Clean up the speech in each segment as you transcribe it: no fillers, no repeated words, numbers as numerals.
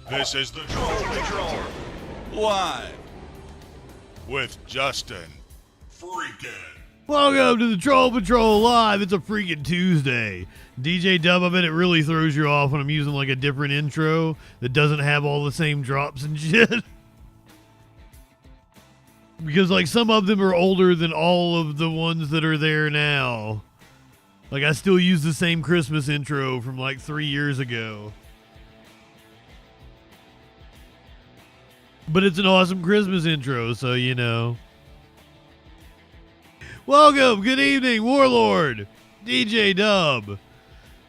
This is the Troll Patrol, live with Justin Freakin. Welcome to the Troll Patrol Live. It's a freaking Tuesday. DJ Dub, I bet it really throws you off when I'm using like a different intro that doesn't have all the same drops and shit. Because like some of them are older than all of the ones that are there now. Like I still use the same Christmas intro from like 3 years ago. But it's an awesome Christmas intro, so you know. Welcome, good evening, Warlord, DJ Dub,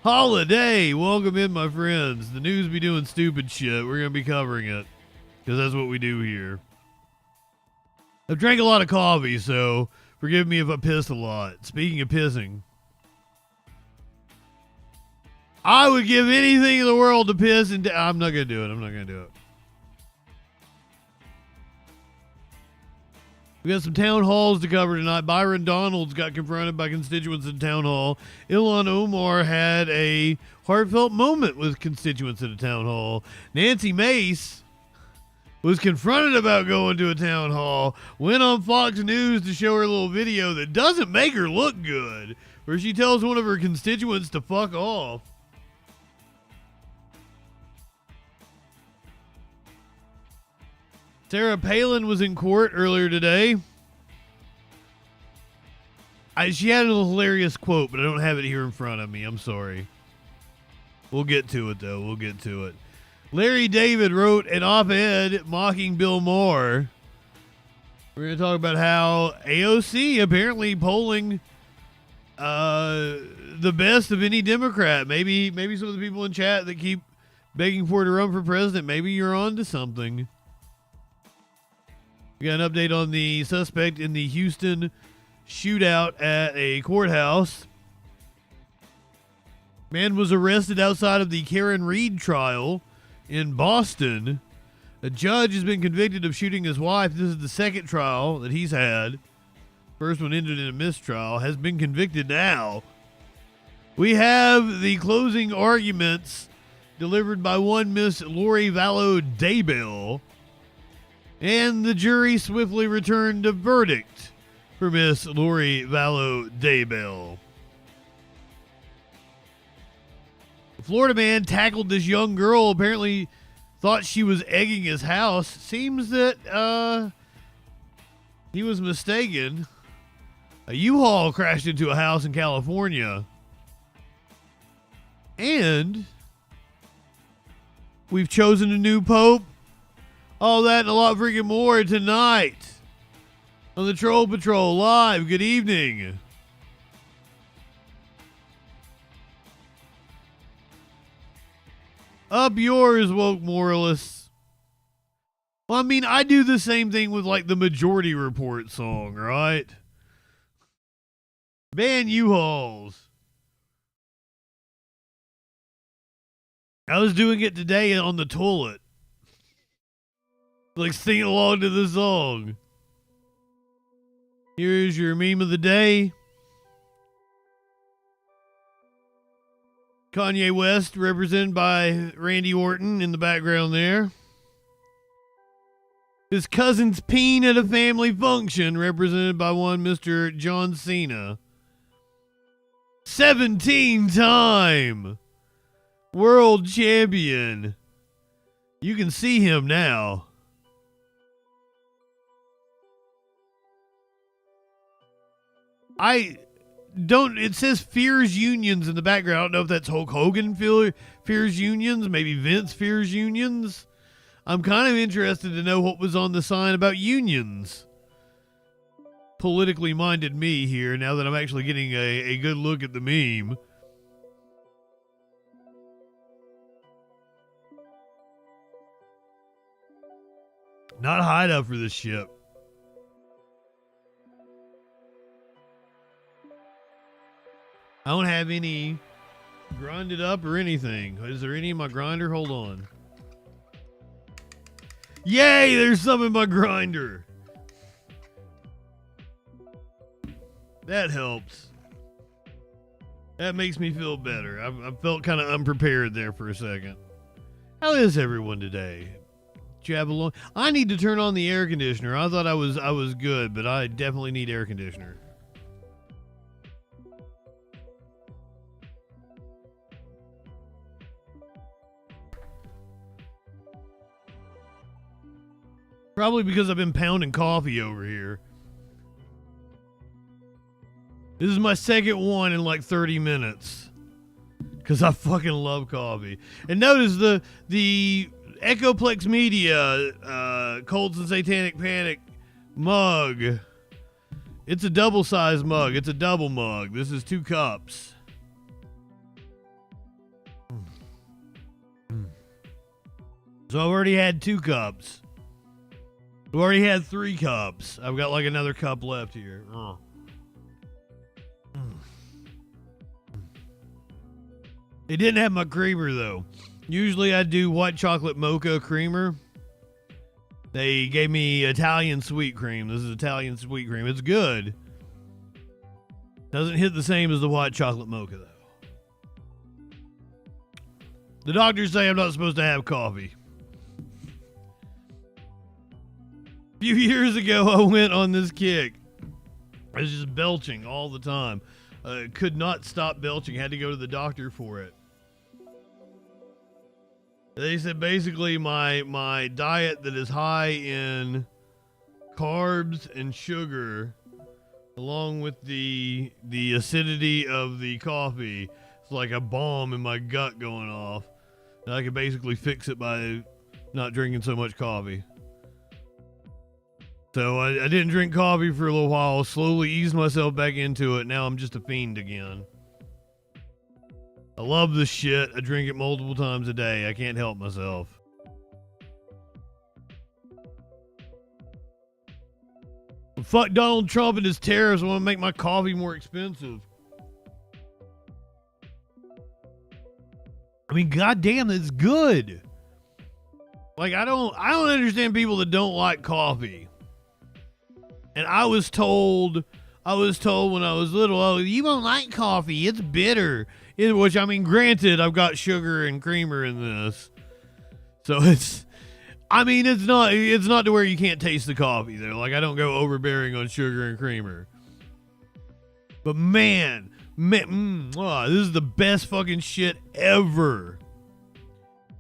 Holiday, welcome in, my friends. The news be doing stupid shit. We're going to be covering it, because that's what we do here. I've drank a lot of coffee, so forgive me if I pissed a lot. Speaking of pissing, I would give anything in the world to piss, and I'm not going to do it. I'm not going to do it. We got some town halls to cover tonight. Byron Donalds got confronted by constituents at town hall. Ilhan Omar had a heartfelt moment with constituents at a town hall. Nancy Mace was confronted about going to a town hall, went on Fox News to show her a little video that doesn't make her look good, where she tells one of her constituents to fuck off. Sarah Palin was in court earlier today. She had a hilarious quote, but I don't have it here in front of me. I'm sorry. We'll get to it, though. We'll get to it. Larry David wrote an op-ed mocking Bill Maher. We're going to talk about how AOC apparently polling the best of any Democrat. Maybe some of the people in chat that keep begging for her to run for president, maybe you're on to something. We got an update on the suspect in the Houston shootout at a courthouse. Man was arrested outside of the Karen Reed trial in Boston. A judge has been convicted of shooting his wife. This is the second trial that he's had. First one ended in a mistrial. Has been convicted now. We have the closing arguments delivered by one Miss Lori Vallow Daybell. And the jury swiftly returned a verdict for Miss Lori Vallow Daybell. The Florida man tackled this young girl, apparently thought she was egging his house. Seems that he was mistaken. A U-Haul crashed into a house in California. And we've chosen a new pope. All that and a lot freaking more tonight on the Troll Patrol Live. Good evening. Up yours, woke moralists. Well, I mean, I do the same thing with like the Majority Report song, right? Ban U-Hauls. I was doing it today on the toilet. Like singing along to the song. Here's your meme of the day. Kanye West, represented by Randy Orton in the background there. His cousin's peen at a family function, represented by one Mr. John Cena. 17-time world champion. You can see him now. It says fears unions in the background. I don't know if that's Hulk Hogan fears unions, maybe Vince fears unions. I'm kind of interested to know what was on the sign about unions. Politically minded me here, now that I'm actually getting a good look at the meme. Not high enough for this ship. I don't have any grinded up or anything. Is there any in my grinder? Hold on. Yay, there's some in my grinder. That helps. That makes me feel better. I felt kind of unprepared there for a second. How is everyone today? Jab along. I need to turn on the air conditioner. I thought I was good, but I definitely need air conditioner. Probably because I've been pounding coffee over here. This is my second one in like 30 minutes. Because I fucking love coffee. And notice the Echoplex Media Colds and Satanic Panic mug. It's a double-sized mug. It's a double mug. This is 2 cups. So I've already had 2 cups. I've already had 3 cups. I've got like another cup left here. They didn't have my creamer though. Usually I do white chocolate mocha creamer. They gave me Italian sweet cream. This is Italian sweet cream. It's good. Doesn't hit the same as the white chocolate mocha though. The doctors say I'm not supposed to have coffee. A few years ago, I went on this kick. I was just belching all the time. Could not stop belching. Had to go to the doctor for it. They said basically my diet that is high in carbs and sugar, along with the acidity of the coffee, it's like a bomb in my gut going off. And I could basically fix it by not drinking so much coffee. So I didn't drink coffee for a little while, slowly eased myself back into it. Now I'm just a fiend again. I love this shit. I drink it multiple times a day. I can't help myself. Fuck Donald Trump and his tariffs. I want to make my coffee more expensive. I mean, goddamn, that's good. Like, I don't understand people that don't like coffee. And I was told when I was little, oh, you won't like coffee. It's bitter. Which, I mean, granted, I've got sugar and creamer in this. So it's not to where you can't taste the coffee though. Like, I don't go overbearing on sugar and creamer. But man, this is the best fucking shit ever.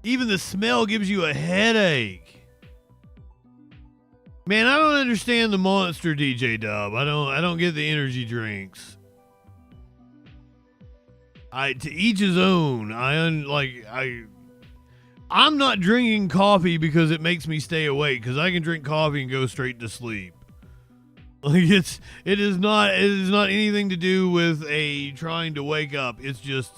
Even the smell gives you a headache. Man, I don't understand the Monster, DJ Dub. I don't get the energy drinks. To each his own. I'm not drinking coffee because it makes me stay awake, because I can drink coffee and go straight to sleep. Like, it is not anything to do with trying to wake up. It's just,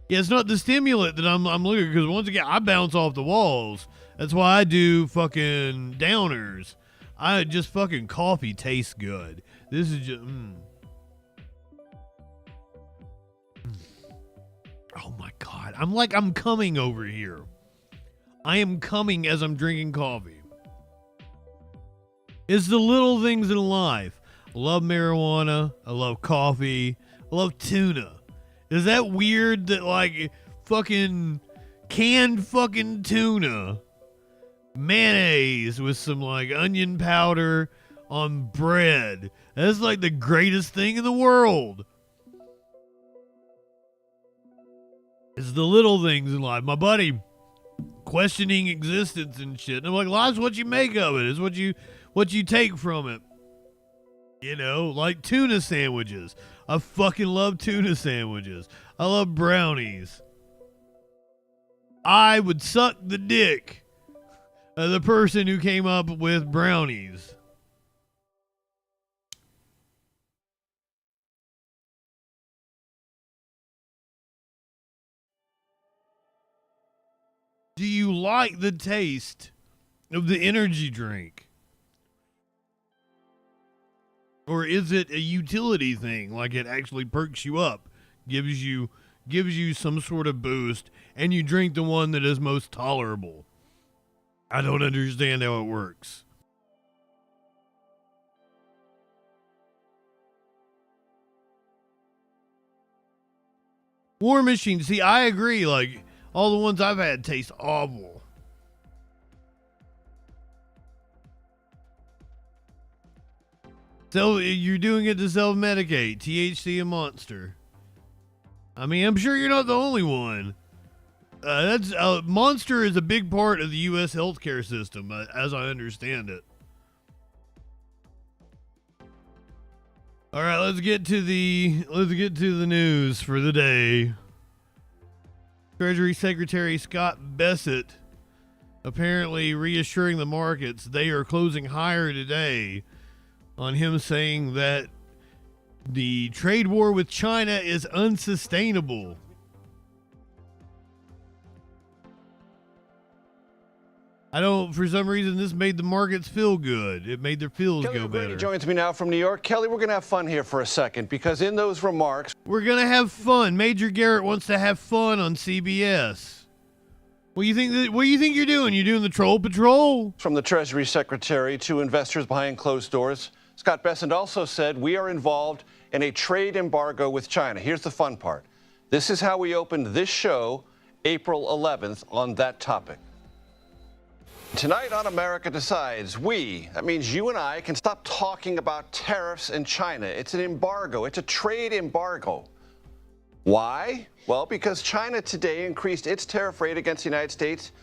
yeah, it's not the stimulant that I'm looking, because once again, I bounce off the walls. That's why I do fucking downers. Fucking coffee tastes good. This is just, Oh my God. I'm coming over here. I am coming as I'm drinking coffee. It's the little things in life. I love marijuana. I love coffee. I love tuna. Is that weird that, like, fucking canned fucking tuna, mayonnaise with some, like, onion powder on bread? That's like the greatest thing in the world. It's the little things in life. My buddy questioning existence and shit. And I'm like, life's what you make of it. It's what you take from it. You know, like tuna sandwiches. I fucking love tuna sandwiches. I love brownies. I would suck the dick of the person who came up with brownies. Do you like the taste of the energy drink? Or is it a utility thing, like it actually perks you up, gives you some sort of boost, and you drink the one that is most tolerable? I don't understand how it works. War Machine, see, I agree, like, All the ones I've had taste awful. So you're doing it to self-medicate, THC and Monster. I mean, I'm sure you're not the only one. Monster is a big part of the U.S. healthcare system, as I understand it. All right, let's get to the news for the day. Treasury Secretary Scott Bessent apparently reassuring the markets they are closing higher today on him saying that the trade war with China is unsustainable. For some reason, this made the markets feel good. It made their feels go better. Kelly joins me now from New York. Kelly, we're going to have fun here for a second because in those remarks... We're going to have fun. Major Garrett wants to have fun on CBS. What do you think you're doing? You're doing the troll patrol? From the Treasury Secretary to investors behind closed doors, Scott Bessent also said we are involved in a trade embargo with China. Here's the fun part. This is how we opened this show April 11th on that topic. Tonight on America Decides, that means you and I, can stop talking about tariffs in China. It's an embargo. It's a trade embargo. Why? Well, because China today increased its tariff rate against the United States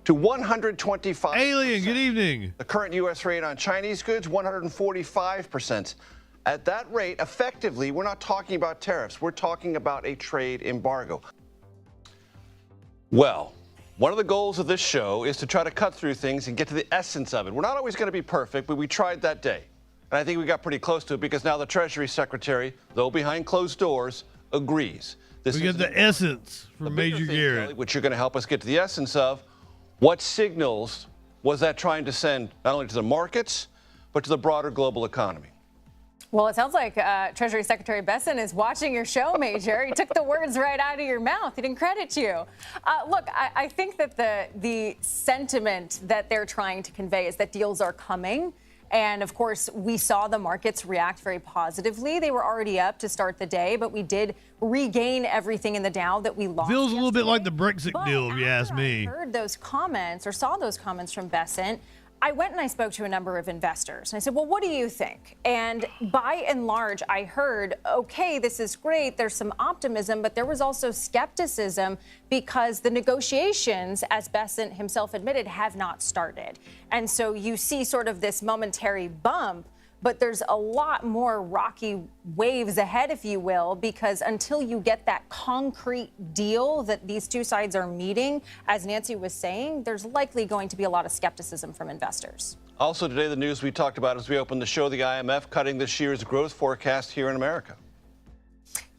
to 125%. Alien, good evening. The current U.S. rate on Chinese goods, 145%. At that rate, effectively, we're not talking about tariffs. We're talking about a trade embargo. Well, one of the goals of this show is to try to cut through things and get to the essence of it. We're not always going to be perfect, but we tried that day. And I think we got pretty close to it because now the Treasury Secretary, though behind closed doors, agrees. We get the essence from Major Garrett. Kelly, which you're going to help us get to the essence of. What signals was that trying to send not only to the markets, but to the broader global economy? Well, it sounds like Treasury Secretary Bessent is watching your show, Major. He took the words right out of your mouth. He didn't credit you. Look, I think that the sentiment that they're trying to convey is that deals are coming. And, of course, we saw the markets react very positively. They were already up to start the day, but we did regain everything in the Dow that we lost. Feels a little bit like the Brexit deal, if you ask me. I heard those comments or saw those comments from Bessent. I went and I spoke to a number of investors. And I said, well, what do you think? And by and large, I heard, okay, this is great. There's some optimism, but there was also skepticism because the negotiations, as Bessent himself admitted, have not started. And so you see sort of this momentary bump, but there's a lot more rocky waves ahead, if you will, because until you get that concrete deal that these two sides are meeting, as Nancy was saying, there's likely going to be a lot of skepticism from investors. Also today, the news we talked about as we opened the show, the IMF cutting this year's growth forecast here in America.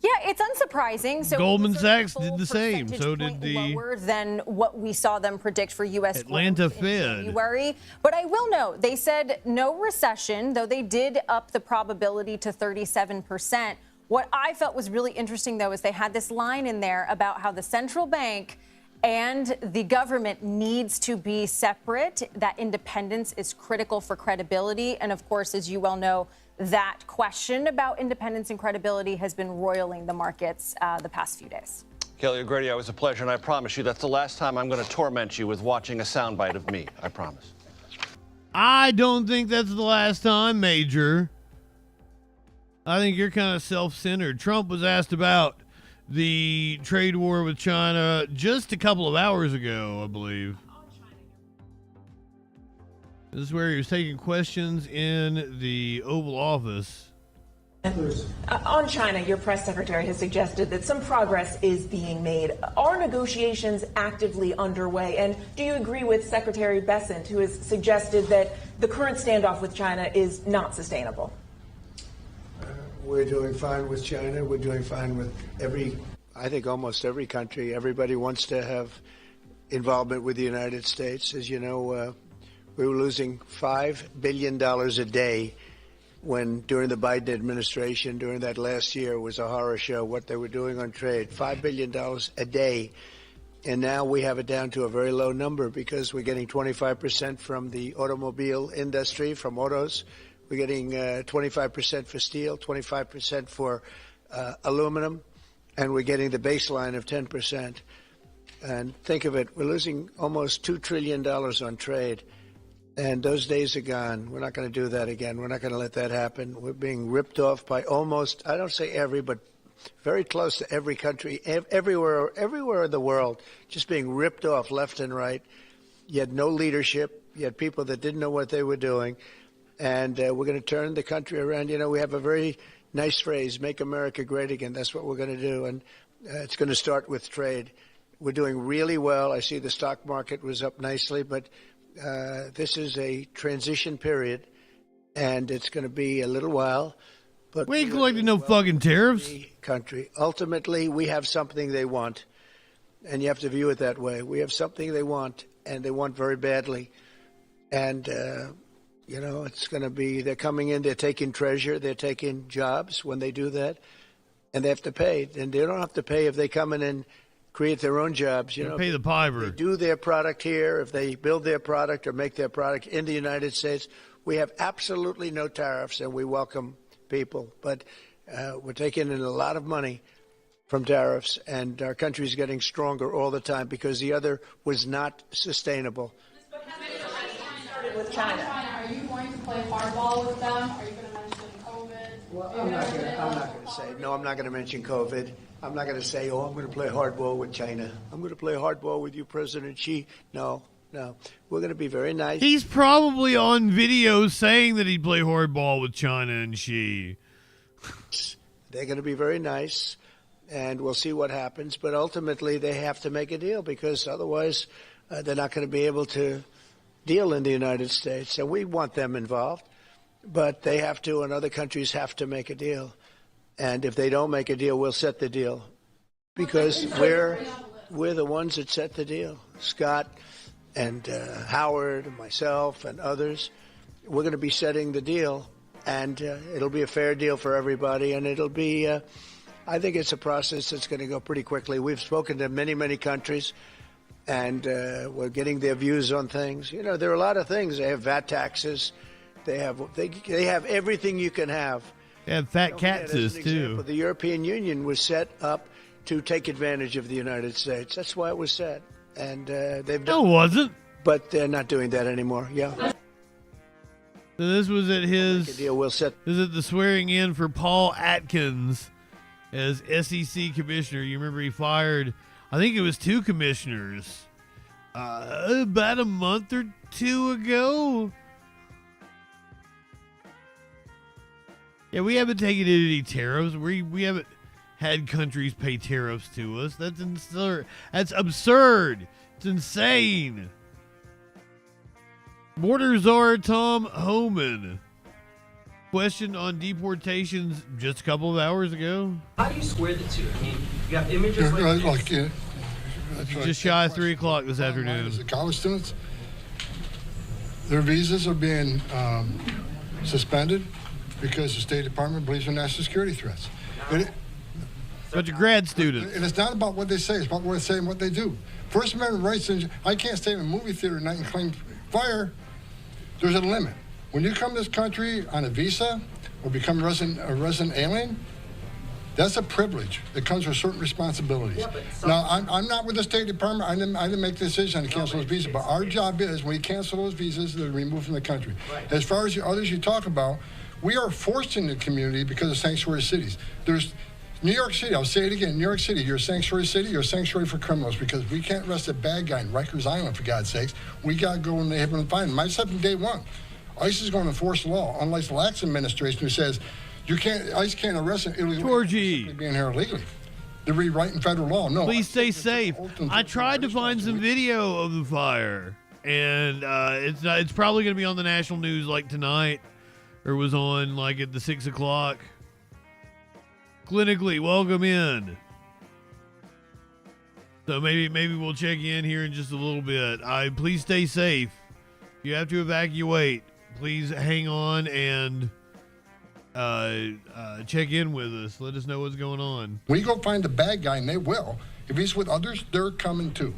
Yeah, it's unsurprising. So Goldman Sachs did the same. So did the lower than what we saw them predict for U.S. Atlanta growth Fed. in January. But I will note they said no recession, though they did up the probability to 37%. What I felt was really interesting, though, is they had this line in there about how the central bank and the government needs to be separate. That independence is critical for credibility. And of course, as you well know, that question about independence and credibility has been roiling the markets the past few days. Kelly O'Grady, always a pleasure, and I promise you that's the last time I'm going to torment you with watching a soundbite of me. I promise. I don't think that's the last time, Major. I think you're kind of self-centered. Trump was asked about the trade war with China just a couple of hours ago, I believe. This is where he was taking questions in the Oval Office. On China, your press secretary has suggested that some progress is being made. Are negotiations actively underway? And do you agree with Secretary Bessent, who has suggested that the current standoff with China is not sustainable? We're doing fine with China. We're doing fine with I think almost every country. Everybody wants to have involvement with the United States. As you know, we were losing $5 billion a day during the Biden administration, during that last year, was a horror show what they were doing on trade. $5 billion a day. And now we have it down to a very low number because we're getting 25% from the automobile industry, from autos. We're getting 25% for steel, 25% for aluminum, and we're getting the baseline of 10%. And think of it, we're losing almost $2 trillion on trade. And those days are gone. We're not going to do that again. We're not going to let that happen. We're being ripped off by almost, I don't say every, but very close to every country, everywhere in the world, just being ripped off left and right. You had no leadership. You had people that didn't know what they were doing. And we're going to turn the country around. You know, we have a very nice phrase, make America great again. That's what we're going to do. And it's going to start with trade. We're doing really well. I see the stock market was up nicely, but this is a transition period, and it's going to be a little while. But we ain't collecting no fucking tariffs. Country. Ultimately, we have something they want, and you have to view it that way. We have something they want, and they want very badly. And, you know, it's going to be, they're coming in, they're taking treasure, they're taking jobs when they do that, and they have to pay. And they don't have to pay if they come in and create their own jobs. You know, pay the piper. They do their product here, if they build their product or make their product in the United States, we have absolutely no tariffs, and we welcome people. But we're taking in a lot of money from tariffs, and our country is getting stronger all the time because the other was not sustainable. Started with China. Are you going to play hardball with them? Are you going to mention COVID? Well, I'm not going to say. No, I'm not going to mention COVID. I'm not going to say, oh, I'm going to play hardball with China. I'm going to play hardball with you, President Xi. No. We're going to be very nice. He's probably on video saying that he'd play hardball with China and Xi. They're going to be very nice, and we'll see what happens. But ultimately, they have to make a deal because otherwise they're not going to be able to deal in the United States. And we want them involved, but they have to, and other countries have to make a deal. And if they don't make a deal, we'll set the deal because we're the ones that set the deal. Scott and Howard and myself and others, we're going to be setting the deal, and it'll be a fair deal for everybody, and it'll be, I think it's a process that's going to go pretty quickly. We've spoken to many, many countries, and we're getting their views on things. You know, there are a lot of things. They have VAT taxes. They have everything you can have. They have fat taxes, too. The European Union was set up to take advantage of the United States. That's why it was set. And they've done. No, it wasn't. But they're not doing that anymore. Yeah. So this was at his. This is at the swearing in for Paul Atkins as SEC commissioner. You remember he fired, I think it was 2 commissioners about a month or 2 ago. Yeah, we haven't taken any tariffs. We haven't had countries pay tariffs to us. That's absurd. That's absurd. It's insane. Border Czar Tom Homan questioned on deportations just a couple of hours ago. How do you square the two? I mean, you have images like this. Just shy of 3 o'clock this afternoon. The college students, their visas are being suspended because the State Department believes in national security threats. Bunch of grad students. And it's not about what they say, it's about what they say and what they do. First Amendment rights, I can't stay in a movie theater tonight and claim fire. There's a limit. When you come to this country on a visa or become a resident alien, that's a privilege that comes with certain responsibilities. Yeah, now, I'm not with the State Department. I didn't make the decision to cancel those visas, but our job is, when we cancel those visas, they're removed from the country. Right. As far as the others you talk about, we are forced in the community because of sanctuary cities. There's New York City, I'll say it again, New York City, you're a sanctuary city, you're a sanctuary for criminals because we can't arrest a bad guy in Rikers Island, for God's sakes. We got to go in the neighborhood and find him. I said from day one, ICE is going to enforce the law, unlike the lax administration who says, ICE can't arrest an illegal Georgie being here illegally. They're rewriting federal law. No. Please stay safe. I tried to find some video of the fire, and it's probably going to be on the national news like tonight, or was on like at the 6 o'clock. Clinically, welcome in. So maybe we'll check in here in just a little bit. Please stay safe. If you have to evacuate, please hang on and check in with us. Let us know what's going on. When you go find the bad guy, and they will, if he's with others, they're coming too.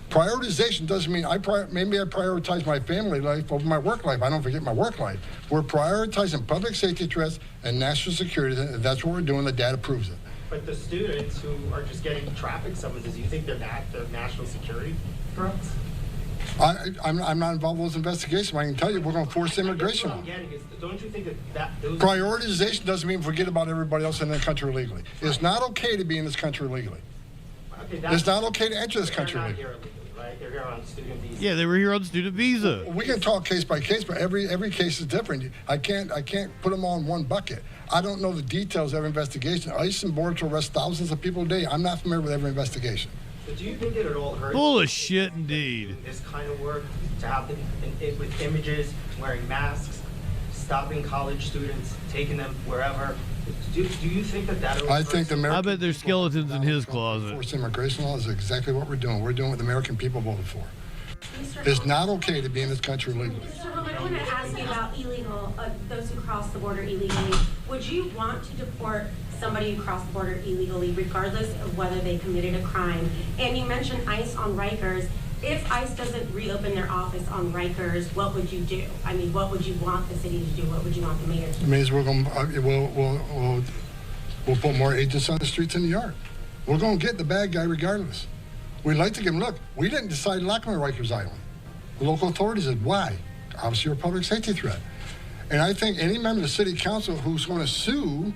Prioritization doesn't mean maybe I prioritize my family life over my work life. I don't forget my work life. We're prioritizing public safety threats and national security. That's what we're doing. The data proves it. But the students who are just getting traffic summonses, you think they're national security threats? I'm not involved with those investigations. I can tell you we're going to force immigration What I'm on. getting is, don't you think that those Prioritization doesn't mean forget about everybody else in the country illegally. It's not okay to be in this country illegally. Okay, It's not okay to enter this country they're not illegally. here illegally, right? They're here on student visa. Yeah, they were here on student visa. We can talk case by case, but every case is different. I can't put them all in one bucket. I don't know the details of every investigation. ICE and Border to arrest thousands of people a day. I'm not familiar with every investigation. But do you think it at all hurts? Full of shit, indeed. This kind of work to have with images, wearing masks, stopping college students, taking them wherever. Do you think that? I think the American I bet there's skeletons in his closet. Forced immigration law is exactly what we're doing. We're doing what the American people voted for. It's not okay to be in this country illegally. Mr. Holman, I want to ask you about illegal, those who cross the border illegally. Would you want to deport somebody who crossed the border illegally, regardless of whether they committed a crime? And you mentioned ICE on Rikers. If ICE doesn't reopen their office on Rikers, what would you do? I mean, what would you want the city to do? What would you want the mayor to do? It means we're going. We'll put more agents on the streets in New York. We're going to get the bad guy regardless. We'd like to give him. Look, we didn't decide to lock him on Rikers Island. The local authorities said, why? Obviously, you're a public safety threat. And I think any member of the city council who's going to sue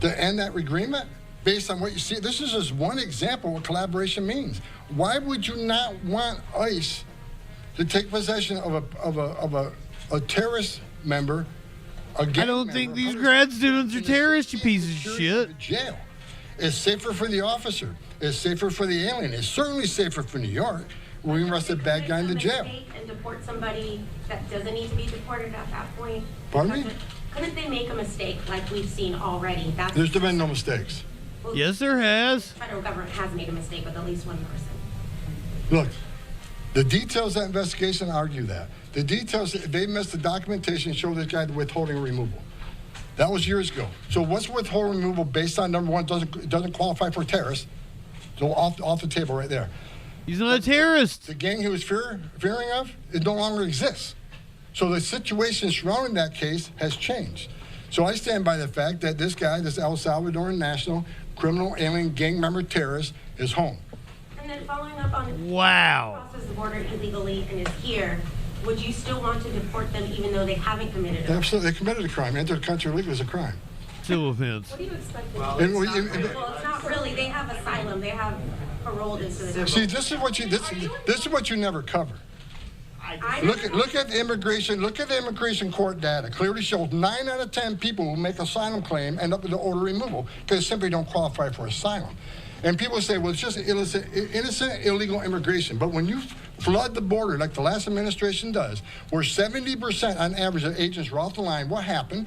to end that agreement, based on what you see, this is just one example of what collaboration means. Why would you not want ICE to take possession of a terrorist member? I don't think these grad students are terrorists, you piece of shit. Jail. It's safer for the officer. It's safer for the alien. It's certainly safer for New York. We arrest a bad guy in the jail. And deport somebody that doesn't need to be deported at that point? Pardon me? Couldn't they make a mistake like we've seen already? There's been no mistakes. Well, Yes, there has. the federal government has made a mistake with at least one person. Look, the details of that investigation argue that. The details, they missed the documentation to show this guy the withholding removal. That was years ago. So what's withholding removal based on? Number one, doesn't qualify for terrorist. So off the table right there. He's not a terrorist. The gang he was fearing of, it no longer exists. So the situation surrounding that case has changed. So I stand by the fact that this guy, this El Salvadoran national criminal alien gang member terrorist, is home. And then following up on Wow. crosses the border illegally and is here, would you still want to deport them even though they haven't committed a crime? Absolutely, they committed a crime. Enter the country illegally is a crime. Civil offense. What do you expect? Well, And Well, it's not really. They have asylum. They have paroled into the see, this is what you never cover. Look at the immigration. Look at the immigration court data. Clearly shows 9 out of 10 people who make asylum claim end up with the order removal because they simply don't qualify for asylum. And people say, well, it's just innocent illegal immigration. But when you flood the border like the last administration does, where 70% on average of agents are off the line, what happened?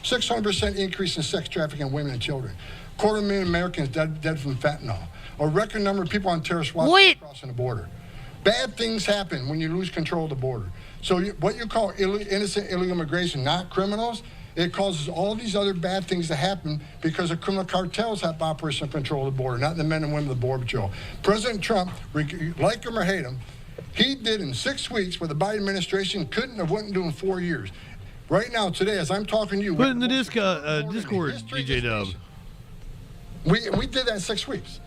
600% increase in sex trafficking in women and children. 250,000 Americans dead from fentanyl. A record number of people on terrorist watch crossing the border. Bad things happen when you lose control of the border. So what you call innocent illegal immigration, not criminals, it causes all these other bad things to happen because the criminal cartels have operational control of the border, not the men and women of the Border Patrol. President Trump, like him or hate him, he did in 6 weeks what the Biden administration couldn't or wouldn't do in 4 years. Right now, today, as I'm talking to you, Put it in the Discord, DJ Dub. We did that in 6 weeks.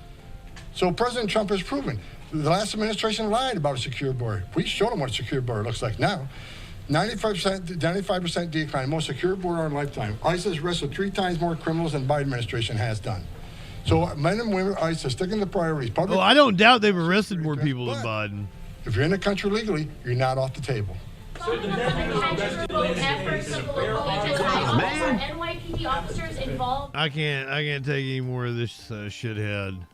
So President Trump has proven the last administration lied about a secure border. We showed them what a secure border looks like now. 95% decline, most secure border in our lifetime. ICE has arrested 3 times more criminals than the Biden administration has done. So men and women, ICE are sticking to priorities. I don't doubt they've arrested more people than Biden. If you're in the country legally, you're not off the table. NYPD officers involved. I can't take any more of this shithead.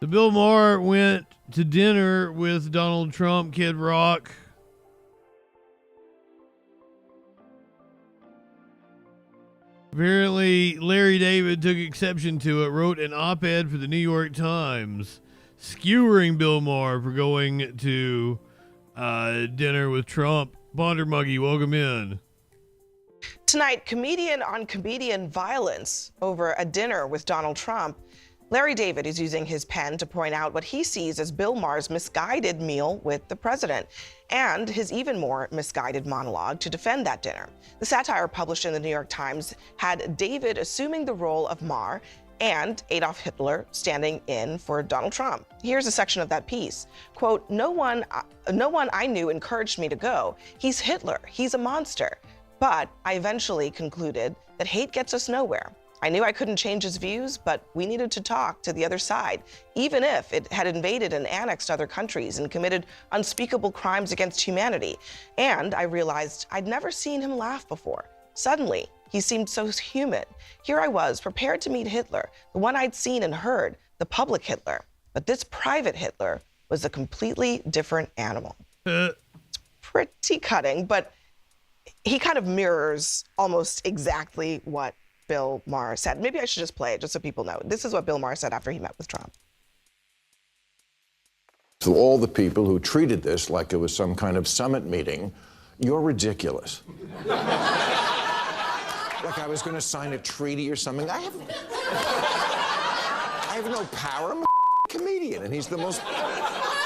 So Bill Maher went to dinner with Donald Trump, Kid Rock. Apparently, Larry David took exception to it, wrote an op-ed for the New York Times, skewering Bill Maher for going to dinner with Trump. Bonder Muggy, welcome in. Tonight, comedian on comedian violence over a dinner with Donald Trump. Larry David is using his pen to point out what he sees as Bill Maher's misguided meal with the president and his even more misguided monologue to defend that dinner. The satire published in the New York Times had David assuming the role of Maher and Adolf Hitler standing in for Donald Trump. Here's a section of that piece. Quote, no one I knew encouraged me to go. He's Hitler. He's a monster. But I eventually concluded that hate gets us nowhere. I knew I couldn't change his views, but we needed to talk to the other side, even if it had invaded and annexed other countries and committed unspeakable crimes against humanity. And I realized I'd never seen him laugh before. Suddenly, he seemed so human. Here I was, prepared to meet Hitler, the one I'd seen and heard, the public Hitler. But this private Hitler was a completely different animal. It's pretty cutting, but he kind of mirrors almost exactly what Bill Maher said. Maybe I should just play it just so people know. This is what Bill Maher said after he met with Trump. To all the people who treated this like it was some kind of summit meeting, you're ridiculous. Like I was going to sign a treaty or something. I have no power. I'm a comedian, and he's the most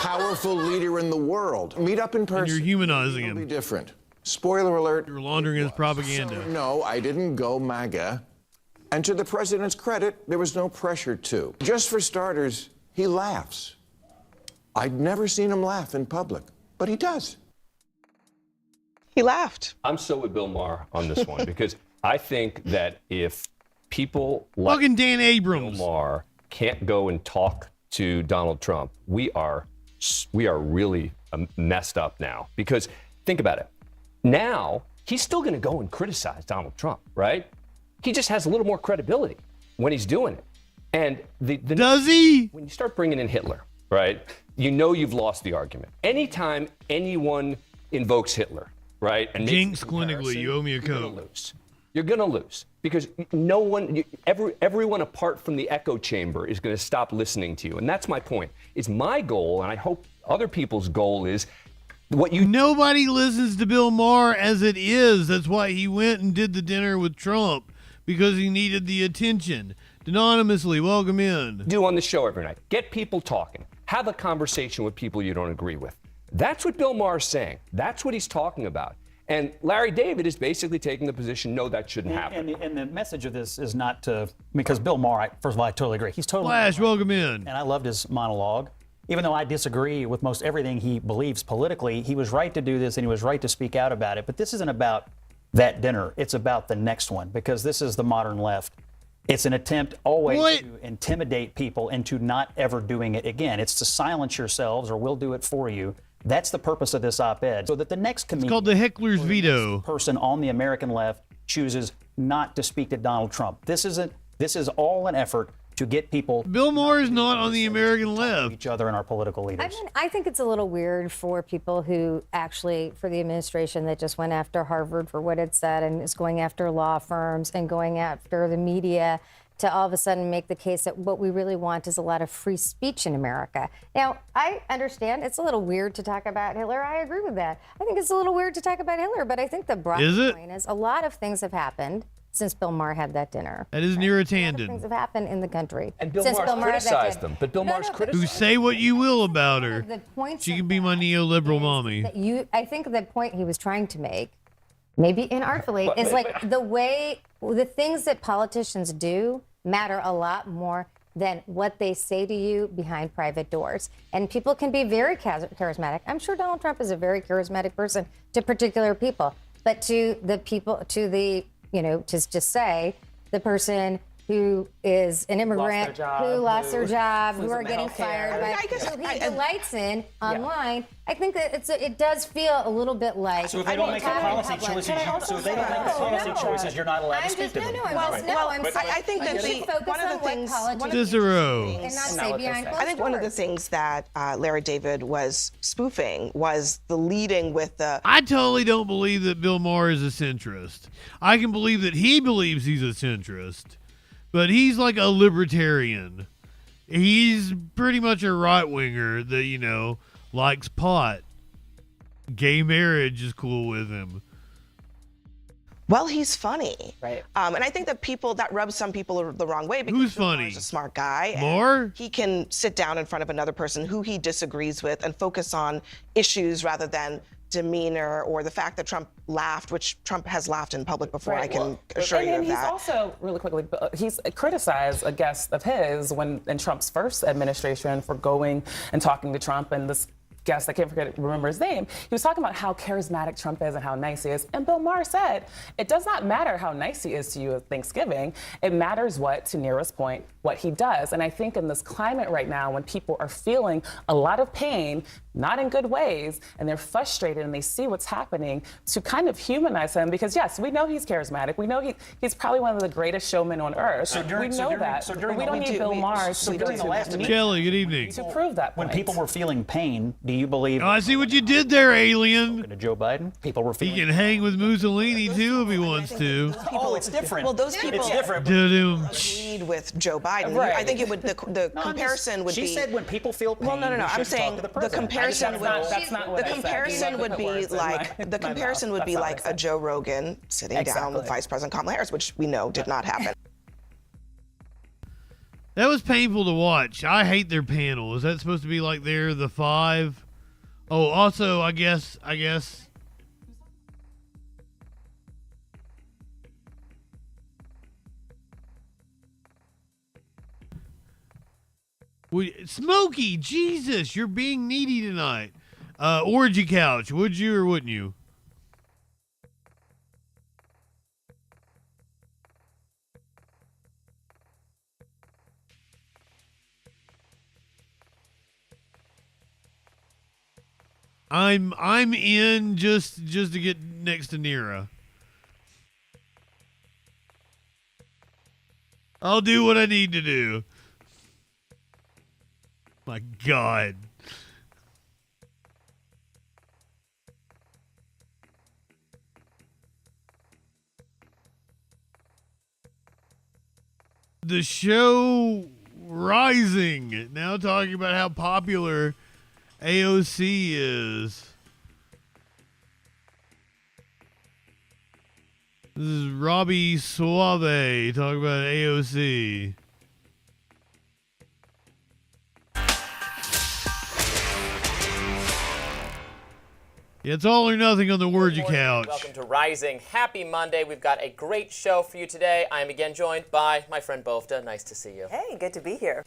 powerful leader in the world. Meet up in person. And you're humanizing him. It'll be different. Spoiler alert. You're laundering his propaganda. So, no, I didn't go MAGA. And to the president's credit, there was no pressure to. Just for starters, he laughs. I'd never seen him laugh in public, but he does. He laughed. I'm so with Bill Maher on this one because I think that if people like fucking Dan Abrams, Bill Maher can't go and talk to Donald Trump, we are really messed up now. Because think about it. Now, he's still going to go and criticize Donald Trump, right? He just has a little more credibility when he's doing it. And does he? When you start bringing in Hitler, right, you know you've lost the argument. Anytime anyone invokes Hitler, right, and Jinx Clinically, you owe me a Coke. You're going to lose because no one, everyone apart from the echo chamber is going to stop listening to you. And that's my point. It's my goal, and I hope other people's goal is nobody listens to Bill Maher as it is. That's why he went and did the dinner with Trump, because he needed the attention. Anonymously, welcome in. Do on the show every night. Get people talking. Have a conversation with people you don't agree with. That's what Bill Maher's saying. That's what he's talking about. And Larry David is basically taking the position, no, that shouldn't happen. And the message of this is not to, because Bill Maher, first of all, I totally agree. He's totally Flash, welcome in. And I loved his monologue. Even though I disagree with most everything he believes politically, he was right to do this and he was right to speak out about it. But this isn't about that dinner. It's about the next one, because this is the modern left. It's an attempt always to intimidate people into not ever doing it again. It's to silence yourselves or we'll do it for you. That's the purpose of this op-ed. So that the next comedian, it's called the heckler's veto, person on the American left chooses not to speak to Donald Trump. This is all an effort to get people. Bill Maher is not on the American left. Each other and our political leaders. I mean, I think it's a little weird for people who actually, for the administration that just went after Harvard for what it said and is going after law firms and going after the media, to all of a sudden make the case that what we really want is a lot of free speech in America. Now, I understand it's a little weird to talk about Hitler. I agree with that. I think it's a little weird to talk about Hitler, but I think the broad point is a lot of things have happened since Bill Maher had that dinner. That is near a tangent. A lot of things have happened in the country. And Bill Maher's criticized them, but Bill Maher's criticized Who say what you will about her. She can be my neoliberal mommy. I think the point he was trying to make, maybe inartfully, is like the things that politicians do matter a lot more than what they say to you behind private doors. And people can be very charismatic. I'm sure Donald Trump is a very charismatic person to particular people, but to the people, to the, to just say the person who is an immigrant, who lost their job, who are getting fired, who he delights in online. I think that it does feel a little bit like. So if they don't make the policy choices, you're not allowed to speak to them. I think that one of the things. I think one of the things that Larry David was spoofing was the leading with the. I totally don't believe that Bill Maher is a centrist. I can believe that he believes he's a centrist. But he's like a libertarian. He's pretty much a right-winger that, likes pot. Gay marriage is cool with him. Well, he's funny. Right. And I think that that rubs some people the wrong way because Who's Bill Maher funny? is a smart guy. and Moore? He can sit down in front of another person who he disagrees with and focus on issues rather than demeanor or the fact that Trump laughed, which Trump has laughed in public before, Right. I can assure you and of he's that. also, really quickly, he's criticized a guest of his in Trump's first administration for going and talking to Trump, and this guest, I can't remember his name, he was talking about how charismatic Trump is and how nice he is. And Bill Maher said, it does not matter how nice he is to you at Thanksgiving. It matters to Neera's point, what he does. And I think in this climate right now, when people are feeling a lot of pain, not in good ways, and they're frustrated and they see what's happening, to kind of humanize him, because yes, we know he's charismatic. We know he's probably one of the greatest showmen on earth. We know that. But we don't need Bill Maher Kelly, good evening. to prove that When point. people were feeling pain, do you believe? Oh, I see what you did there, alien. To Joe Biden, people were He feeling. can hang with Mussolini too if he wants to. Oh, it's different. Well, those people It's different. agreed with Joe Biden. Right. I think it would the No, comparison would she be. She said when people feel pain. Well, no. we I'm should saying talk to the the president. comparison would That's not what I said. You would put be words in like my the comparison mouth. would be That's not like what I a said. Joe Rogan sitting down with Exactly. Vice President Kamala Harris, which we know did not happen. That was painful to watch. I hate their panel. Is that supposed to be like they're the five? Oh, also, I guess. Smokey, Jesus, you're being needy tonight. Orgy couch, would you or wouldn't you? I'm in just to get next to Neera. I'll do what I need to do. My God. The show Rising. Now talking about how popular AOC is. This is Robbie Suave talking about AOC. Yeah, it's all or nothing on the Word You Couch. Welcome to Rising. Happy Monday. We've got a great show for you today. I am again joined by my friend Bofta. Nice to see you. Hey, good to be here.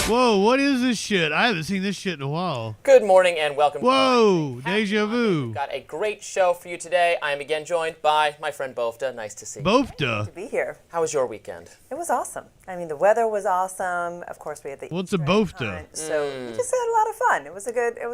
Whoa, what is this shit? I haven't seen this shit in a while. Good morning and welcome. Whoa, to deja vu. We've got a great show for you today. I am again joined by my friend Bofta. Nice to see you. Bofta. Good to be here. How was your weekend? It was awesome. I mean, the weather was awesome. Of course, we had the What's a Easter egg Bofta? hunt, so we just had a lot of fun. It was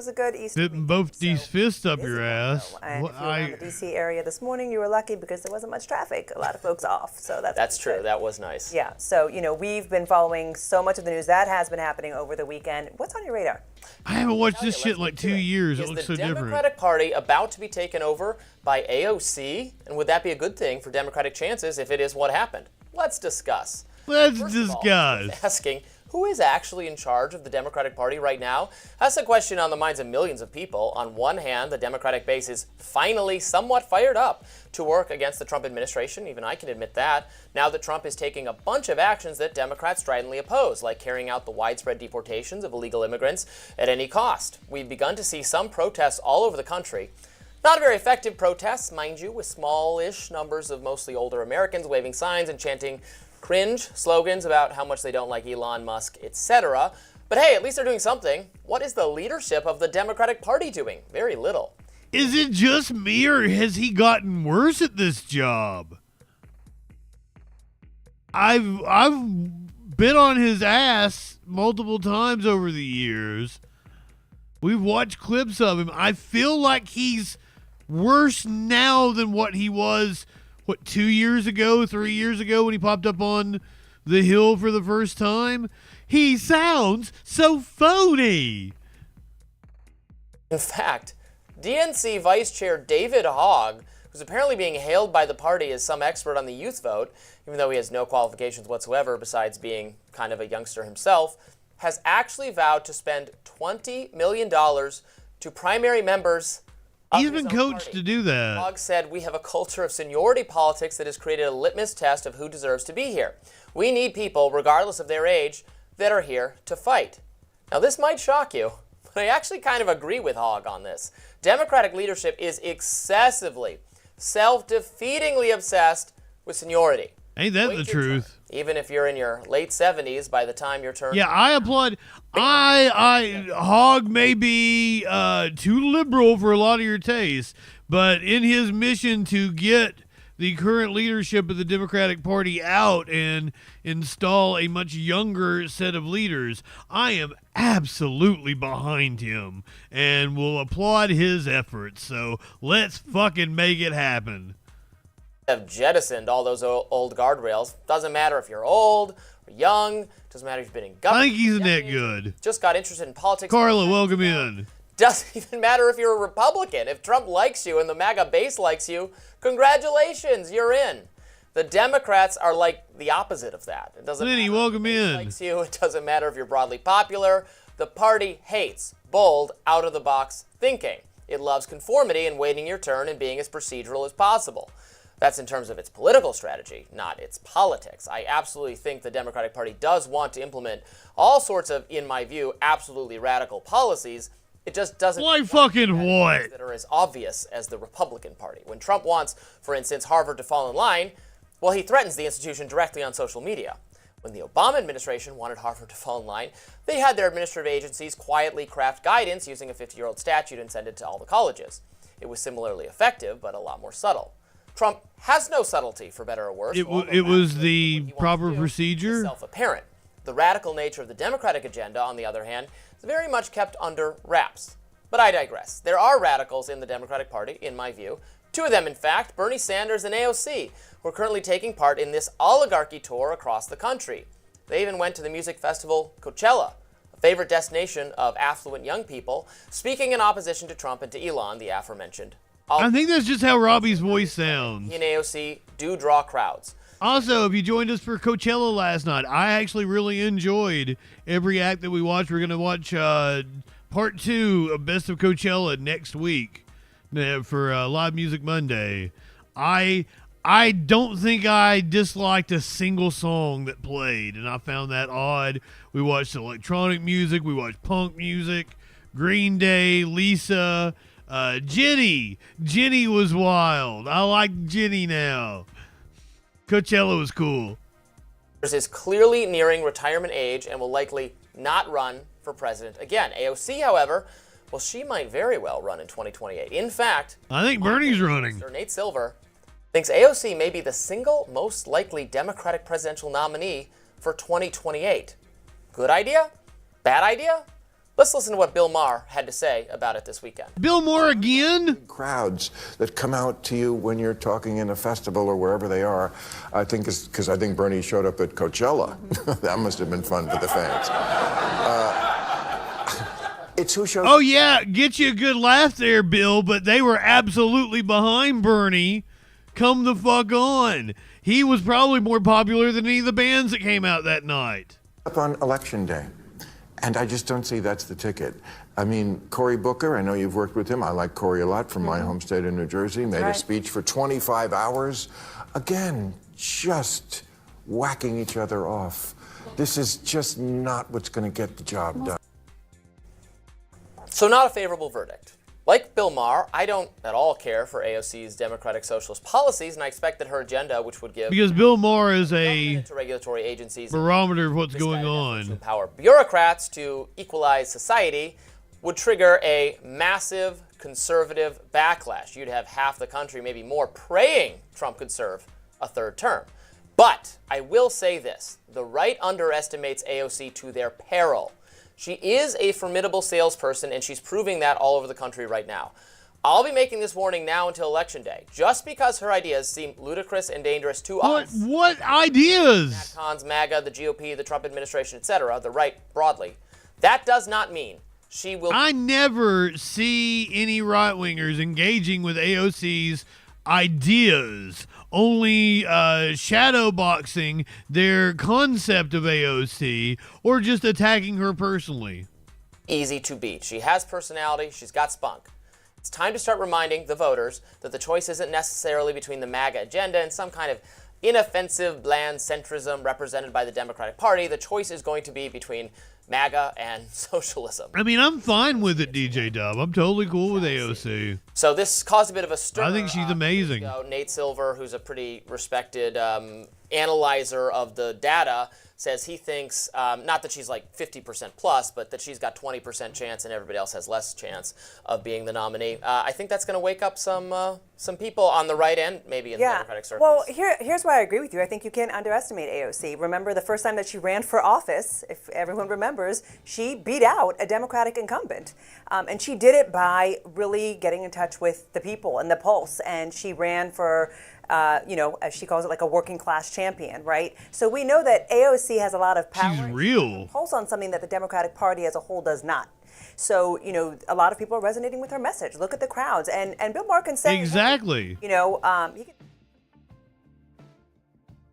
a good Easter. Hitting both these fists up your ass. And What, if you were in the DC area this morning, you were lucky because there wasn't much traffic. A lot of folks off, so that's true. good. That was nice. Yeah. So we've been following so much of the news that has been happening over the weekend. What's on your radar? I haven't watched this shit in like 2 years. It Is looks the so different. Democratic Party about to be taken over by AOC? And would that be a good thing for Democratic chances if it is what happened? Let's discuss. Let's First of all, discuss. asking who is actually in charge of the Democratic Party right now? That's a question on the minds of millions of people. On one hand, the Democratic base is finally somewhat fired up to work against the Trump administration. Even I can admit that. Now that Trump is taking a bunch of actions that Democrats stridently oppose, like carrying out the widespread deportations of illegal immigrants at any cost. We've begun to see some protests all over the country. Not very effective protests, mind you, with small-ish numbers of mostly older Americans waving signs and chanting cringe slogans about how much they don't like Elon Musk, etc. But hey, at least they're doing something. What is the leadership of the Democratic Party doing? Very little. Is it just me or has he gotten worse at this job? I've been on his ass multiple times over the years. We've watched clips of him. I feel like he's worse now than what he was, 2 years ago, 3 years ago when he popped up on the Hill for the first time? He sounds so phony. In fact, DNC Vice Chair David Hogg, who's apparently being hailed by the party as some expert on the youth vote, even though he has no qualifications whatsoever besides being kind of a youngster himself, has actually vowed to spend $20 million to primary members He's been coached to do that. Hogg said, "We have a culture of seniority politics that has created a litmus test of who deserves to be here. We need people, regardless of their age, that are here to fight." Now, this might shock you, but I actually kind of agree with Hogg on this. Democratic leadership is excessively, self-defeatingly obsessed with seniority. Ain't that the truth? Even if you're in your late 70s by the time your turn. Yeah, I applaud. Hogg may be too liberal for a lot of your tastes, but in his mission to get the current leadership of the Democratic Party out and install a much younger set of leaders, I am absolutely behind him and will applaud his efforts. So let's fucking make it happen. Have jettisoned all those old guardrails. Doesn't matter if you're old or young. Doesn't matter if you've been in government. I think he's that good. Just got interested in politics. Carla, welcome in. Doesn't even matter if you're a Republican. If Trump likes you and the MAGA base likes you, congratulations, you're in. The Democrats are like the opposite of that. It doesn't matter welcome if the base in. likes you. It doesn't matter if you're broadly popular. The party hates bold, out-of-the-box thinking. It loves conformity and waiting your turn and being as procedural as possible. That's in terms of its political strategy, not its politics. I absolutely think the Democratic Party does want to implement all sorts of, in my view, absolutely radical policies. It just doesn't Like fucking what? that are as obvious as the Republican Party. When Trump wants, for instance, Harvard to fall in line, well, he threatens the institution directly on social media. When the Obama administration wanted Harvard to fall in line, they had their administrative agencies quietly craft guidance using a 50-year-old statute and send it to all the colleges. It was similarly effective, but a lot more subtle. Trump has no subtlety, for better or worse. It was the proper procedure. Self-apparent. The radical nature of the Democratic agenda, on the other hand, is very much kept under wraps. But I digress. There are radicals in the Democratic Party, in my view. Two of them, in fact, Bernie Sanders and AOC, who are currently taking part in this oligarchy tour across the country. They even went to the music festival Coachella, a favorite destination of affluent young people, speaking in opposition to Trump and to Elon, the aforementioned. I think that's just how Robbie's voice sounds. He and AOC do draw crowds. Also, if you joined us for Coachella last night, I actually really enjoyed every act that we watched. We're going to watch part 2 of Best of Coachella next week for Live Music Monday. I don't think I disliked a single song that played, and I found that odd. We watched electronic music. We watched punk music. Green Day, Lisa, Jenny. Jenny was wild. I like Jenny now. Coachella was cool. Is clearly nearing retirement age and will likely not run for president again. AOC, however, well, she might very well run in 2028. In fact, I think Bernie's running. Nate Silver thinks AOC may be the single most likely Democratic presidential nominee for 2028. Good idea? Bad idea? Let's listen to what Bill Maher had to say about it this weekend. Bill Maher again? Crowds that come out to you when you're talking in a festival or wherever they are, I think is because I think Bernie showed up at Coachella. That must have been fun for the fans. It's who shows. Oh yeah, get you a good laugh there, Bill, but they were absolutely behind Bernie. Come the fuck on. He was probably more popular than any of the bands that came out that night. Up on election day. And I just don't see that's the ticket. I mean, Cory Booker, I know you've worked with him. I like Cory a lot from my home state of New Jersey. Made a speech for 25 hours. Again, just whacking each other off. This is just not what's going to get the job done. So not a favorable verdict. Like Bill Maher, I don't at all care for AOC's Democratic Socialist policies, and I expect that her agenda, which would give because Bill Maher is a to regulatory agencies barometer of what's going on, to empower bureaucrats to equalize society, would trigger a massive conservative backlash. You'd have half the country, maybe more, praying Trump could serve a third term. But I will say this: the right underestimates AOC to their peril. She is a formidable salesperson, and she's proving that all over the country right now. I'll be making this warning now until Election Day. Just because her ideas seem ludicrous and dangerous to us. What ideas? Matt Cons, MAGA, the GOP, the Trump administration, etc., the right broadly. That does not mean she will. I never see any right-wingers engaging with AOC's ideas, only shadowboxing their concept of AOC or just attacking her personally. Easy to beat. She has personality. She's got spunk. It's time to start reminding the voters that the choice isn't necessarily between the MAGA agenda and some kind of inoffensive, bland centrism represented by the Democratic Party. The choice is going to be between MAGA and socialism. I mean, I'm fine with it, DJ Dub. I'm totally cool with AOC. So this caused a bit of a stir. I think she's amazing. Nate Silver, who's a pretty respected analyzer of the data, says he thinks, not that she's like 50% plus, but that she's got 20% chance and everybody else has less chance of being the nominee. I think that's going to wake up some people on the right end, maybe in the Democratic circles. Well, here's why I agree with you. I think you can't underestimate AOC. Remember the first time that she ran for office, if everyone remembers, she beat out a Democratic incumbent. And she did it by really getting in touch with the people and the pulse. And she ran for, as she calls it, like a working class champion, right? So we know that AOC has a lot of power. She's real. Pulse on something that the Democratic Party as a whole does not. So, a lot of people are resonating with her message. Look at the crowds. And Bill Markin saying, exactly. He can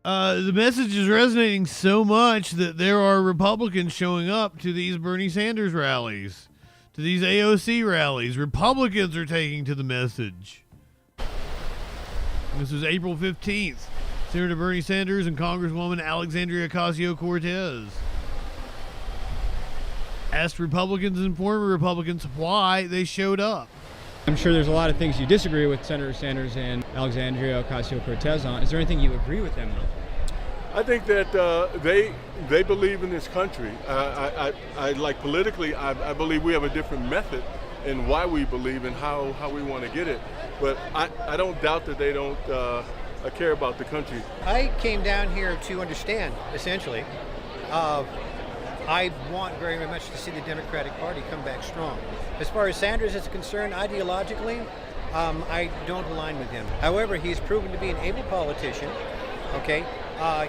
the message is resonating so much that there are Republicans showing up to these Bernie Sanders rallies, to these AOC rallies. Republicans are taking to the message. This was April 15th. Senator Bernie Sanders and Congresswoman Alexandria Ocasio-Cortez asked Republicans and former Republicans why they showed up. I'm sure there's a lot of things you disagree with Senator Sanders and Alexandria Ocasio-Cortez on. Is there anything you agree with them on? I think that they believe in this country. I like politically, I believe we have a different method in why we believe and how we want to get it. But I don't doubt that they don't care about the country. I came down here to understand, essentially. I want very much to see the Democratic Party come back strong. As far as Sanders is concerned, ideologically, I don't align with him. However, he's proven to be an able politician. Okay,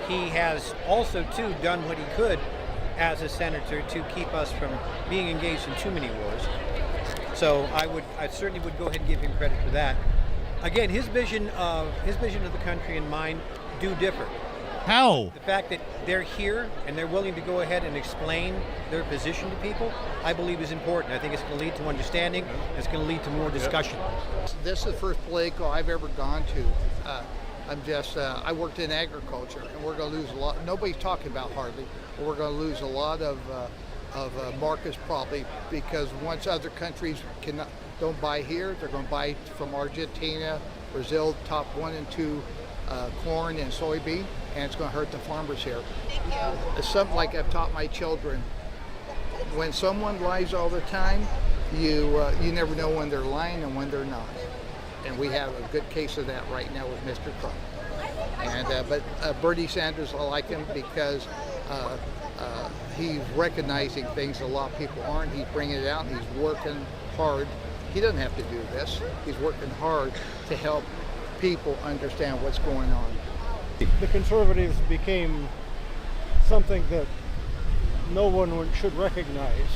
he has also too done what he could as a senator to keep us from being engaged in too many wars. So I certainly would go ahead and give him credit for that. Again, his vision of the country and mine do differ. How? The fact that they're here and they're willing to go ahead and explain their position to people, I believe is important. I think it's going to lead to understanding. It's going to lead to more discussion. This is the first political I've ever gone to. I worked in agriculture, and we're going to lose a lot. Nobody's talking about hardly, but we're going to lose a lot of markets probably, because once other countries don't buy here, they're going to buy from Argentina, Brazil, top 1 and 2 corn and soybean, and it's going to hurt the farmers here. It's something like I've taught my children. When someone lies all the time, you never know when they're lying and when they're not. And we have a good case of that right now with Mr. Trump. And but Bernie Sanders, I like him because he's recognizing things a lot of people aren't. He's bringing it out and he's working hard. He doesn't have to do this. He's working hard to help people understand what's going on. The conservatives became something that no one should recognize.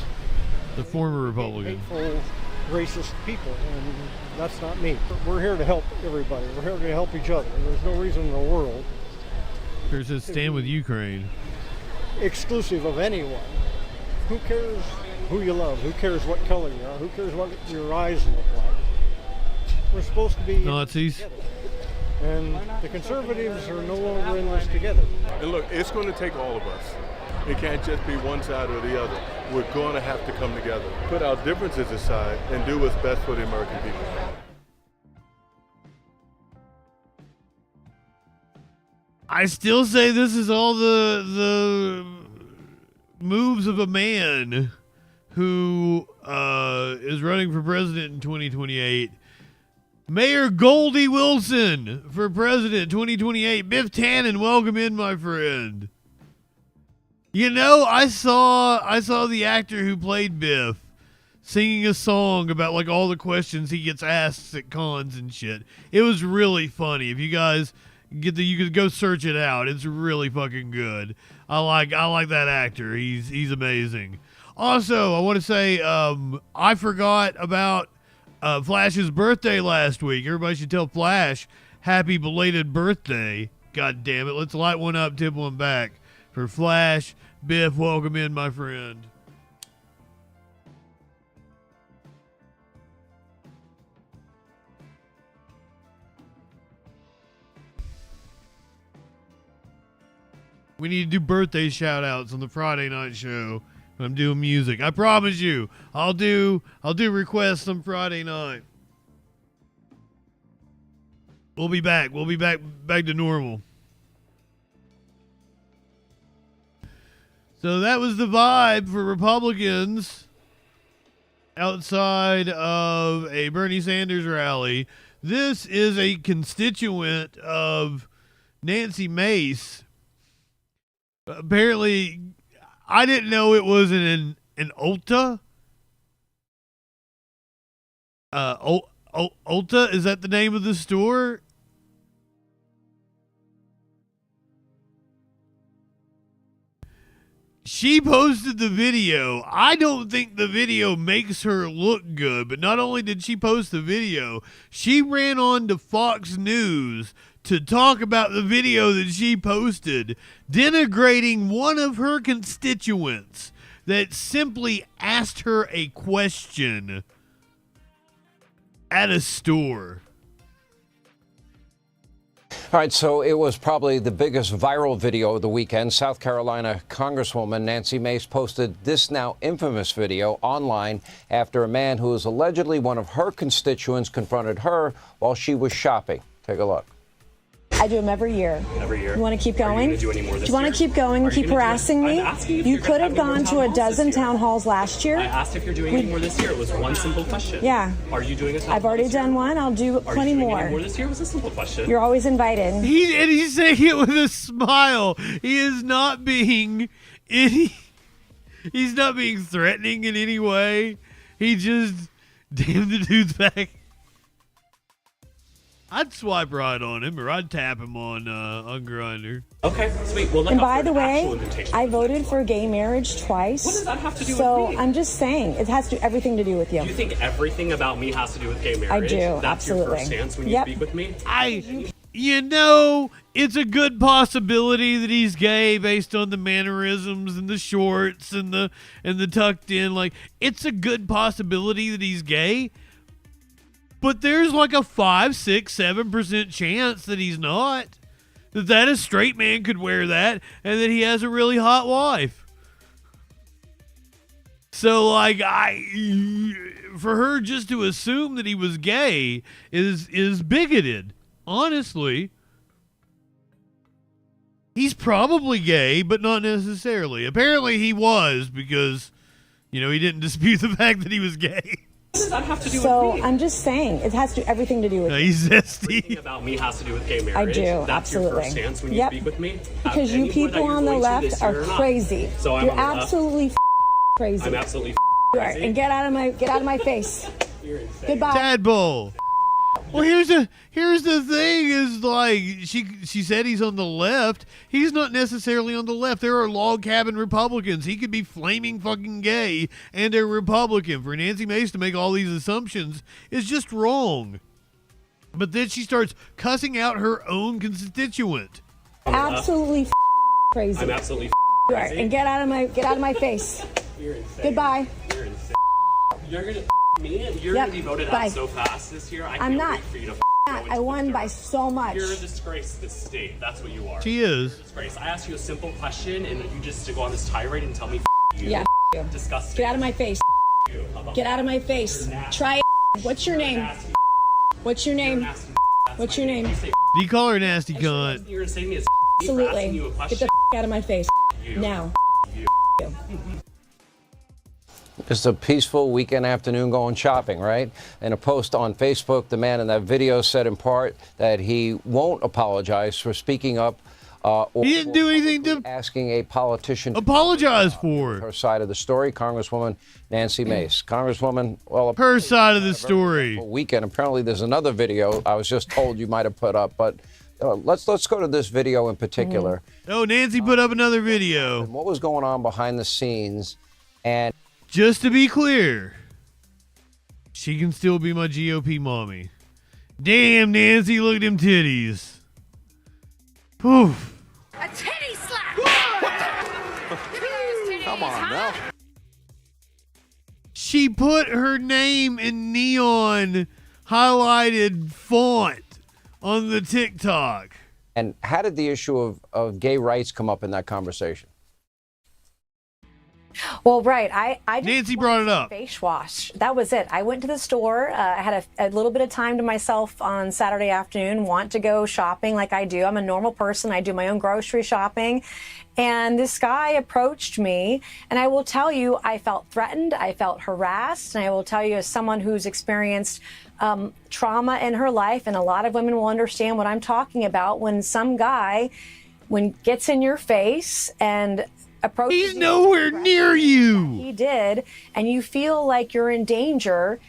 The former Republican. Hateful, racist people, and that's not me. We're here to help everybody. We're here to help each other. There's no reason in the world. Here it says stand with Ukraine. Exclusive of anyone. Who cares who you love? Who cares what color you are? Who cares what your eyes look like? We're supposed to be Nazis. Together. And the conservatives are no longer in this together. And look, it's going to take all of us. It can't just be one side or the other. We're going to have to come together, put our differences aside, and do what's best for the American people. I still say this is all the moves of a man who is running for president in 2028. Mayor Goldie Wilson for president 2028. Biff Tannen, welcome in, my friend. You know, I saw the actor who played Biff singing a song about like all the questions he gets asked at cons and shit. It was really funny. If you guys you could go search it out. It's really fucking good. I like that actor. He's amazing. Also, I want to say I forgot about Flash's birthday last week. Everybody should tell Flash happy belated birthday. God damn it. Let's light one up, tip one back. For Flash, Biff, welcome in, my friend. We need to do birthday shout outs on the Friday night show when I'm doing music. I promise you, I'll do requests on Friday night. We'll be back. We'll be back to normal. So that was the vibe for Republicans outside of a Bernie Sanders rally. This is a constituent of Nancy Mace. Apparently, I didn't know it was an Ulta. Ulta, is that the name of the store? She posted the video. I don't think the video makes her look good, but not only did she post the video, she ran on to Fox News to talk about the video that she posted, denigrating one of her constituents that simply asked her a question at a store. All right, so it was probably the biggest viral video of the weekend. South Carolina Congresswoman Nancy Mace posted this now infamous video online after a man who is allegedly one of her constituents confronted her while she was shopping. Take a look. I do them every year. Every year. You want to keep going? Do any more this you want to keep going and keep harassing me? You could have gone to a dozen town halls last year. I asked if you're doing any more this year. It was one simple question. Yeah. Are you doing a town I've already done one. I'll do plenty more. Are you doing any more this year? It was a simple question. You're always invited. He's saying it with a smile. He is not being he's not being threatening in any way. He just, damn, the dude's back. I'd swipe right on him, or I'd tap him on Grindr. Okay, sweet. Well, And by the way, I voted for gay marriage twice. What does that have to do with me? So I'm just saying, it has to everything to do with you. Do you think everything about me has to do with gay marriage? I do, That's absolutely. your first stance when you Yep. speak with me? You know, it's a good possibility that he's gay based on the mannerisms and the shorts and the tucked in. Like, it's a good possibility that he's gay. But there's like a 5, 6, 7% chance that he's not. That a straight man could wear that and that he has a really hot wife. So, like, for her just to assume that he was gay is bigoted. Honestly. He's probably gay, but not necessarily. Apparently he was, because, you know, he didn't dispute the fact that he was gay. What does that have to do So with me? I'm just saying, it has to everything to do with you. He's zesty. Everything about me has to do with gay marriage. I do, That's absolutely. your first stance when you Yep. speak with me? Because you people on the left are crazy. So I'm You're on the left. absolutely crazy. I'm absolutely You are, crazy. and get out of my face. Goodbye. Tadpole. Well, here's the thing is, like, she said he's on the left. He's not necessarily on the left. There are log cabin Republicans. He could be flaming fucking gay and a Republican. For Nancy Mace to make all these assumptions is just wrong. But then she starts cussing out her own constituent. Absolutely crazy. I'm absolutely You are, crazy. and get out of my face. You're insane. Goodbye. You're insane. You're gonna me? You're Yep. gonna be voted Bye. out so fast this year. I I'm can't not. wait for you to go into I won by so much. You're a disgrace to this state. That's what you are. She is. You're a disgrace. I asked you a simple question, and you just go on this tirade and tell me you. Yeah, you. Disgusting. Get out of my face. You. How about Get out of my face. Try it. What's your name? What's your name? What's your name? Do you call her a nasty cunt? You're gonna say to me as Absolutely. for asking you a Get question. the out of my face. You. Now. It's a peaceful weekend afternoon going shopping, right? In a post on Facebook, the man in that video said in part that he won't apologize for speaking up or He didn't do anything to asking a politician to apologize for her side of the story. Congresswoman Nancy Mace. Congresswoman, well, her side of the story. Weekend. Apparently, there's another video I was just told you might have put up, but let's go to this video in particular. Oh, Nancy put up another video. What was going on behind the scenes? And just to be clear, she can still be my GOP mommy. Damn, Nancy, look at them titties. Poof. A titty slap! Come on now. She put her name in neon highlighted font on the TikTok. And how did the issue of gay rights come up in that conversation? Well, right. I just Nancy brought it up. Face wash. That was it. I went to the store. I had a little bit of time to myself on Saturday afternoon. Want to go shopping like I do. I'm a normal person. I do my own grocery shopping. And this guy approached me, and I will tell you, I felt threatened. I felt harassed. And I will tell you, as someone who's experienced trauma in her life, and a lot of women will understand what I'm talking about, when some guy gets in your face and approaches He's nowhere near you. he did, and you feel like you're in danger,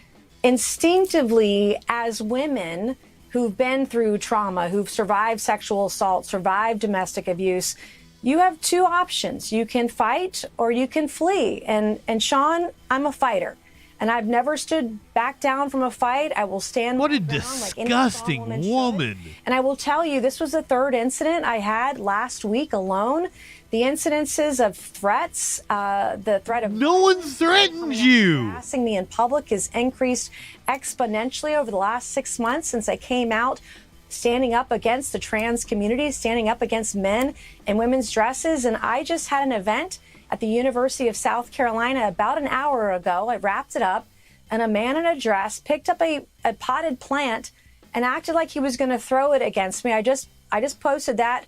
instinctively, as women who've been through trauma, who've survived sexual assault, survived domestic abuse, you have two options. You can fight or you can flee. And Sean, I'm a fighter. And I've never stood back down from a fight. I will stand. What a disgusting woman. And I will tell you, this was the third incident I had last week alone. The incidences of threats, the threat of no one threatened you. Harassing me in public has increased exponentially over the last 6 months since I came out, standing up against the trans community, standing up against men in women's dresses. And I just had an event at the University of South Carolina about an hour ago. I wrapped it up, and a man in a dress picked up a potted plant and acted like he was going to throw it against me. I just posted that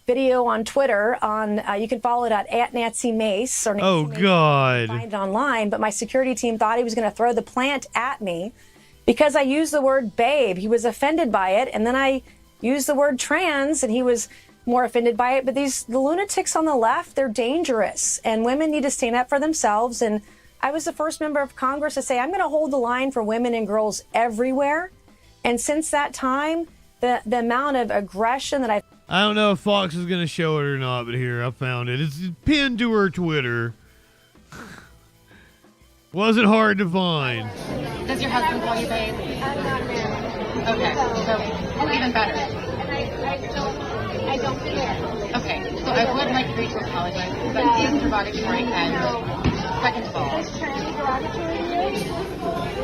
video on Twitter. You can follow it at Nancy Mace. Or Nancy Oh, Mace. God. You can find it online. But my security team thought he was going to throw the plant at me because I used the word babe. He was offended by it, and then I used the word trans, and he was more offended by it. But the lunatics on the left, they're dangerous, and women need to stand up for themselves. And I was the first member of Congress to say, I'm going to hold the line for women and girls everywhere. And since that time, the amount of aggression that I don't know if Fox is going to show it or not, but here, I found it. It's pinned to her Twitter. Wasn't hard to find. Does your husband call you babe? I'm not married. Okay, so even better. I don't care. Okay, so I would like for you to apologize, but it is derogatory and second of all. Is tranny derogatory to you?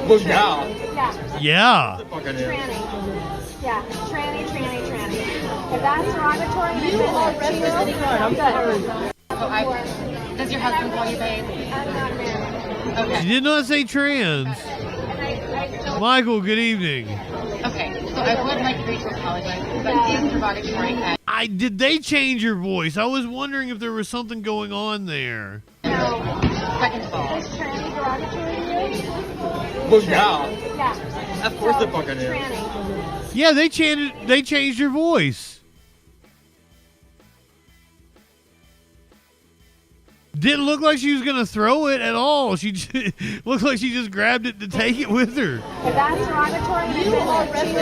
Well, yeah. Yeah. Tranny. Yeah, tranny. If that's derogatory, you are good. So does your husband call you babe? I'm not married. Okay. She did not say trans. Michael, good evening. Okay, so I would like for you to apologize, but it is derogatory and Did they change your voice? I was wondering if there was something going on there. second of all. Is tranny derogatory to you? Well, yeah. Yeah. Of course it fucking is. Yeah, they changed your voice. Didn't look like she was going to throw it at all. She looked like she just grabbed it to take it with her. If that's derogatory, you are good.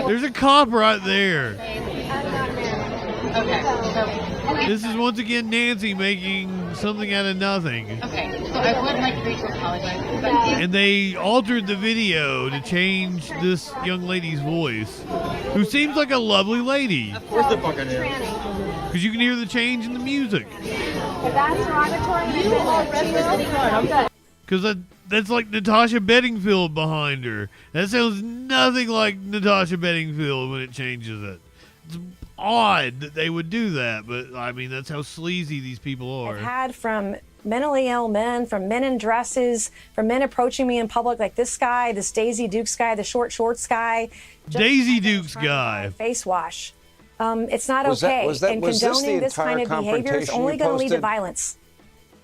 There's a cop right there. I'm not married. Okay, This is once again Nancy making something out of nothing. Okay, so I would like for you to apologize, but And they altered the video to change this young lady's voice, who seems like a lovely lady. Of course it fucking is. Because you can hear the change in the music. if that's derogatory, you are good. Because that's like Natasha Bedingfield behind her. That sounds nothing like Natasha Bedingfield when it changes it. It's odd that they would do that, but I mean, that's how sleazy these people are. I've had from mentally ill men, from men in dresses, from men approaching me in public like this guy, this Daisy Dukes guy, the short shorts guy. Daisy Dukes guy. Face wash. It's not Was that- okay. was that- and was this the condoning this kind of entire behavior is confrontation only you going to lead to posted? violence.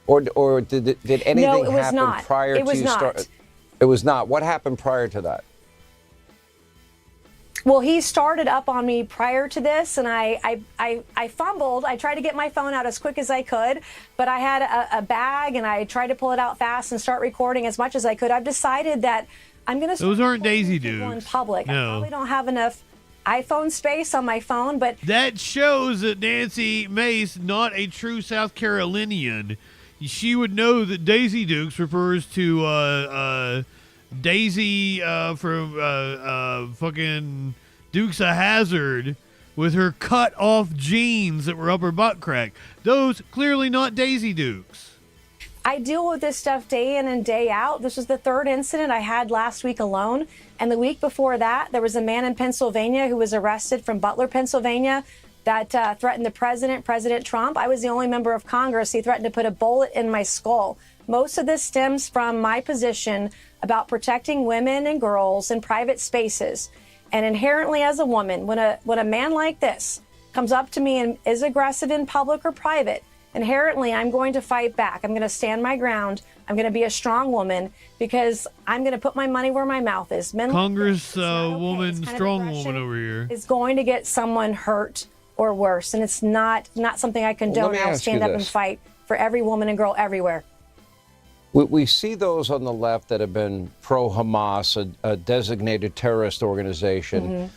Or did anything No, it was happen not. prior It was to you not. start? It was not. What happened prior to that? Well, he started up on me prior to this, and I fumbled. I tried to get my phone out as quick as I could, but I had a bag, and I tried to pull it out fast and start recording as much as I could. I've decided that I'm going to Those aren't Daisy people in Dukes. public. I No. probably don't have enough iPhone space on my phone, but That shows that Nancy Mace, not a true South Carolinian, she would know that Daisy Dukes refers to Daisy from fucking Dukes of Hazzard with her cut off jeans that were up her butt crack. Those clearly not Daisy Dukes. I deal with this stuff day in and day out. This was the third incident I had last week alone. And the week before that, there was a man in Pennsylvania who was arrested from Butler, Pennsylvania, that threatened the president, President Trump. I was the only member of Congress. He threatened to put a bullet in my skull. Most of this stems from my position about protecting women and girls in private spaces. And inherently as a woman, when a man like this comes up to me and is aggressive in public or private, inherently I'm going to fight back. I'm going to stand my ground. I'm going to be a strong woman because I'm going to put my money where my mouth is. Men Congresswoman, strong woman over here, is going to get someone hurt or worse, and it's not something I condone. I'll stand up and fight for every woman and girl everywhere. We see those on the left that have been pro-Hamas, a designated terrorist organization.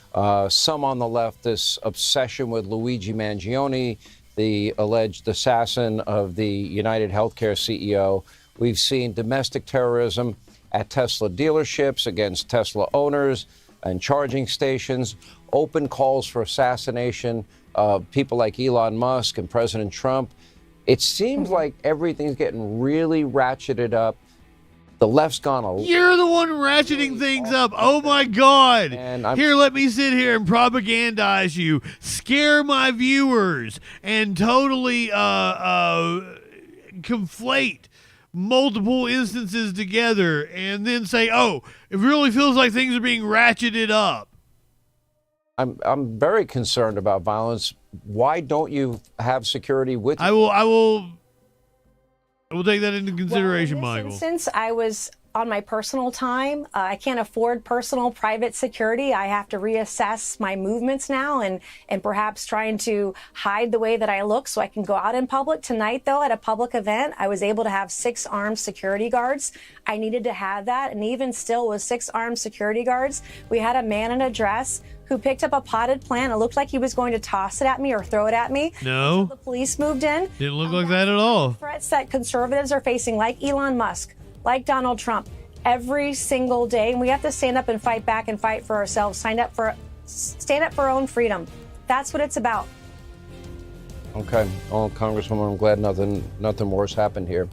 Some on the left, this obsession with Luigi Mangione, the alleged assassin of the United Healthcare CEO. We've seen domestic terrorism at Tesla dealerships against Tesla owners and charging stations, open calls for assassination of people like Elon Musk and President Trump. It seems like everything's getting really ratcheted up. The left's gone a... You're the one ratcheting things up. Oh, my God. Here, let me sit here and propagandize you, scare my viewers, and totally conflate multiple instances together and then say, oh, it really feels like things are being ratcheted up. I'm very concerned about violence. Why don't you have security with you? I will take that into consideration, Michael. Since I was on my personal time, I can't afford personal private security. I have to reassess my movements now and perhaps trying to hide the way that I look so I can go out in public. Tonight, though, at a public event, I was able to have 6 armed security guards. I needed to have that. And even still with 6 armed security guards, we had a man in a dress who picked up a potted plant. It looked like he was going to toss it at me or throw it at me. No. Until the police moved in. Didn't look like that at all. Threats that conservatives are facing, like Elon Musk, like Donald Trump, every single day. And we have to stand up and fight back and fight for ourselves. Stand up for our own freedom. That's what it's about. Okay. Oh, Congresswoman, I'm glad nothing worse happened here.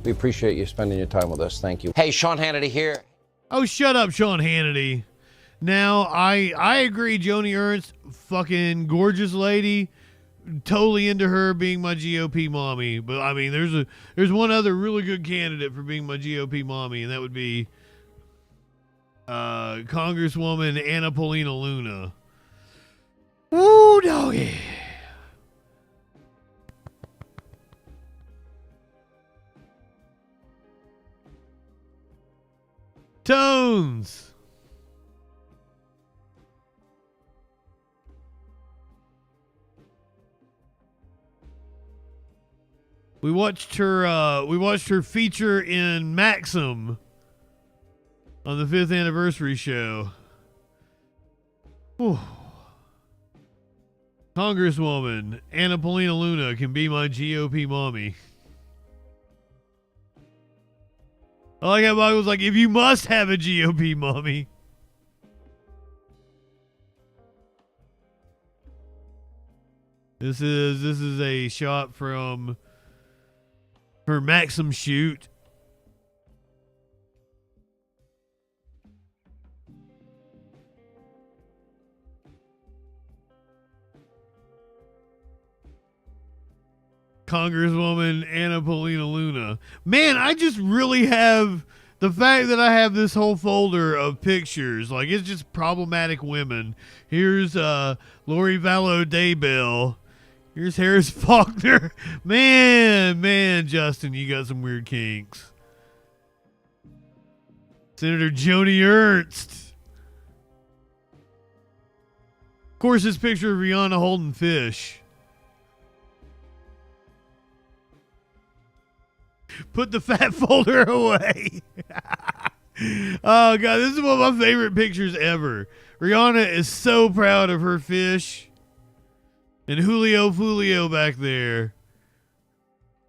We appreciate you spending your time with us. Thank you. Hey, Sean Hannity here. Oh, shut up, Sean Hannity. Now, I agree, Joni Ernst, fucking gorgeous lady. Totally into her being my GOP mommy. But, I mean, there's one other really good candidate for being my GOP mommy, and that would be Congresswoman Anna Paulina Luna. Ooh, doggy. Tones. We watched her feature in Maxim on the 5th anniversary show. Whew. Congresswoman Anna Paulina Luna can be my GOP mommy. I like how Michael's like, if you must have a GOP mommy. This is a shot from her Maxim shoot. Congresswoman Anna Paulina Luna. Man, I just really have the fact that I have this whole folder of pictures. Like, it's just problematic women. Here's Lori Vallow Daybell. Here's Harris Faulkner. Man, Justin, you got some weird kinks. Senator Joni Ernst. Of course, this picture of Rihanna holding fish. Put the fat folder away. Oh, God, this is one of my favorite pictures ever. Rihanna is so proud of her fish. And Julio Fulio back there.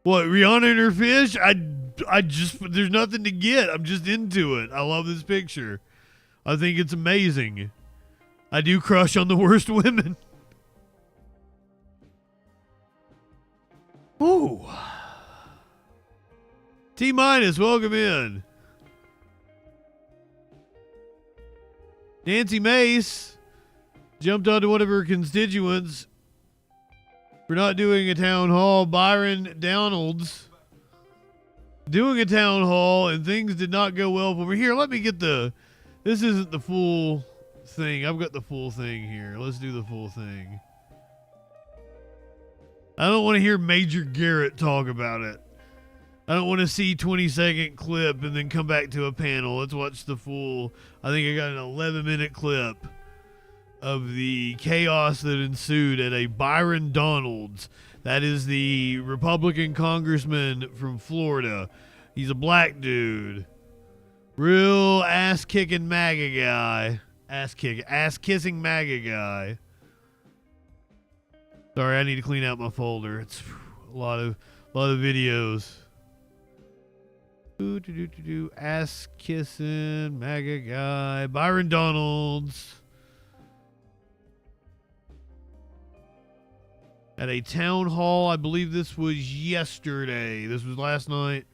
What, Rihanna and her fish? I just, there's nothing to get. I'm just into it. I love this picture. I think it's amazing. I do crush on the worst women. Ooh. T-minus, welcome in. Nancy Mace jumped onto one of her constituents for not doing a town hall. Byron Donalds doing a town hall, and things did not go well for me. Here, let me get this isn't the full thing. I've got the full thing here. Let's do the full thing. I don't want to hear Major Garrett talk about it. I don't want to see 20-second clip and then come back to a panel. Let's watch the full. I think I got an 11-minute clip of the chaos that ensued at a Byron Donalds. That is the Republican congressman from Florida. He's a black dude. Real ass-kicking MAGA guy. Ass-kissing MAGA guy. Sorry, I need to clean out my folder. It's a lot of videos. Ass kissing MAGA guy. Byron Donalds. At a town hall, I believe this was yesterday. This was last night.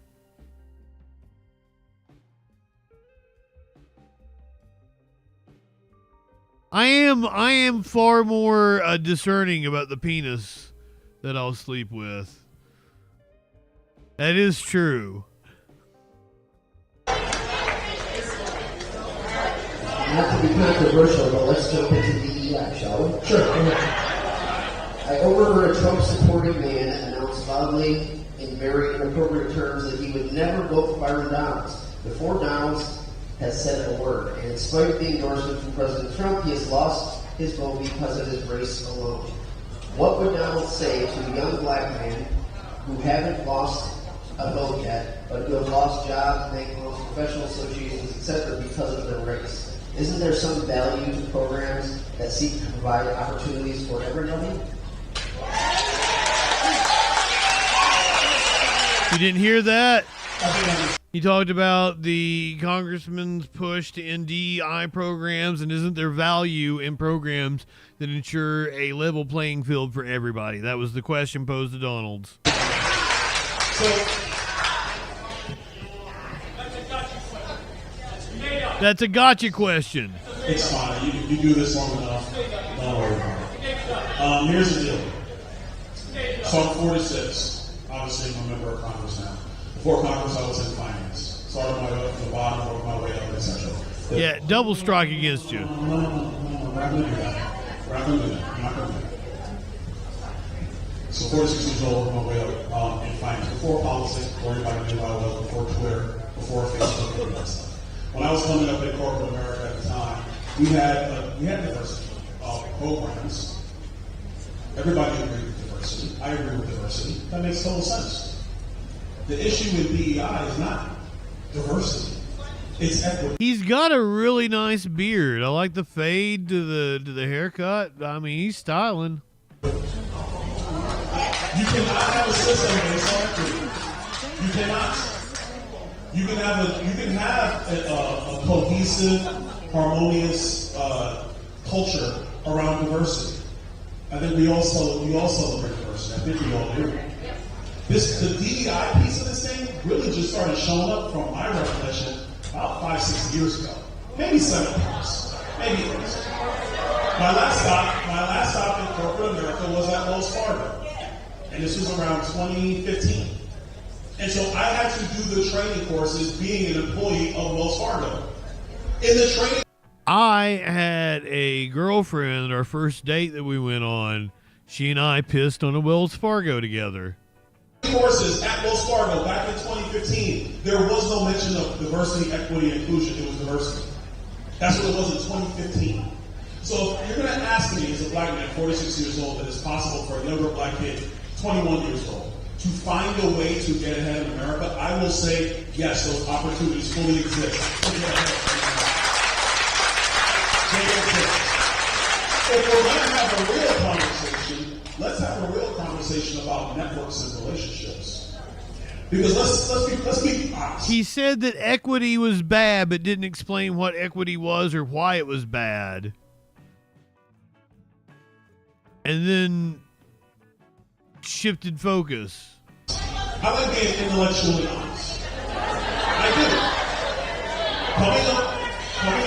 I am far more discerning about the penis that I'll sleep with. That is true. Not to be controversial, but let's jump into the EI, shall we? Sure. I overheard a Trump-supporting man announce loudly in very inappropriate terms that he would never vote for Byron Donalds before Donalds has said a word. And in spite of the endorsement from President Trump, he has lost his vote because of his race alone. What would Donalds say to a young black man who haven't lost a vote yet, but who have lost jobs, bank loans, professional associations, etc. because of their race? Isn't there some value to programs that seek to provide opportunities for everybody? You didn't hear that? He talked about the congressman's push to end DEI programs, and isn't there value in programs that ensure a level playing field for everybody? That was the question posed to Donalds. That's a gotcha question. It's fine. You do this long enough. Don't worry about it. Here's the deal. So I'm 46. Obviously, I'm a member of Congress now. Before Congress, I was in finance. Started my way up from the bottom, worked my way up, etc. Yeah, double strike against you. No, we're not going to do that. We're not going to do that. We're not going to do that. So 46 years old, worked my way up in finance. Before politics, before anybody knew who I was, before Twitter, before Facebook, and that stuff. When I was coming up in corporate America at the time, we had diversity programs. Everybody agreed with diversity. I agree with diversity. That makes total sense. The issue with DEI is not diversity; it's equity. He's got a really nice beard. I like the fade to the haircut. I mean, he's styling. You cannot have a system based on equity. You cannot. You can have a cohesive, harmonious culture around diversity. I think we all celebrate diversity. I think we all do. The DEI piece of this thing really just started showing up from my recollection about 5-6 years ago, maybe 7 years, maybe 8. My last stop in corporate America was at Wells Fargo, and this was around 2015. And so I had to do the training courses being an employee of Wells Fargo. In the training, I had a girlfriend, our first date that we went on, she and I pissed on a Wells Fargo together. Courses at Wells Fargo back in 2015, there was no mention of diversity, equity, and inclusion. It was diversity. That's what it was in 2015. So if you're going to ask me as a black man, 46 years old, that it's possible for a younger black kid, 21 years old, to find a way to get ahead in America, I will say, yes, those opportunities fully exist to get ahead. If we're going to have a real conversation, let's have a real conversation about networks and relationships. Because let's be honest. He said that equity was bad, but didn't explain what equity was or why it was bad. And then shifted focus. I like being intellectually honest. Coming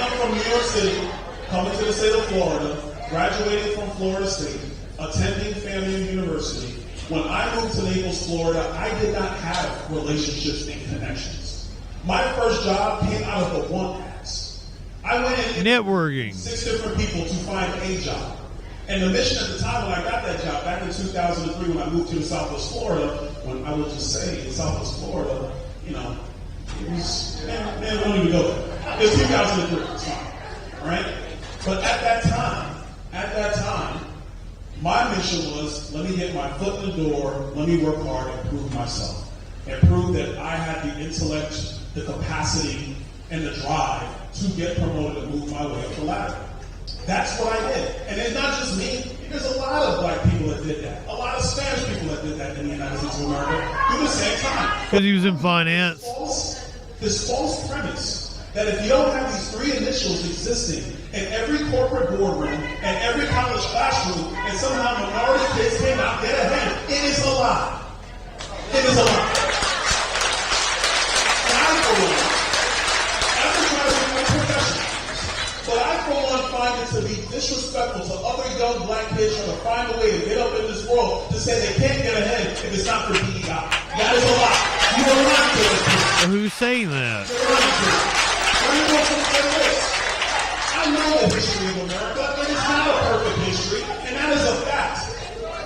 up from New York City, coming to the state of Florida, graduating from Florida State, attending FAMU University. When I moved to Naples, Florida, I did not have relationships and connections. My first job came out of the want ads. I went in networking 6 different people to find a job. And the mission at the time when I got that job, back in 2003 when I moved to the Southwest Florida, when I would just say in Southwest Florida, you know, it was, man, don't even go there. It was 2003, it's fine, all right? But at that time, my mission was, let me get my foot in the door, let me work hard and prove myself. And prove that I had the intellect, the capacity, and the drive to get promoted and move my way up the ladder. That's what I did. And it's not just me. There's a lot of black people that did that. A lot of Spanish people that did that in the United States of America at the same time. Because he was in finance. This false premise that if you don't have these 3 initials existing in every corporate boardroom and every college classroom, and somehow minority kids cannot get ahead, it is a lie. It is a lie. And I, for one, advertising my profession, but I, for one, find it to be disrespectful to other young black kids trying to find a way to get up in this world to say they can't get ahead if it's not for DEI. That is a lie. You are not doing it. Who's saying that? I know the history of America, and it's not a perfect history, and that is a fact.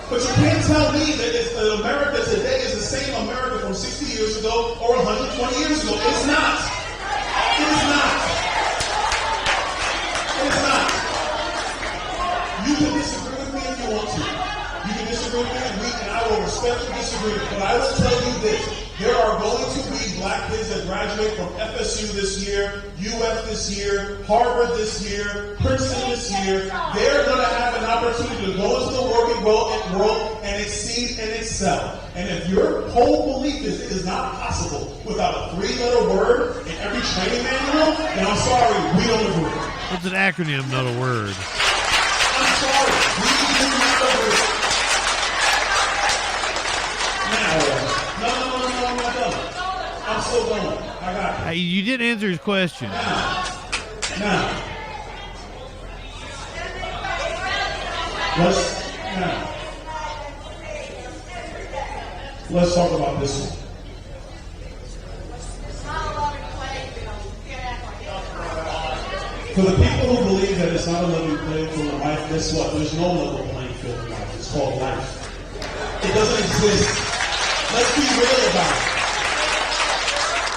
But you can't tell me that America today is the same America from 60 years ago or 120 years ago. It's not. It is not. It is not. You can disagree with me if you want to. You can disagree with me, and I will respect your disagreement. But I will tell you this. There are going to be black kids that graduate from FSU this year, UF this year, Harvard this year, Princeton this year. They're going to have an opportunity to go into the working world and exceed and excel. And if your whole belief is it is not possible without a 3-letter word in every training manual, then I'm sorry, we don't agree. It's an acronym, not a word. I'm sorry, we do not agree. Now, I'm still going. I got it. Hey, you didn't answer his question. Now, let's talk about this one. For the people who believe that it's not a level playing field in life, guess what? There's no level playing field in life. It's called life. It doesn't exist. Let's be real about it.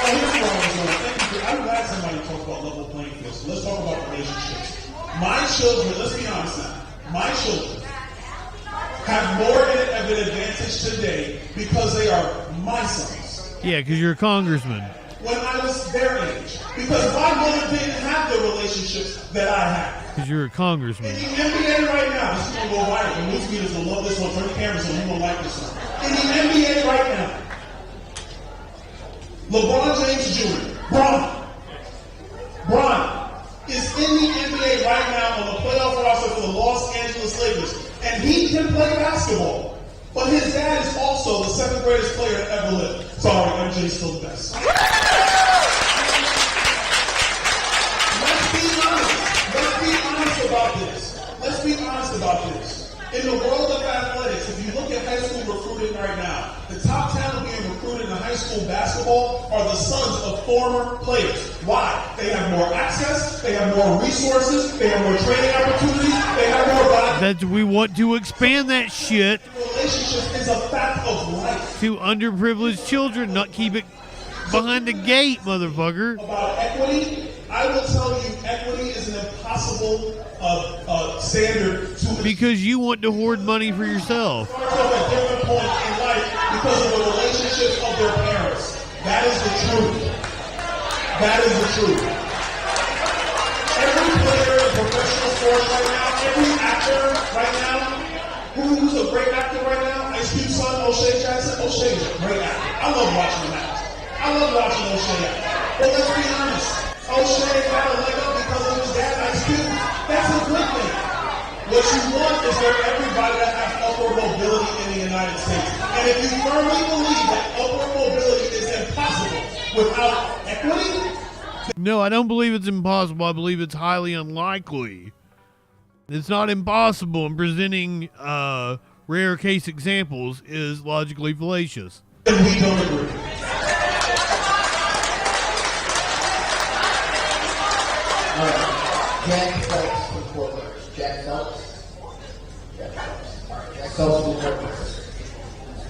Oh, here's what I was going. I'm glad somebody talked about level playing field. So let's talk about relationships. My children, let's be honest now. My children have more of an advantage today because they are my sons. Yeah, because you're a congressman. When I was their age. Because my mother didn't have the relationships that I had. Because you're a congressman. In the NBA right now, this is going to go viral. The news meters will love this one. Turn the cameras on. You're going to like this one. In the NBA right now, LeBron James Jr., Bron is in the NBA right now on the playoff roster for the Los Angeles Lakers. And he can play basketball. But his dad is also the 7th greatest player to ever live. Sorry, MJ's still the best. Let's be honest. Let's be honest about this. Let's be honest about this. In the world of athletics, if you look at high school recruiting right now, the top talent being recruited in high school basketball are the sons of former players. Why? They have more access, they have more resources, they have more training opportunities, they have more bodies. We want to expand that shit. Relationship is a fact of life. To underprivileged children, not keep it behind the gate, motherfucker. About equity, I will tell you, equity is an impossible standard to. Because you want to hoard money for yourself. At different points in life because of the relationships of their parents. That is the truth. That is the truth. Every player in professional sports right now, every actor right now, who's a great actor right now? Ice Cube's son, O'Shea Jackson. O'Shea is a great actor. I love watching him act. I love watching O'Shea act. But let's be honest. O'Shea got a leg up because of his dad, Ice Cube. That's a good thing. What you want is for everybody to have upward mobility in the United States. And if you firmly believe that upward mobility is impossible, without equity? No, I don't believe it's impossible. I believe it's highly unlikely. It's not impossible, and presenting rare case examples is logically fallacious. And we don't agree. All right. Jack Phelps from Fort Worth. Jack Phelps. Jack Phelps. All right. Jack Phelps from Fort Worth.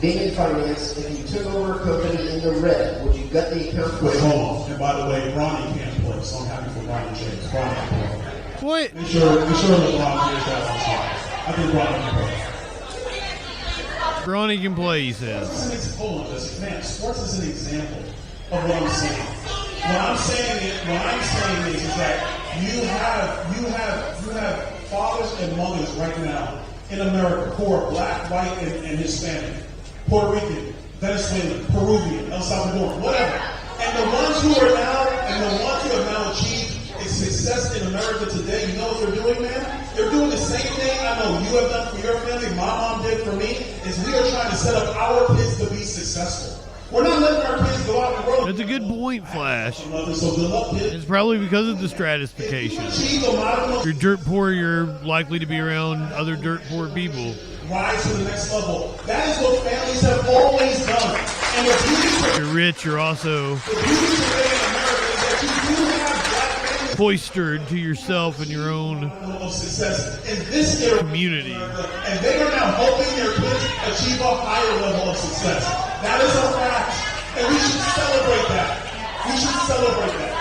Being in finance, if you took over a company in the red, would you gut the account? Wait, hold on. And by the way, Bronny can't play, so I'm happy for Bronny James. Bronny can play. What? Be sure LeBron hears that on time. I think Bronny can play. Bronny can play, he says. Hold on, Jesse. Man, sports is an example of what I'm saying. What I'm saying is that you have fathers and mothers right now in America who are black, white, and Hispanic, Puerto Rican, Venezuelan, Peruvian, El Salvadoran, whatever. And the ones who have now achieved success in America today, you know what they're doing, man? They're doing the same thing I know you have done for your family, my mom did for me, is we are trying to set up our kids to be successful. We're not letting our kids go out in the world. That's a good point, Flash. It's probably because of the stratification. If you're dirt poor, you're likely to be around other dirt poor people. Rise to the next level. That is what families have always done. And the beauty If you're rich, you're also cloistered to yourself and your own of success in this area community. And they are now helping their kids achieve a higher level of success. That is a fact. And we should celebrate that. We should celebrate that.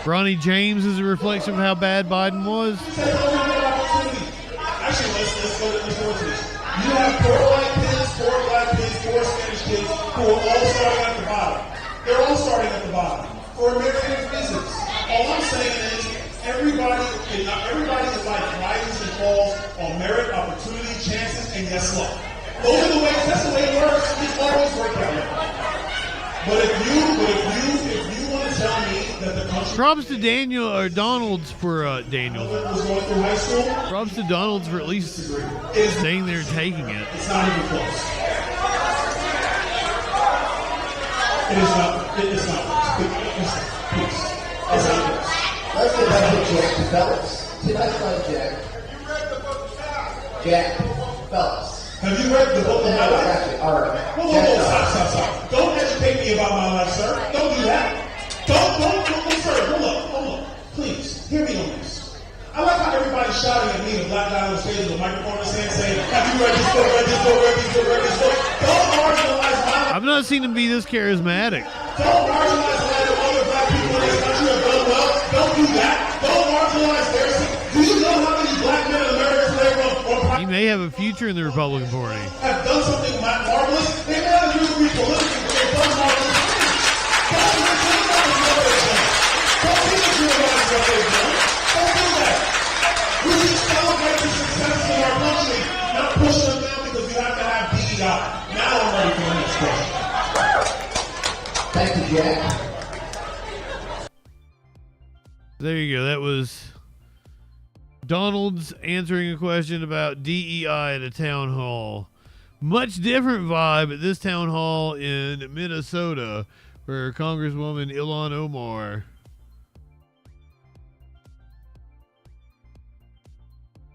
Bronny James is a reflection of how bad Biden was. Actually, let's go to this. You have 4 white kids, 4 black kids, 4 Spanish kids who are all starting at the bottom. They're all starting at the bottom for American physics. All I'm saying is everybody in life rises and falls on merit, opportunity, chances, and yes, luck. Those are the ways. That's the way it works. It's always worked that way. But if you want to tell me that the country Props to Daniel or Donald's for Daniel. was going through high school, Props to Donald's for at least staying there and taking it. it's not even close. It is not. It's not. Please. It's not close. Let's get back to Jack Phelps. Tonight's by Jack. Jack Phelps. Have you read the book of my life? All right. Whoa, stop. Don't educate me about my life, sir. Don't do that. Don't, sir. Hold up. Please, hear me on this. I like how everybody's shouting at me, the black guy on stage with a microphone in his hand saying, have you read this book, read this book? Don't marginalize my life. I've not seen him be this charismatic. Don't marginalize the life of other black people in this country have done well. Don't do that. Don't marginalize theirs. Do you know how many black men in America today He may have a future in the Republican Party. have done something marvelous? They may not agree with me politically, but they've done marvelous things. Don't be the true about what they've done. Don't do that. We should celebrate the successes of our country, not push them down because you have to have DEI. Now I'm ready for the next question. Thank you, Jack. There you go. That was Donald's answering a question about DEI at a town hall. Much different vibe at this town hall in Minnesota for Congresswoman Ilhan Omar.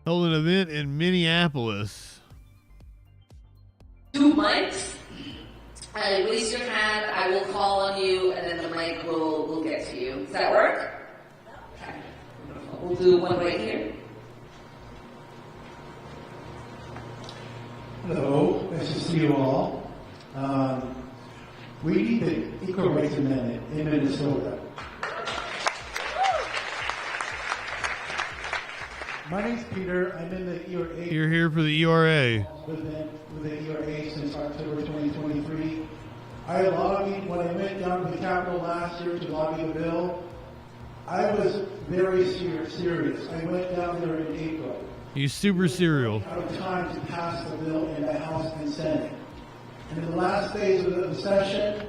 Held an event in Minneapolis. 2 mics. Raise your hand. I will call on you, and then the mic will get to you. Does that work? Okay. We'll do one right here. Hello, nice to see you all. We need the Equal Rights Amendment in Minnesota. My name's Peter. I'm in the ERA. You're here for the ERA. With the ERA since October 2023. I lobbied when I went down to the Capitol last year to lobby a bill. I was very serious. I went down there in April. He's super serial. Out of time to pass the bill in the House and Senate. And in the last days of the session,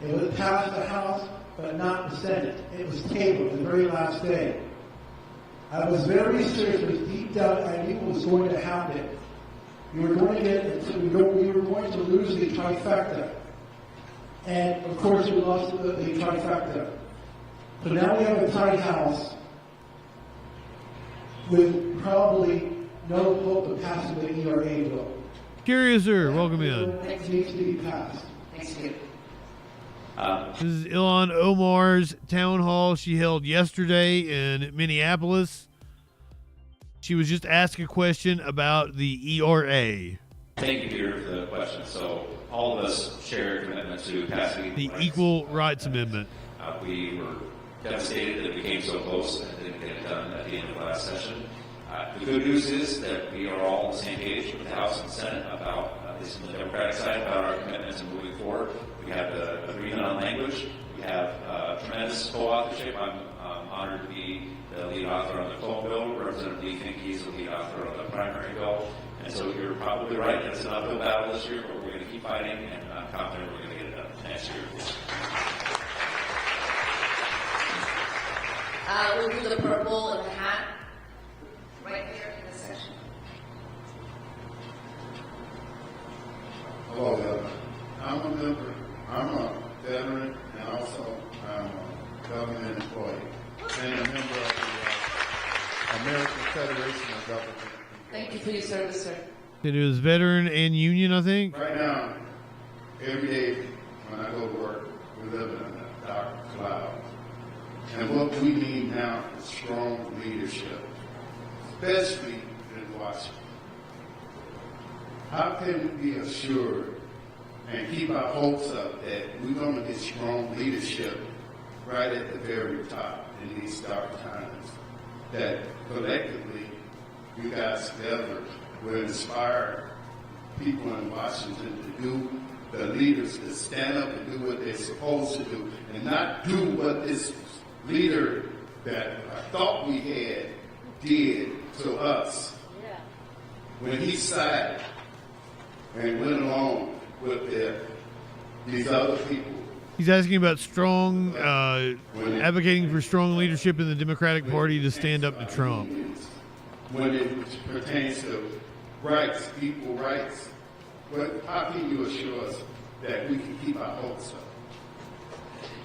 it was passed the House, but not the Senate. It was tabled the very last day. I was very serious, but deep down I knew what was going to happen. We were going to lose the trifecta. And of course, we lost the trifecta. So now we have a tight house with probably no hope of passing the ERA bill. Curious, sir. Welcome in. It needs to be passed. Thank you. This is Ilhan Omar's town hall she held yesterday in Minneapolis. She was just asked a question about the ERA. Thank you, Peter, for the question. So all of us share a commitment to passing The Equal Rights Amendment. We were devastated that it became so close and didn't get it done at the end of the last session. The good news is that we are all on the same page with the House and Senate about, at least on the Democratic side, about our commitments and moving forward. We have the agreement on language. We have tremendous co-authorship. I'm honored to be the lead author on the phone bill. Representative Lee Finke is the lead author on the primary bill. And so you're probably right. It's an uphill battle this year, but we're going to keep fighting, and I'm confident we're going to get it done next year. We'll do the purple and the hat right here in this section. Hello, I'm a member. I'm a veteran, and also I'm a government employee and a member of the American Federation of Government. Thank you for your service, sir. It was veteran and union, I think. Right now, every day when I go to work, we live in a dark cloud. And what we need now is strong leadership, especially in Washington. How can we be assured and keep our hopes up that we're going to get strong leadership right at the very top in these dark times? That collectively, you guys together will inspire people in Washington to do, the leaders to stand up and do what they're supposed to do, and not do what this leader that I thought we had did to us when he sided and went along with these other people. He's asking about strong, advocating for strong leadership in the Democratic Party to stand up to Trump. When it pertains to rights, equal rights, how can you assure us that we can keep our hopes up?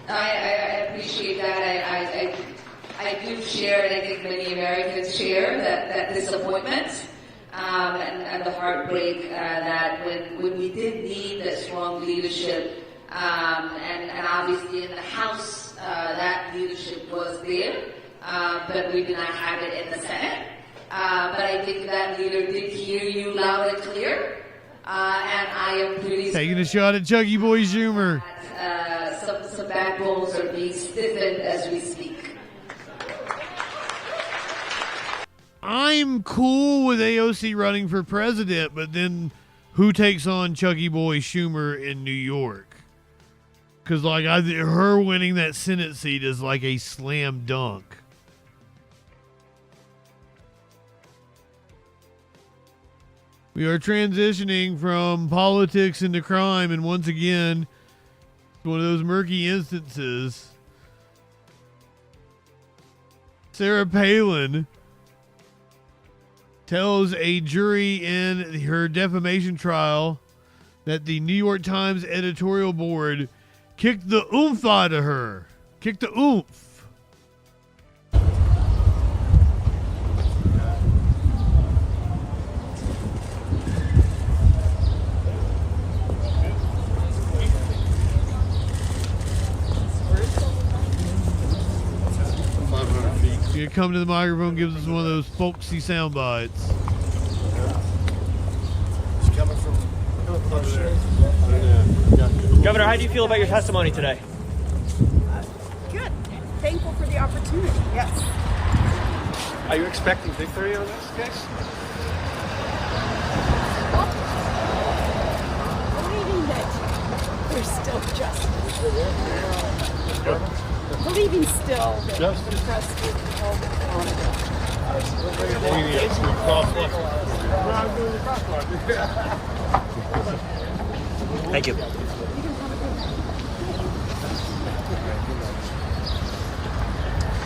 I appreciate that. I do share, and I think many Americans share, that disappointment and the heartbreak that when we did need that strong leadership, and obviously in the House that leadership was there, but we did not have it in the Senate. But I think that leader did hear you loud and clear, and I am pretty Taking a shot at Chucky Boy Schumer. Some backbones are being stiffened as we speak. I'm cool with AOC running for president, but then who takes on Chucky Boy Schumer in New York? Because her winning that Senate seat is like a slam dunk. We are transitioning from politics into crime, and once again, it's one of those murky instances. Sarah Palin tells a jury in her defamation trial that the New York Times editorial board kicked the oomph out of her. Kicked the oomph. You come to the microphone, gives us one of those folksy sound bites. Governor, how do you feel about your testimony today? Good. Thankful for the opportunity, yes. Are you expecting victory on this case? Believing that there's still justice. Believing still that the press will be held accountable. Thank you.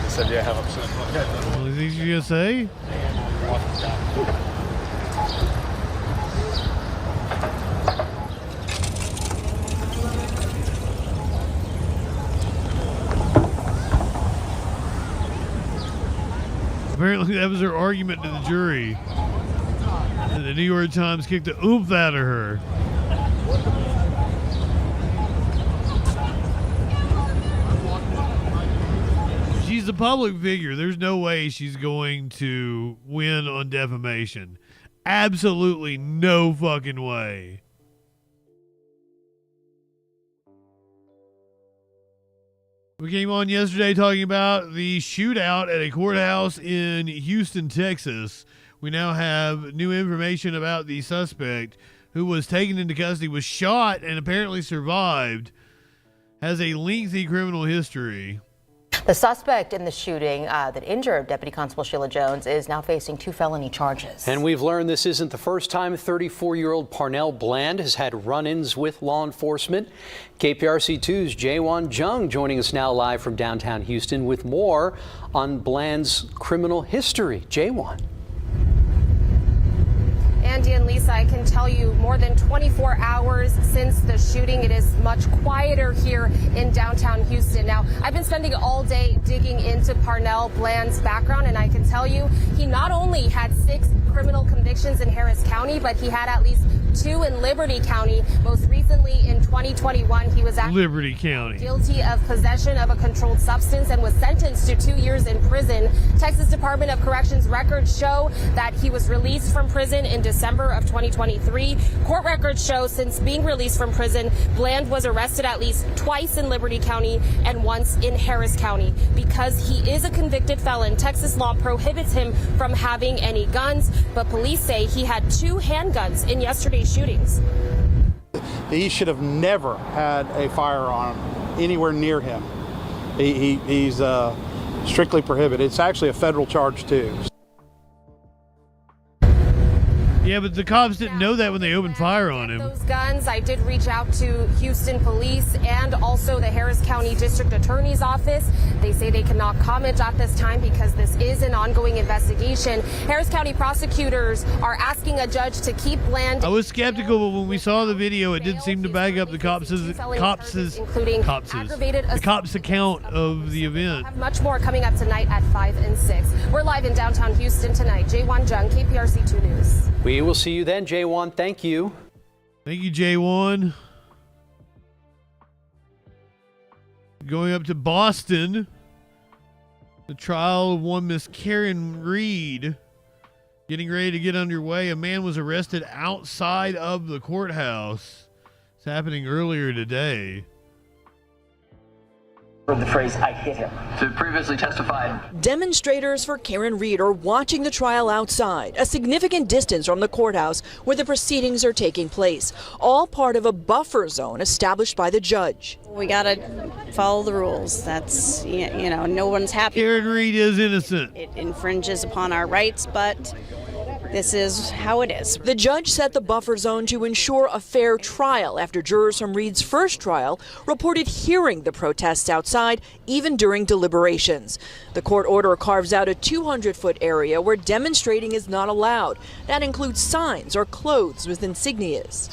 Said yeah, have upset. What do you think you're gonna say? Apparently that was her argument to the jury. And the New York Times kicked the oomph out of her. She's a public figure. There's no way she's going to win on defamation. Absolutely no fucking way. We came on yesterday talking about the shootout at a courthouse in Houston, Texas. We now have new information about the suspect who was taken into custody, was shot, and apparently survived. Has a lengthy criminal history. The suspect in the shooting that injured Deputy Constable Sheila Jones is now facing 2 felony charges. And we've learned this isn't the first time 34-year-old Parnell Bland has had run-ins with law enforcement. KPRC2's Jaewon Jung joining us now live from downtown Houston with more on Bland's criminal history. Jaewon. Andy and Lisa, I can tell you more than 24 hours since the shooting, it is much quieter here in downtown Houston. Now, I've been spending all day digging into Parnell Bland's background, and I can tell you he not only had 6 criminal convictions in Harris County, but he had at least 2 in Liberty County. Most recently in 2021, he was Liberty County guilty of possession of a controlled substance and was sentenced to 2 years in prison. Texas Department of Corrections records show that he was released from prison in December of 2023. Court records show since being released from prison, Bland was arrested at least twice in Liberty County and once in Harris County. Because he is a convicted felon, Texas law prohibits him from having any guns, but police say he had 2 handguns in yesterday's shootings. He should have never had a firearm anywhere near him. He's strictly prohibited. It's actually a federal charge too. Yeah, but the cops didn't know that when they opened fire on him. Those guns, I did reach out to Houston Police and also the Harris County District Attorney's Office. They say they cannot comment at this time because this is an ongoing investigation. Harris County prosecutors are asking a judge to keep Bland. I was skeptical, but when we saw the video, it did seem to back up the cops' account of the event. Have much more coming up tonight at 5 and 6. We're live in downtown Houston tonight. Jaewon Jung, KPRC2 News. We will see you then, Jaewon. Thank you. Thank you, Jaewon. Going up to Boston, the trial of one Miss Karen Reed getting ready to get underway. A man was arrested outside of the courthouse. It's happening earlier today. The phrase, "I hit him," to previously testified. Demonstrators for Karen Reed are watching the trial outside, a significant distance from the courthouse where the proceedings are taking place, all part of a buffer zone established by the judge. We got to follow the rules. That's, you know, no one's happy. Karen Reed is innocent. It infringes upon our rights, but this is how it is. The judge set the buffer zone to ensure a fair trial after jurors from Reed's first trial reported hearing the protests outside even during deliberations. The court order carves out a 200-foot area where demonstrating is not allowed. That includes signs or clothes with insignias.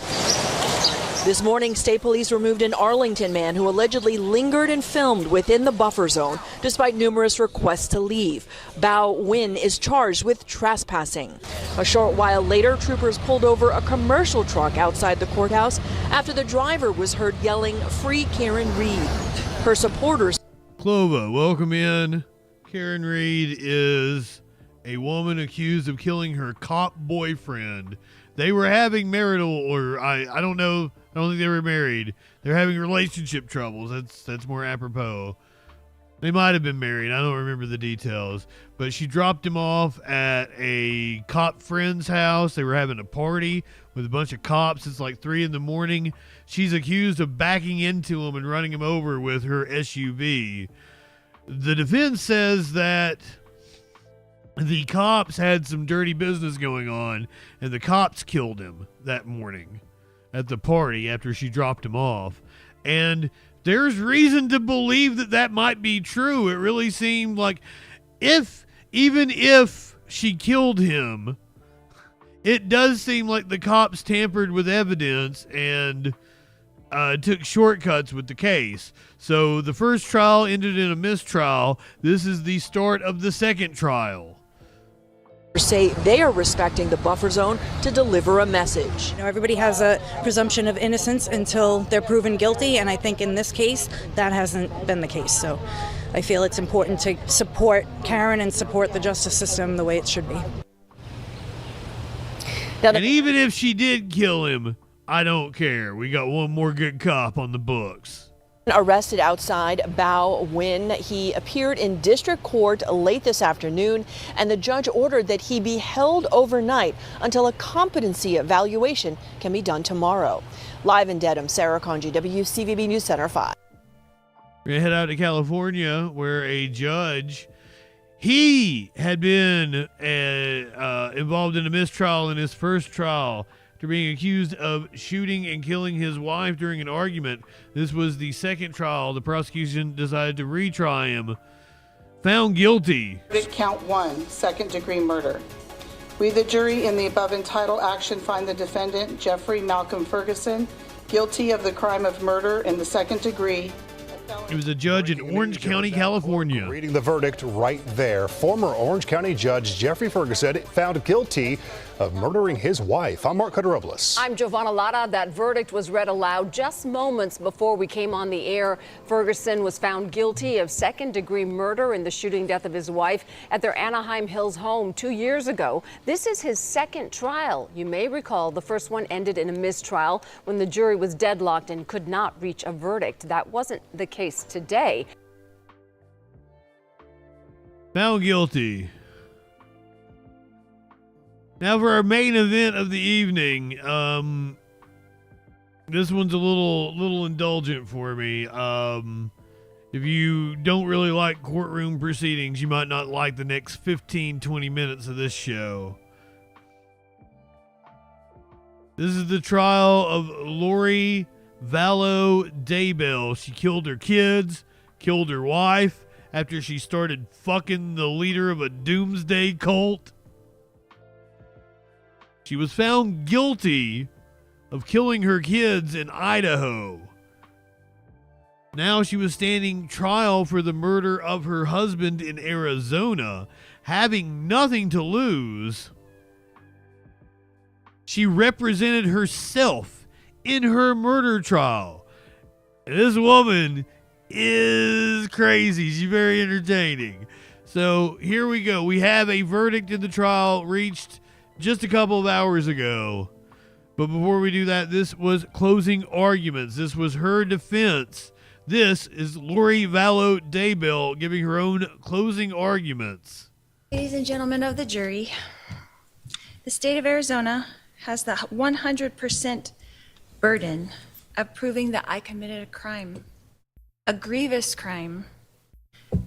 This morning, state police removed an Arlington man who allegedly lingered and filmed within the buffer zone despite numerous requests to leave. Bao Win is charged with trespassing. A short while later, troopers pulled over a commercial truck outside the courthouse after the driver was heard yelling, "Free Karen Reed." Her supporters. Clova, welcome in. Karen Reed is a woman accused of killing her cop boyfriend. They were having marital, or I don't know. I don't think they were married. They're having relationship troubles. That's more apropos. They might have been married. I don't remember the details. But she dropped him off at a cop friend's house. They were having a party with a bunch of cops. It's like 3 a.m. She's accused of backing into him and running him over with her SUV. The defense says that the cops had some dirty business going on, and the cops killed him that morning at the party after she dropped him off. And there's reason to believe that that might be true. It really seemed like even if she killed him, it does seem like the cops tampered with evidence and took shortcuts with the case. So the first trial ended in a mistrial. This is the start of the second trial. say they are respecting the buffer zone to deliver a message. You know, everybody has a presumption of innocence until they're proven guilty, and I think in this case that hasn't been the case. So I feel it's important to support Karen and support the justice system the way it should be. And even if she did kill him, I don't care. We got one more good cop on the books. Arrested outside Bao when he appeared in district court late this afternoon, and the judge ordered that he be held overnight until a competency evaluation can be done tomorrow. Live in Dedham, Sarah Conji, WCVB News Center 5. We're going to head out to California, where a judge, he had been involved in a mistrial in his first trial after being accused of shooting and killing his wife during an argument. This was the second trial. The prosecution decided to retry him. Found guilty. Count 1, second-degree murder. We, the jury, in the above entitled action, find the defendant, Jeffrey Malcolm Ferguson, guilty of the crime of murder in the second degree. He was a judge in Orange County, California. Reading the verdict right there. Former Orange County Judge Jeffrey Ferguson found guilty of murdering his wife. I'm Mark Cudderobles. I'm Giovanna Lara. That verdict was read aloud just moments before we came on the air. Ferguson was found guilty of second-degree murder in the shooting death of his wife at their Anaheim Hills home 2 years ago. This is his second trial. You may recall the first one ended in a mistrial when the jury was deadlocked and could not reach a verdict. That wasn't the case today. Found guilty. Now for our main event of the evening, this one's a little indulgent for me. If you don't really like courtroom proceedings, you might not like the next 15-20 minutes of this show. This is the trial of Lori Vallow Daybell. She killed her kids, killed her wife after she started fucking the leader of a doomsday cult. She was found guilty of killing her kids in Idaho. Now she was standing trial for the murder of her husband in Arizona, having nothing to lose. She represented herself in her murder trial. And this woman is crazy. She's very entertaining. So here we go. We have a verdict in the trial reached just a couple of hours ago. But before we do that, this was closing arguments. This was her defense. This is Lori Vallow Daybell giving her own closing arguments. Ladies and gentlemen of the jury, the state of Arizona has the 100% burden of proving that I committed a crime, a grievous crime,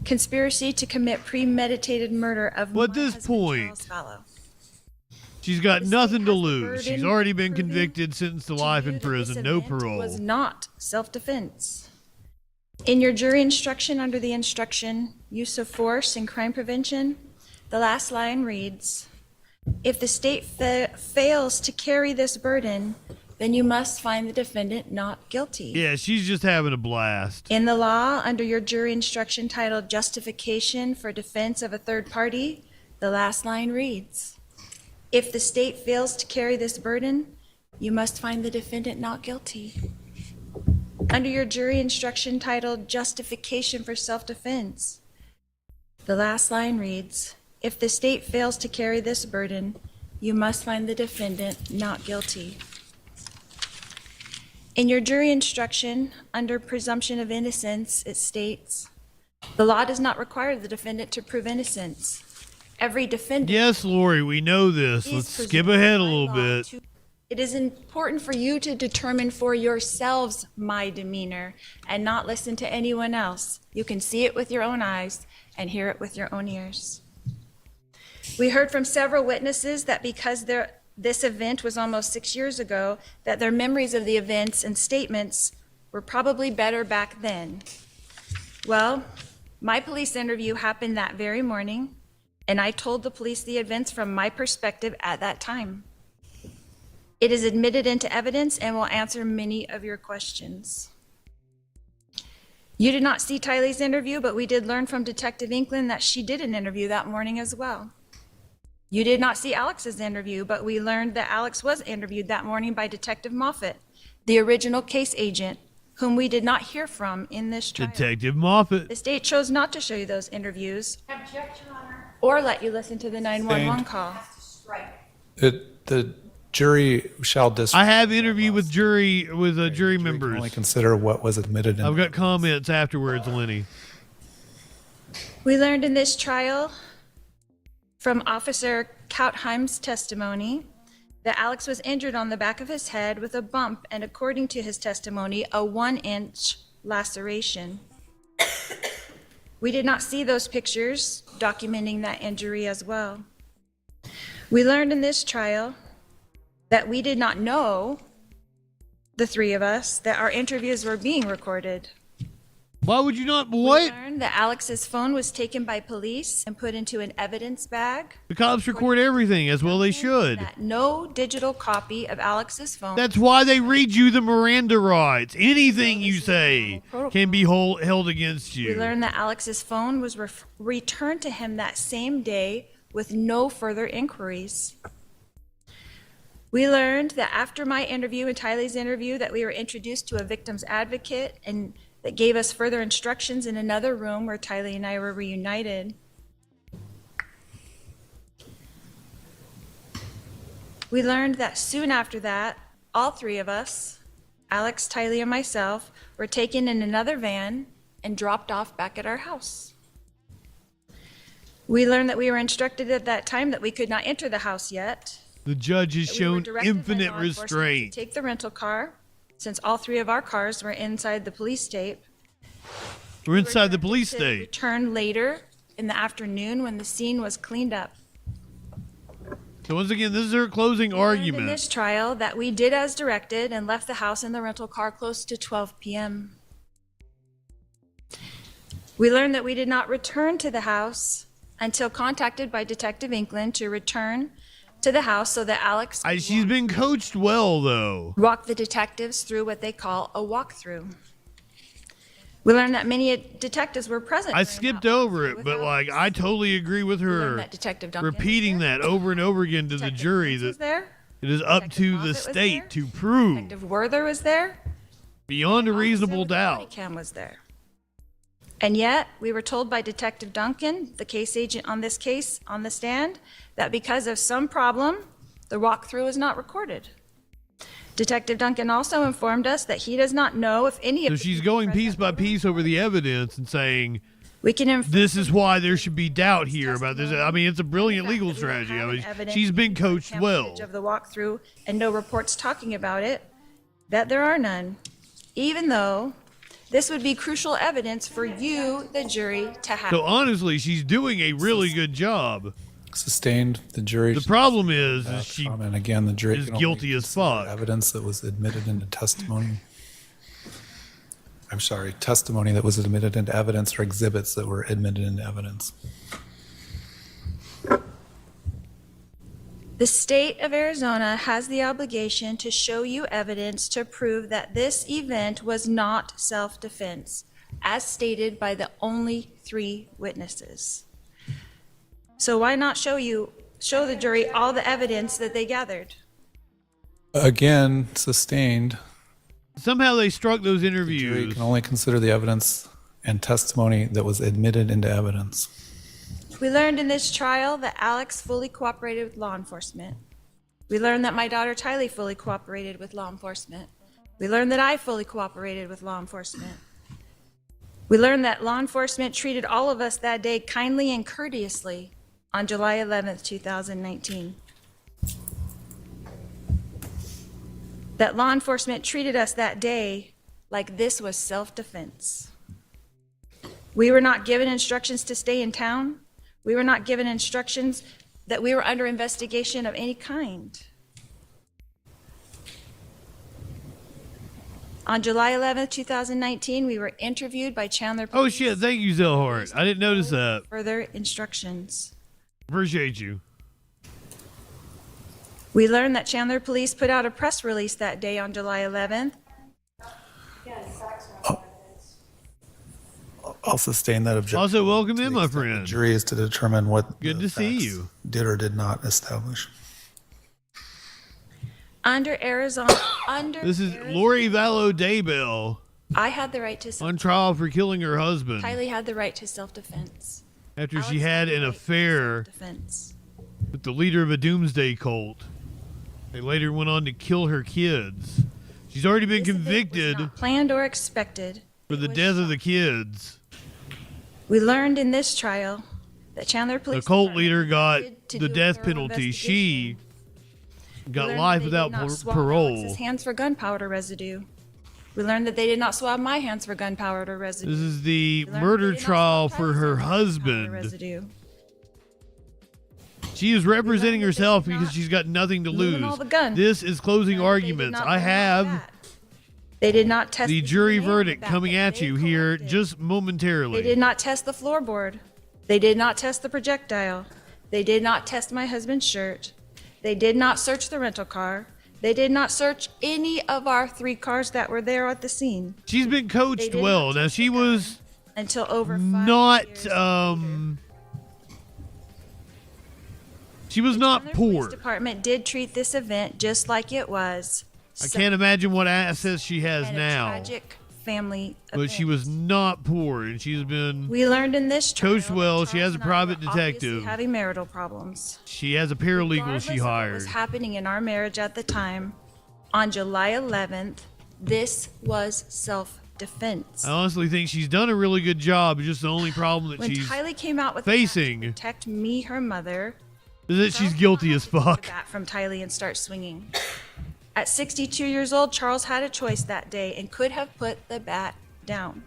conspiracy to commit premeditated murder of my husband, Charles Vallow. She's got nothing to lose. She's already been convicted, sentenced to life in prison, no parole. Was not self-defense. In your jury instruction under the instruction, use of force and crime prevention, the last line reads, if the state fails to carry this burden, then you must find the defendant not guilty. Yeah, she's just having a blast. In the law, under your jury instruction titled Justification for Defense of a Third Party, the last line reads, if the state fails to carry this burden, you must find the defendant not guilty. Under your jury instruction titled Justification for Self-Defense, the last line reads, if the state fails to carry this burden, you must find the defendant not guilty. In your jury instruction under presumption of innocence, it states, the law does not require the defendant to prove innocence. Every defendant. Yes, Lori, we know this. Let's skip ahead a little bit. It is important for you to determine for yourselves my demeanor and not listen to anyone else. You can see it with your own eyes and hear it with your own ears. We heard from several witnesses that because this event was almost 6 years ago, that their memories of the events and statements were probably better back then. Well, my police interview happened that very morning, and I told the police the events from my perspective at that time. It is admitted into evidence and will answer many of your questions. You did not see Tylee's interview, but we did learn from Detective Inklin that she did an interview that morning as well. You did not see Alex's interview, but we learned that Alex was interviewed that morning by Detective Moffat, the original case agent, whom we did not hear from in this trial. Detective Moffat. The state chose not to show you those interviews or let you listen to the 911 call. The jury shall I have interviewed with jury members. only consider what was admitted. I've got comments afterwards, Lenny. We learned in this trial from Officer Kautheim's testimony that Alex was injured on the back of his head with a bump and, according to his testimony, a 1-inch laceration. We did not see those pictures documenting that injury as well. We learned in this trial that we did not know, the three of us, that our interviews were being recorded. Why would you not? We learned that Alex's phone was taken by police and put into an evidence bag. The cops record everything, as well they should. No digital copy of Alex's phone. That's why they read you the Miranda rights. Anything you say can be held against you. We learned that Alex's phone was returned to him that same day with no further inquiries. We learned that after my interview and Tylee's interview that we were introduced to a victim's advocate and that gave us further instructions in another room where Tylee and I were reunited. We learned that soon after that, all three of us, Alex, Tylee, and myself, were taken in another van and dropped off back at our house. We learned that we were instructed at that time that we could not enter the house yet. The judge has shown infinite restraint. To take the rental car, since all three of our cars were inside the police state. We're inside the police state. Return later in the afternoon when the scene was cleaned up. So once again, this is her closing argument. In this trial, that we did as directed and left the house in the rental car close to 12 p.m. We learned that we did not return to the house until contacted by Detective Inkland to return to the house so that Alex she's been coached well, though. Walk the detectives through what they call a walkthrough. We learned that many detectives were present. I skipped over it, but I totally agree with her repeating that over and over again to the jury that it is up to the state to prove Detective Werther was there. Beyond a reasonable doubt. Cam was there. And yet, we were told by Detective Duncan, the case agent on this case, on the stand, that because of some problem, the walkthrough was not recorded. Detective Duncan also informed us that he does not know if any of So she's going piece by piece over the evidence and saying, this is why there should be doubt here about this. I mean, it's a brilliant legal strategy. I mean, she's been coached well. Of the walkthrough and no reports talking about it, that there are none, even though this would be crucial evidence for you, the jury, to have. So honestly, she's doing a really good job. Sustained. The jury. The problem is she and again, the jury is guilty as fuck. Evidence that was admitted into testimony. I'm sorry, testimony that was admitted into evidence or exhibits that were admitted into evidence. The state of Arizona has the obligation to show you evidence to prove that this event was not self-defense, as stated by the only three witnesses. So why not show the jury all the evidence that they gathered? Again, sustained. Somehow they struck those interviews. The jury can only consider the evidence and testimony that was admitted into evidence. We learned in this trial that Alex fully cooperated with law enforcement. We learned that my daughter Tylee fully cooperated with law enforcement. We learned that I fully cooperated with law enforcement. We learned that law enforcement treated all of us that day kindly and courteously on July 11th, 2019. That law enforcement treated us that day like this was self-defense. We were not given instructions to stay in town. We were not given instructions that we were under investigation of any kind. On July 11th, 2019, we were interviewed by Chandler Police. Oh shit, thank you, Zellhart. I didn't notice that. Further instructions. Appreciate you. We learned that Chandler Police put out a press release that day on July 11th. I'll sustain that objection. Also, welcome in, my friend. The jury is to determine what Good to see you. Did or did not establish. Under Arizona, This is Lori Vallow Daybell I had the right to on trial for killing her husband Kylie had the right to self-defense. after she had an affair Defense. with the leader of a doomsday cult. They later went on to kill her kids. She's already been convicted Planned or expected. for the death of the kids. We learned in this trial that Chandler The Police cult leader got to the do a death thorough penalty. She got learned life that they without did not swab parole. Alex's hands for gunpowder residue. We learned that they did not swab my hands for gunpowder residue. This is the We learned murder they did not trial swab for her husband. residue. She is representing herself because she's got nothing to moving lose. all the guns. This is closing arguments. I have They did not test the jury verdict coming at you here just momentarily. They did not test the floorboard. They did not test the projectile. They did not test my husband's shirt. They did not search the rental car. They did not search any of our 3 cars that were there at the scene. She's been coached well. Now she was until over 5 not she was not The poor. police department did treat this event just like it was. I can't imagine what assets she has and a now. tragic family But she was not poor, and she's been We learned in this trial coached well. She has a private obviously detective. having marital problems. She has a paralegal Regardless she of what hired. was happening in our marriage at the time, on July 11th, this was self-defense. I honestly think she's done a really good job. It's just the only problem that When she's Kylie came out with facing to protect me, her mother, is that she's guilty as fuck. bat from Tylee and start swinging. At 62 years old, Charles had a choice that day and could have put the bat down.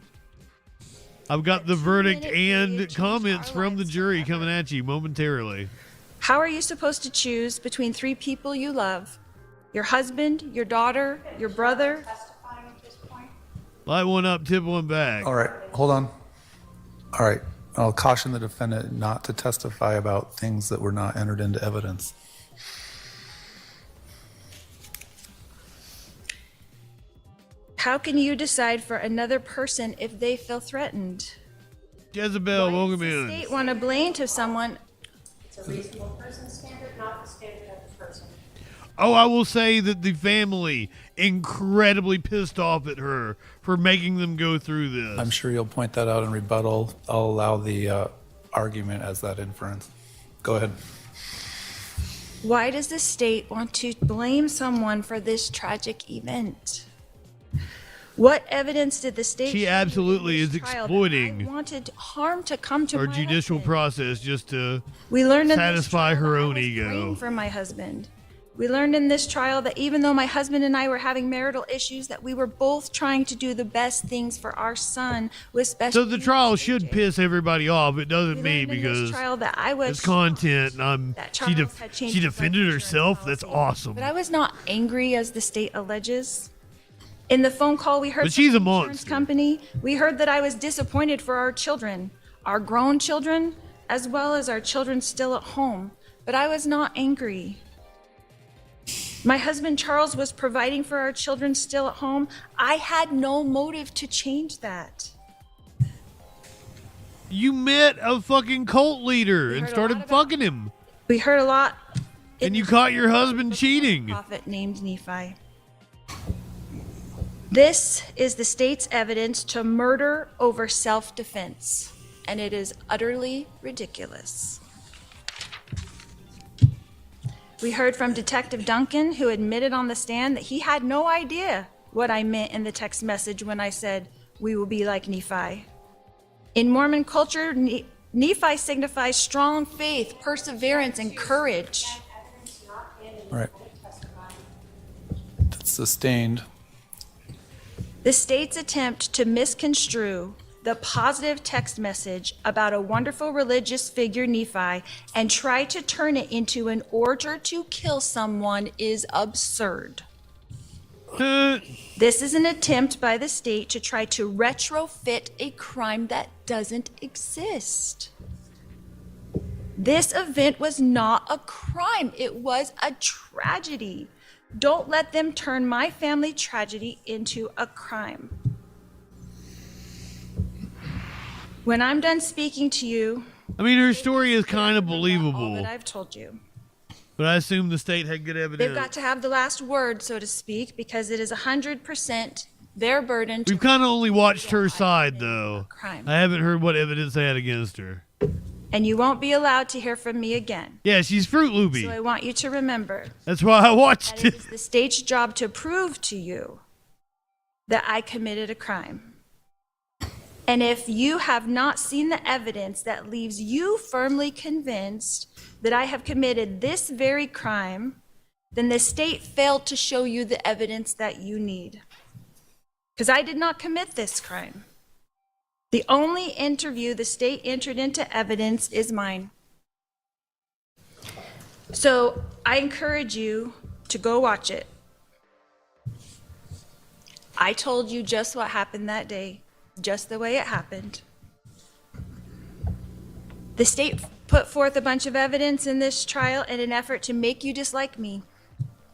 I've got the verdict and comments from the jury coming at you momentarily. How are you supposed to choose between 3 people you love? Your husband, your daughter, your brother? Light one up, tip one back. All right, hold on. All right, I'll caution the defendant not to testify about things that were not entered into evidence. How can you decide for another person if they feel threatened? Jezebel, welcome in. State want to blame to someone. It's a reasonable person standard, not the standard of the person. Oh, I will say that the family incredibly pissed off at her for making them go through this. I'm sure you'll point that out in rebuttal. I'll allow the argument as that inference. Go ahead. Why does the state want to blame someone for this tragic event? What evidence did the state? She absolutely is trial that exploiting I wanted harm to come to our my judicial husband? process just to We learned in this satisfy her own praying ego. for my husband. We learned in this trial that even though my husband and I were having marital issues, that we were both trying to do the best things for our son with special. So the trial should piss everybody off. It doesn't me in this because trial that I was it's content. And she Charles had changed she his defended herself. That's awesome. But I was not angry as the state alleges. In the phone call we heard But she's from a the insurance monster. company, we heard that I was disappointed for our children, our grown children, as well as our children still at home. But I was not angry. My husband Charles was providing for our children still at home. I had no motive to change that. You met a fucking cult leader and started fucking him. We heard a lot. And you caught your husband cheating. Prophet named Nephi. This is the state's evidence to murder over self-defense, and it is utterly ridiculous. We heard from Detective Duncan, who admitted on the stand that he had no idea what I meant in the text message when I said, "We will be like Nephi." In Mormon culture, Nephi signifies strong faith, perseverance, and courage. All right. That's sustained. The state's attempt to misconstrue the positive text message about a wonderful religious figure, Nephi, and try to turn it into an order to kill someone is absurd. This is an attempt by the state to try to retrofit a crime that doesn't exist. This event was not a crime, it was a tragedy. Don't let them turn my family tragedy into a crime. When I'm done speaking to you, I mean, her story is kind of all believable, that I've told you. but I assume the state had good evidence. They've got to have the last word, so to speak, because it is 100% their burden to We've kind of only watched her side, though. crime. I haven't heard what evidence they had against her. And you won't be allowed to hear from me again. Yeah, she's Fruit Loopy. So I want you to remember That's why I watched that it. it is the state's job to prove to you that I committed a crime. And if you have not seen the evidence that leaves you firmly convinced that I have committed this very crime, then the state failed to show you the evidence that you need. Because I did not commit this crime. The only interview the state entered into evidence is mine. So I encourage you to go watch it. I told you just what happened that day, just the way it happened. The state put forth a bunch of evidence in this trial in an effort to make you dislike me,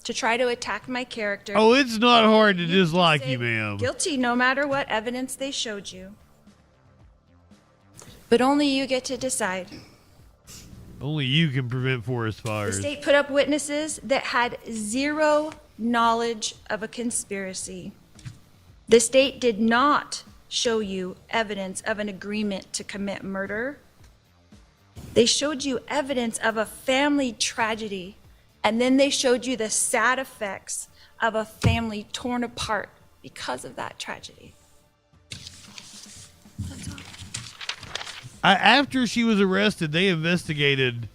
to try to attack my character. Oh, it's not hard to dislike you, ma'am. Guilty no matter what evidence they showed you. But only you get to decide. Only you can prevent forest The fires. state put up witnesses that had zero knowledge of a conspiracy. The state did not show you evidence of an agreement to commit murder. They showed you evidence of a family tragedy, and then they showed you the sad effects of a family torn apart because of that tragedy. After she was arrested, they investigated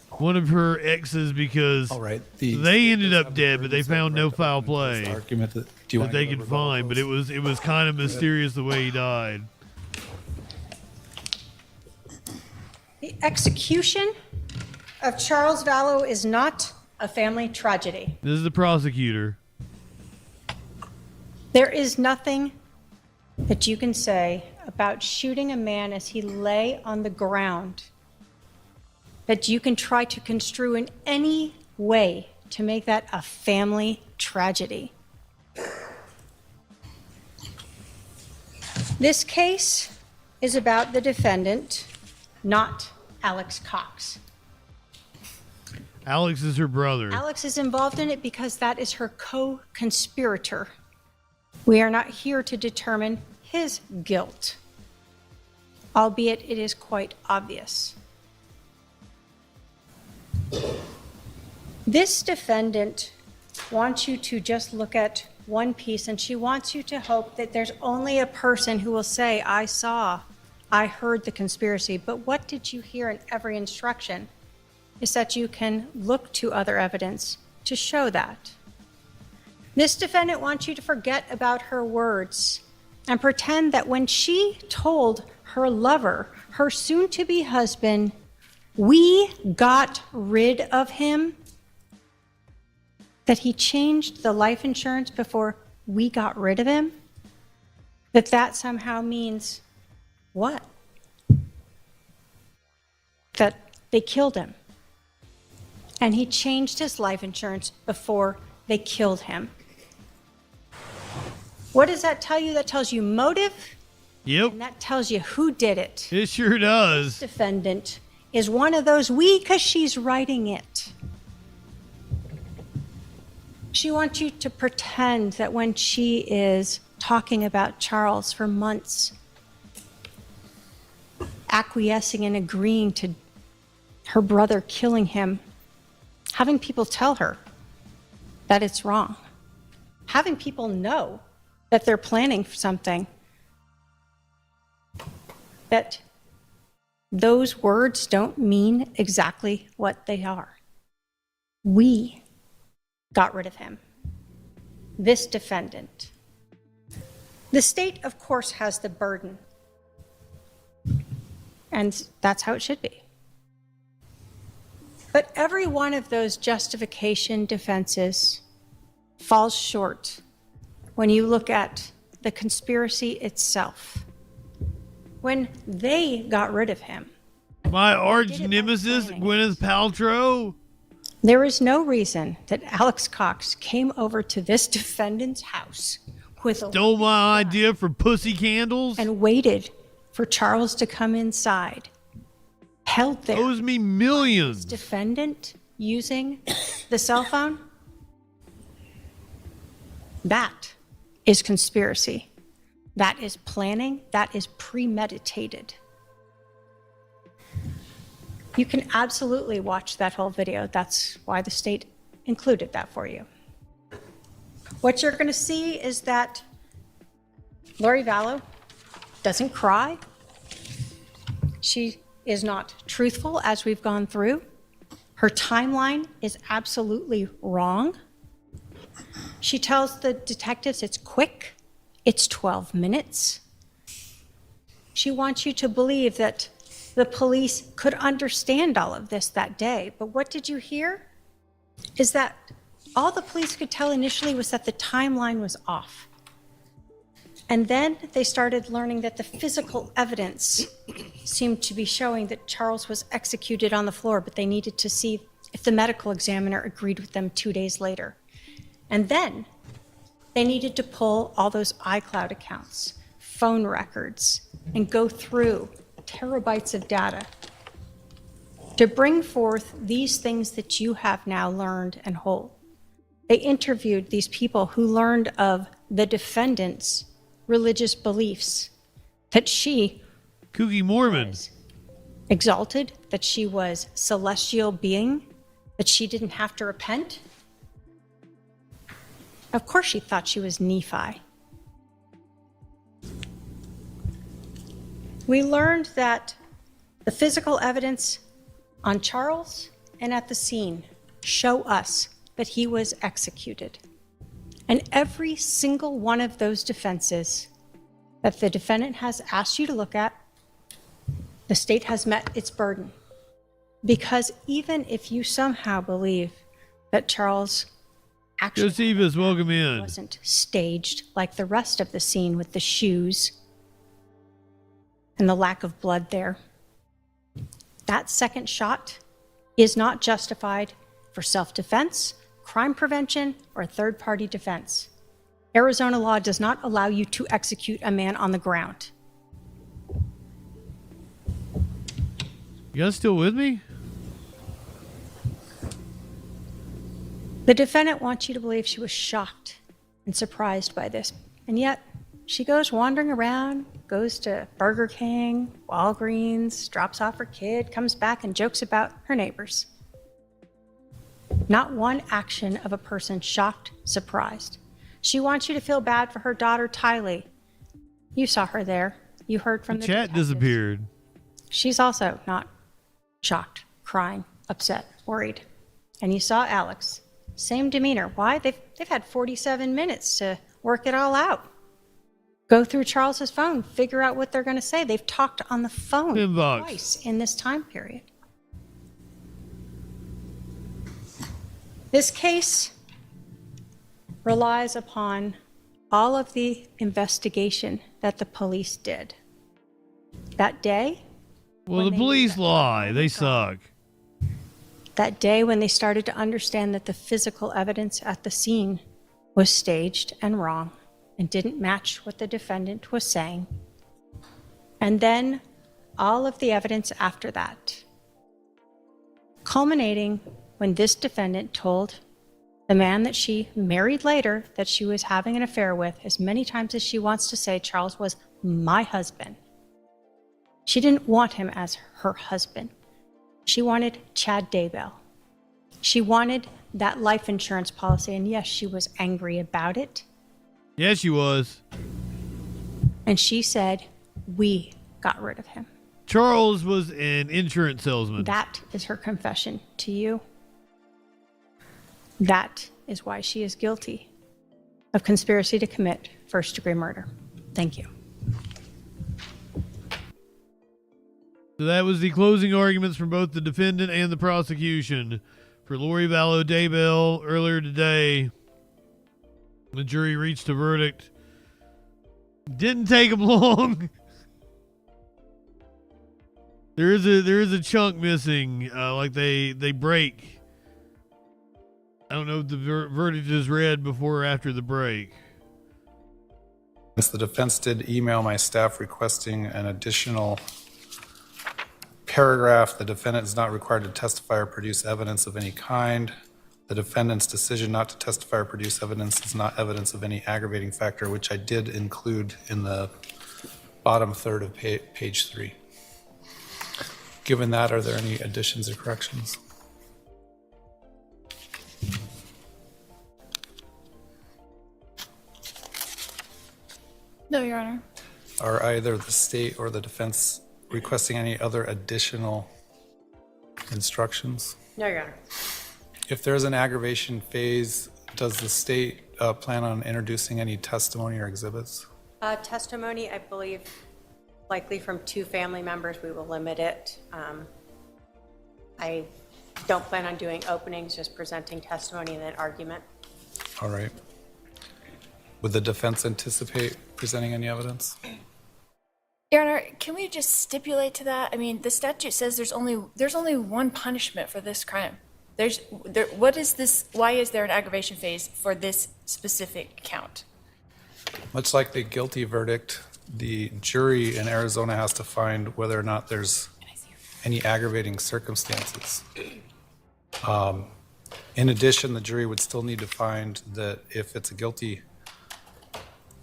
one of her exes because they ended up dead, but they found no foul play Argument that they could find. But it was kind of mysterious the way he died. The execution of Charles Vallow is not a family tragedy. This is the prosecutor. There is nothing that you can say about shooting a man as he lay on the ground that you can try to construe in any way to make that a family tragedy. This case is about the defendant, not Alex Cox. Alex is her brother. Alex is involved in it because that is her co-conspirator. We are not here to determine his guilt, albeit it is quite obvious. This defendant wants you to just look at one piece, and she wants you to hope that there's only a person who will say, I saw, I heard the conspiracy. But what did you hear in every instruction is that you can look to other evidence to show that. This defendant wants you to forget about her words and pretend that when she told her lover, her soon-to-be husband, we got rid of him, that he changed the life insurance before we got rid of him, that somehow means what? That they killed him. And he changed his life insurance before they killed him. What does that tell you? That tells you motive. Yep. And that tells you who did it. It sure does. This defendant is one of those we, because she's writing it. She wants you to pretend that when she is talking about Charles for months, acquiescing and agreeing to her brother killing him, having people tell her that it's wrong, having people know that they're planning for something, that those words don't mean exactly what they are. We got rid of him. This defendant. The state, of course, has the burden. And that's how it should be. But every one of those justification defenses falls short when you look at the conspiracy itself. When they got rid of him. My arch nemesis, Gwyneth Paltrow. There is no reason that Alex Cox came over to this defendant's house with a Stole my idea for pussy candles. and waited for Charles to come inside. Held there. Owes me millions. Defendant using the cell phone. That is conspiracy. That is planning. That is premeditated. You can absolutely watch that whole video. That's why the state included that for you. What you're going to see is that Lori Vallow doesn't cry. She is not truthful, as we've gone through. Her timeline is absolutely wrong. She tells the detectives it's quick, it's 12 minutes. She wants you to believe that the police could understand all of this that day. But what did you hear? Is that all the police could tell initially was that the timeline was off. And then they started learning that the physical evidence seemed to be showing that Charles was executed on the floor, but they needed to see if the medical examiner agreed with them 2 days later. And then they needed to pull all those iCloud accounts, phone records, and go through terabytes of data to bring forth these things that you have now learned and hold. They interviewed these people who learned of the defendant's religious beliefs, that she Kooky Mormon exalted, that she was celestial being, that she didn't have to repent. Of course she thought she was Nephi. We learned that the physical evidence on Charles and at the scene show us that he was executed. And every single one of those defenses that the defendant has asked you to look at, the state has met its burden. Because even if you somehow believe that Charles actually Josephus, welcome in. wasn't staged like the rest of the scene with the shoes and the lack of blood there, that second shot is not justified for self-defense, crime prevention, or third-party defense. Arizona law does not allow you to execute a man on the ground. You guys still with me? The defendant wants you to believe she was shocked and surprised by this, and yet she goes wandering around, goes to Burger King, Walgreens, drops off her kid, comes back and jokes about her neighbors. Not one action of a person shocked, surprised. She wants you to feel bad for her daughter, Tylee. You saw her there. You heard from the chat detectives. disappeared. She's also not shocked, crying, upset, worried. And you saw Alex. Same demeanor. Why? They've had 47 minutes to work it all out. Go through Charles's phone, figure out what they're going to say. They've talked on the phone Inbox. twice in this time period. This case relies upon all of the investigation that the police did. That day, Well, the police lie. They suck. that day when they started to understand that the physical evidence at the scene was staged and wrong and didn't match what the defendant was saying. And then all of the evidence after that, culminating when this defendant told the man that she married later that she was having an affair with as many times as she wants to say Charles was my husband. She didn't want him as her husband. She wanted Chad Daybell. She wanted that life insurance policy, and yes, she was angry about it. Yes, she was. And she said, we got rid of him. Charles was an insurance salesman. That is her confession to you. That is why she is guilty of conspiracy to commit first-degree murder. Thank you. So that was the closing arguments from both the defendant and the prosecution. For Lori Vallow Daybell earlier today, the jury reached a verdict. Didn't take them long. There is a chunk missing, like they break. I don't know if the verdict is read before or after the break. The defense did email my staff requesting an additional paragraph. The defendant is not required to testify or produce evidence of any kind. The defendant's decision not to testify or produce evidence is not evidence of any aggravating factor, which I did include in the bottom third of page 3. Given that, are there any additions or corrections? No, Your Honor. Are either the state or the defense requesting any other additional instructions? No, Your Honor. If there's an aggravation phase, does the state plan on introducing any testimony or exhibits? Testimony, I believe, likely from 2 family members. We will limit it. I don't plan on doing openings, just presenting testimony and then argument. All right. Would the defense anticipate presenting any evidence? Your Honor, can we just stipulate to that? I mean, the statute says there's only one punishment for this crime. What is this? Why is there an aggravation phase for this specific count? Much like the guilty verdict, the jury in Arizona has to find whether or not there's any aggravating circumstances. In addition, the jury would still need to find that if it's a guilty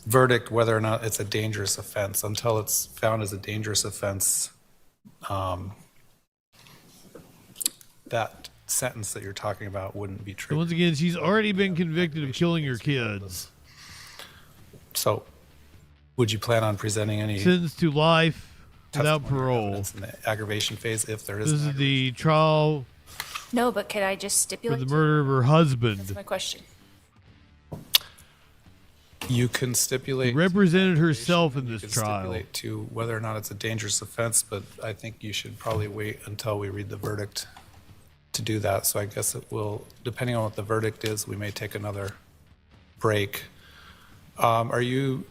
verdict, whether or not it's a dangerous offense. Until it's found as a dangerous offense, that sentence that you're talking about wouldn't be So true. once again, she's already been convicted of killing her kids. So, would you plan on presenting any Sentenced to life without parole. in the aggravation phase if there is? This is the trial No, but could I just for stipulate? the murder of her husband. That's my question. You can stipulate. Represented herself in this trial. Stipulate to whether or not it's a dangerous offense, but I think you should probably wait until we read the verdict to do that. So I guess it will, depending on what the verdict is, we may take another break. If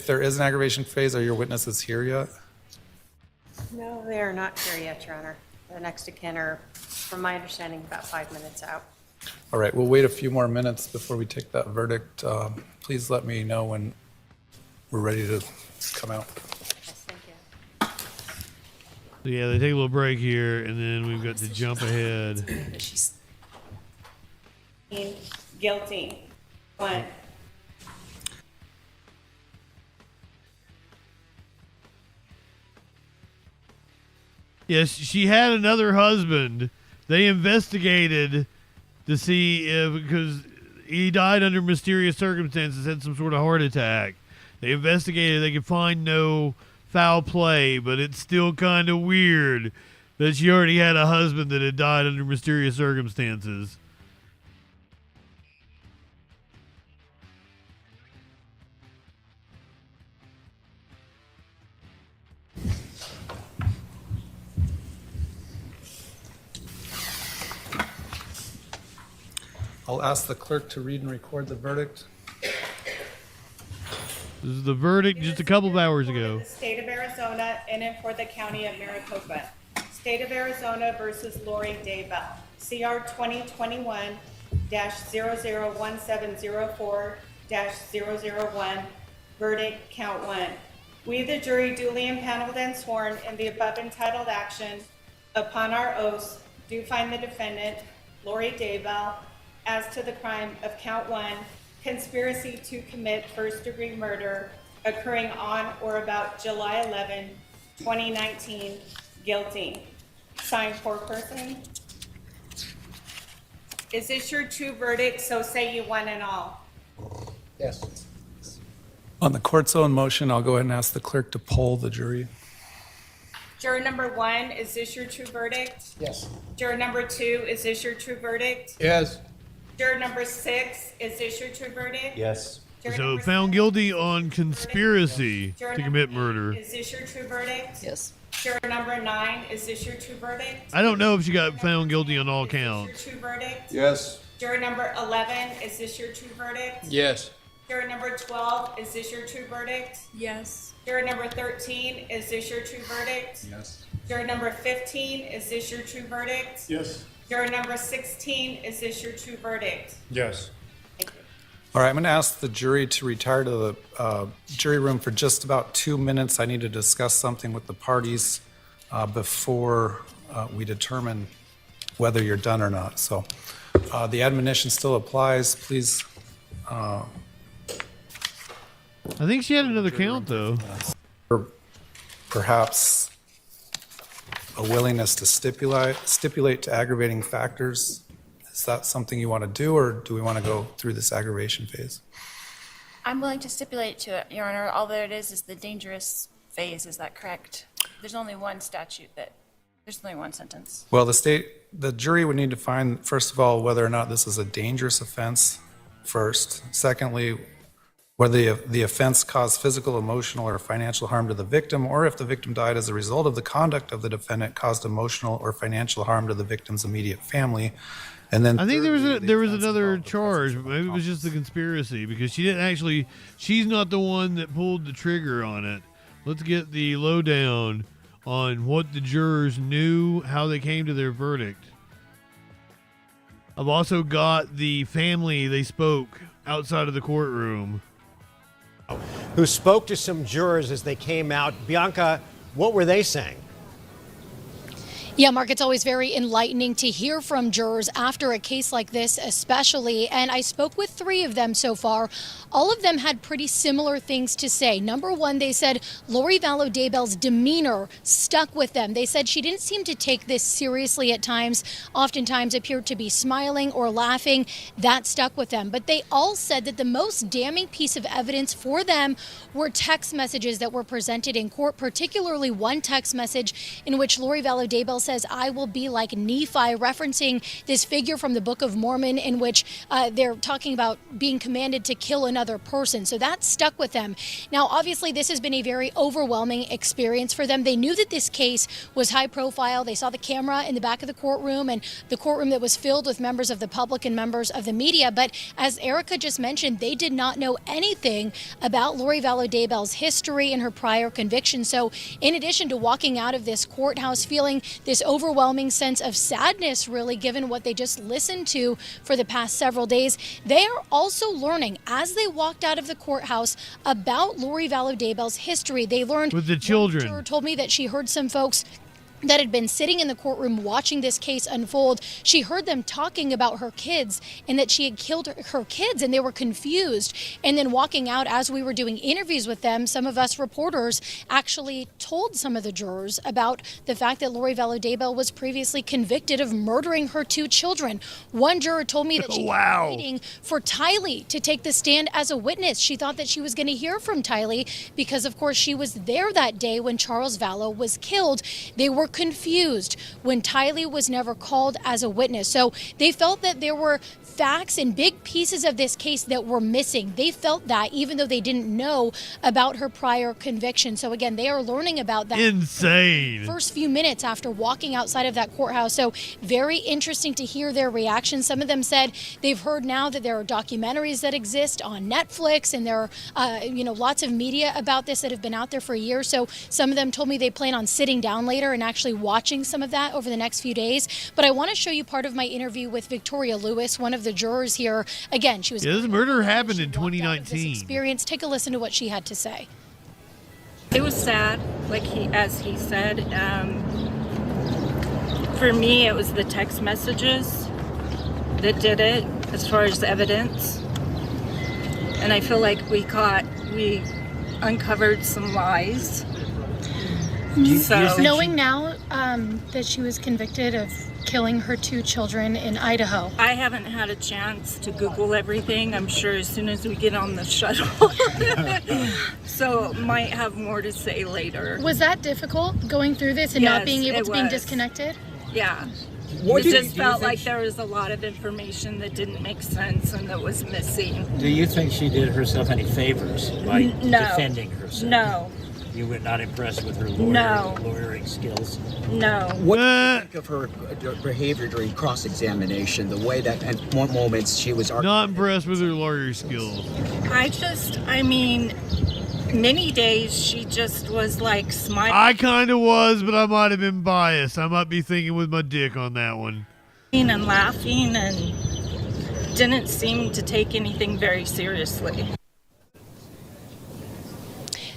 there is an aggravation phase, are your witnesses here yet? No, they are not here yet, Your Honor. The next of kin are, from my understanding, about 5 minutes out. All right, we'll wait a few more minutes before we take that verdict. Please let me know when we're ready to come out. So yeah, they take a little break here, and then we've got to jump ahead. Guilty. 1. Yes, she had another husband. They investigated to see if, because he died under mysterious circumstances, had some sort of heart attack. They investigated. They could find no foul play, but it's still kind of weird that she already had a husband that had died under mysterious circumstances. I'll ask the clerk to read and record the verdict. This is the verdict just a couple of hours ago. The State of Arizona in and for the County of Maricopa. State of Arizona versus Lori Daybell. CR 2021-001704-001. Verdict, count 1. We, the jury, duly impaneled and sworn in the above entitled action, upon our oaths, do find the defendant, Lori Daybell, as to the crime of count 1, conspiracy to commit first-degree murder occurring on or about July 11, 2019, guilty. Signed, foreperson. Is this your true verdict? So say you one and all. Yes. On the court's own motion, I'll go ahead and ask the clerk to poll the jury. Juror number 1, is this your true verdict? Yes. Juror number 2, is this your true verdict? Yes. Juror number 6, is this your true verdict? Yes. So found guilty on conspiracy to commit murder. Is this your true verdict? Yes. Juror number 9, is this your true verdict? I don't know if she got found guilty on all counts. True verdict? Yes. Juror number 11, is this your true verdict? Yes. Juror number 12, is this your true verdict? Yes. Juror number 13, is this your true verdict? Yes. Juror number 15, is this your true verdict? Yes. Juror number 16, is this your true verdict? Yes. All right, I'm going to ask the jury to retire to the jury room for just about 2 minutes. I need to discuss something with the parties before we determine whether you're done or not. So the admonition still applies. Please. I think she had another count, though. Or perhaps a willingness to stipulate to aggravating factors. Is that something you want to do, or do we want to go through this aggravation phase? I'm willing to stipulate to it, Your Honor. All that it is the dangerous phase. Is that correct? There's only one statute there's only one sentence. Well, the jury would need to find, first of all, whether or not this is a dangerous offense first. Secondly, whether the offense caused physical, emotional, or financial harm to the victim, or if the victim died as a result of the conduct of the defendant caused emotional or financial harm to the victim's immediate family. And then I think there was another charge, but maybe it was just the conspiracy, because she's not the one that pulled the trigger on it. Let's get the lowdown on what the jurors knew, how they came to their verdict. I've also got the family they spoke outside of the courtroom, who spoke to some jurors as they came out. Bianca, what were they saying? Yeah, Mark, it's always very enlightening to hear from jurors after a case like this, especially. And I spoke with 3 of them so far. All of them had pretty similar things to say. Number one, they said Lori Vallow Daybell's demeanor stuck with them. They said she didn't seem to take this seriously at times, oftentimes appeared to be smiling or laughing. That stuck with them. But they all said that the most damning piece of evidence for them were text messages that were presented in court, particularly one text message in which Lori Vallow Daybell says, "I will be like Nephi," referencing this figure from the Book of Mormon in which they're talking about being commanded to kill another person. So that stuck with them. Now, obviously, this has been a very overwhelming experience for them. They knew that this case was high profile. They saw the camera in the back of the courtroom and the courtroom that was filled with members of the public and members of the media. But as Erica just mentioned, they did not know anything about Lori Vallow Daybell's history and her prior conviction. So in addition to walking out of this courthouse feeling this overwhelming sense of sadness, really, given what they just listened to for the past several days, they are also learning as they walked out of the courthouse about Lori Vallow Daybell's history. They learned, with the children. One juror told me that she heard some folks that had been sitting in the courtroom watching this case unfold. She heard them talking about her kids and that she had killed her kids, and they were confused. And then walking out, as we were doing interviews with them, some of us reporters actually told some of the jurors about the fact that Lori Vallow Daybell was previously convicted of murdering her 2 children. One juror told me that she was waiting for Tylee to take the stand as a witness. She thought that she was going to hear from Tylee because, of course, she was there that day when Charles Vallow was killed. They were confused when Tylee was never called as a witness. So they felt that there were facts and big pieces of this case that were missing. They felt that even though they didn't know about her prior conviction. So again, they are learning about that. Insane. First few minutes after walking outside of that courthouse. So very interesting to hear their reactions. Some of them said they've heard now that there are documentaries that exist on Netflix, and there are lots of media about this that have been out there for years. So some of them told me they plan on sitting down later and actually watching some of that over the next few days. But I want to show you part of my interview with Victoria Lewis, one of the jurors here. Again, she was. Yeah, this murder happened in 2019. Experience. Take a listen to what she had to say. It was sad, as he said. For me, it was the text messages that did it, as far as evidence. And I feel like we uncovered some lies. So, knowing now that she was convicted of killing her 2 children in Idaho. I haven't had a chance to Google everything. I'm sure as soon as we get on the shuttle. So might have more to say later. Was that difficult going through this and not being able to be disconnected? Yeah. It just felt like there was a lot of information that didn't make sense and that was missing. Do you think she did herself any favors by defending herself? No. You were not impressed with her lawyering skills? No. What do you think of her behavior during cross-examination? The way that at one moments she was not impressed with her lawyer skills. Many days she just was like smiling. I kind of was, but I might have been biased. I might be thinking with my dick on that one. And laughing, and didn't seem to take anything very seriously.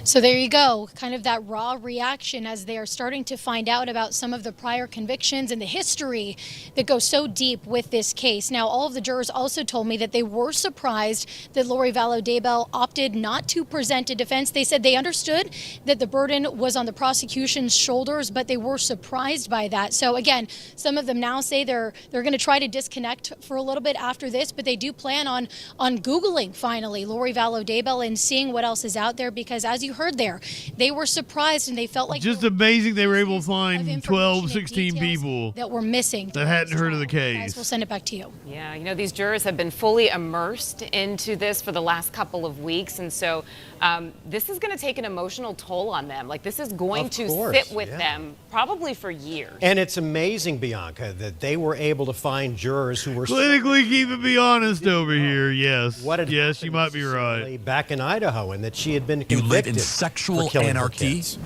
So there you go, kind of that raw reaction as they are starting to find out about some of the prior convictions and the history that goes so deep with this case. Now, all of the jurors also told me that they were surprised that Lori Vallow Daybell opted not to present a defense. They said they understood that the burden was on the prosecution's shoulders, but they were surprised by that. So again, some of them now say they're going to try to disconnect for a little bit after this, but they do plan on Googling finally Lori Vallow Daybell and seeing what else is out there, because as you heard there, they were surprised and they felt like just amazing they were able to find 12, 16 people that were missing that hadn't heard of the Guys, case. we'll send it back to you. Yeah, you know, these jurors have been fully immersed into this for the last couple of weeks, and so this is going to take an emotional toll on them. Like, this is going Of to course, sit with yeah. them probably for years. And it's amazing, Bianca, that they were able to find jurors who were Clinically keeping me honest over here, yes. What had yes, you might be right. recently back in Idaho, and that she had been You live convicted in sexual for killing her anarchy. kids.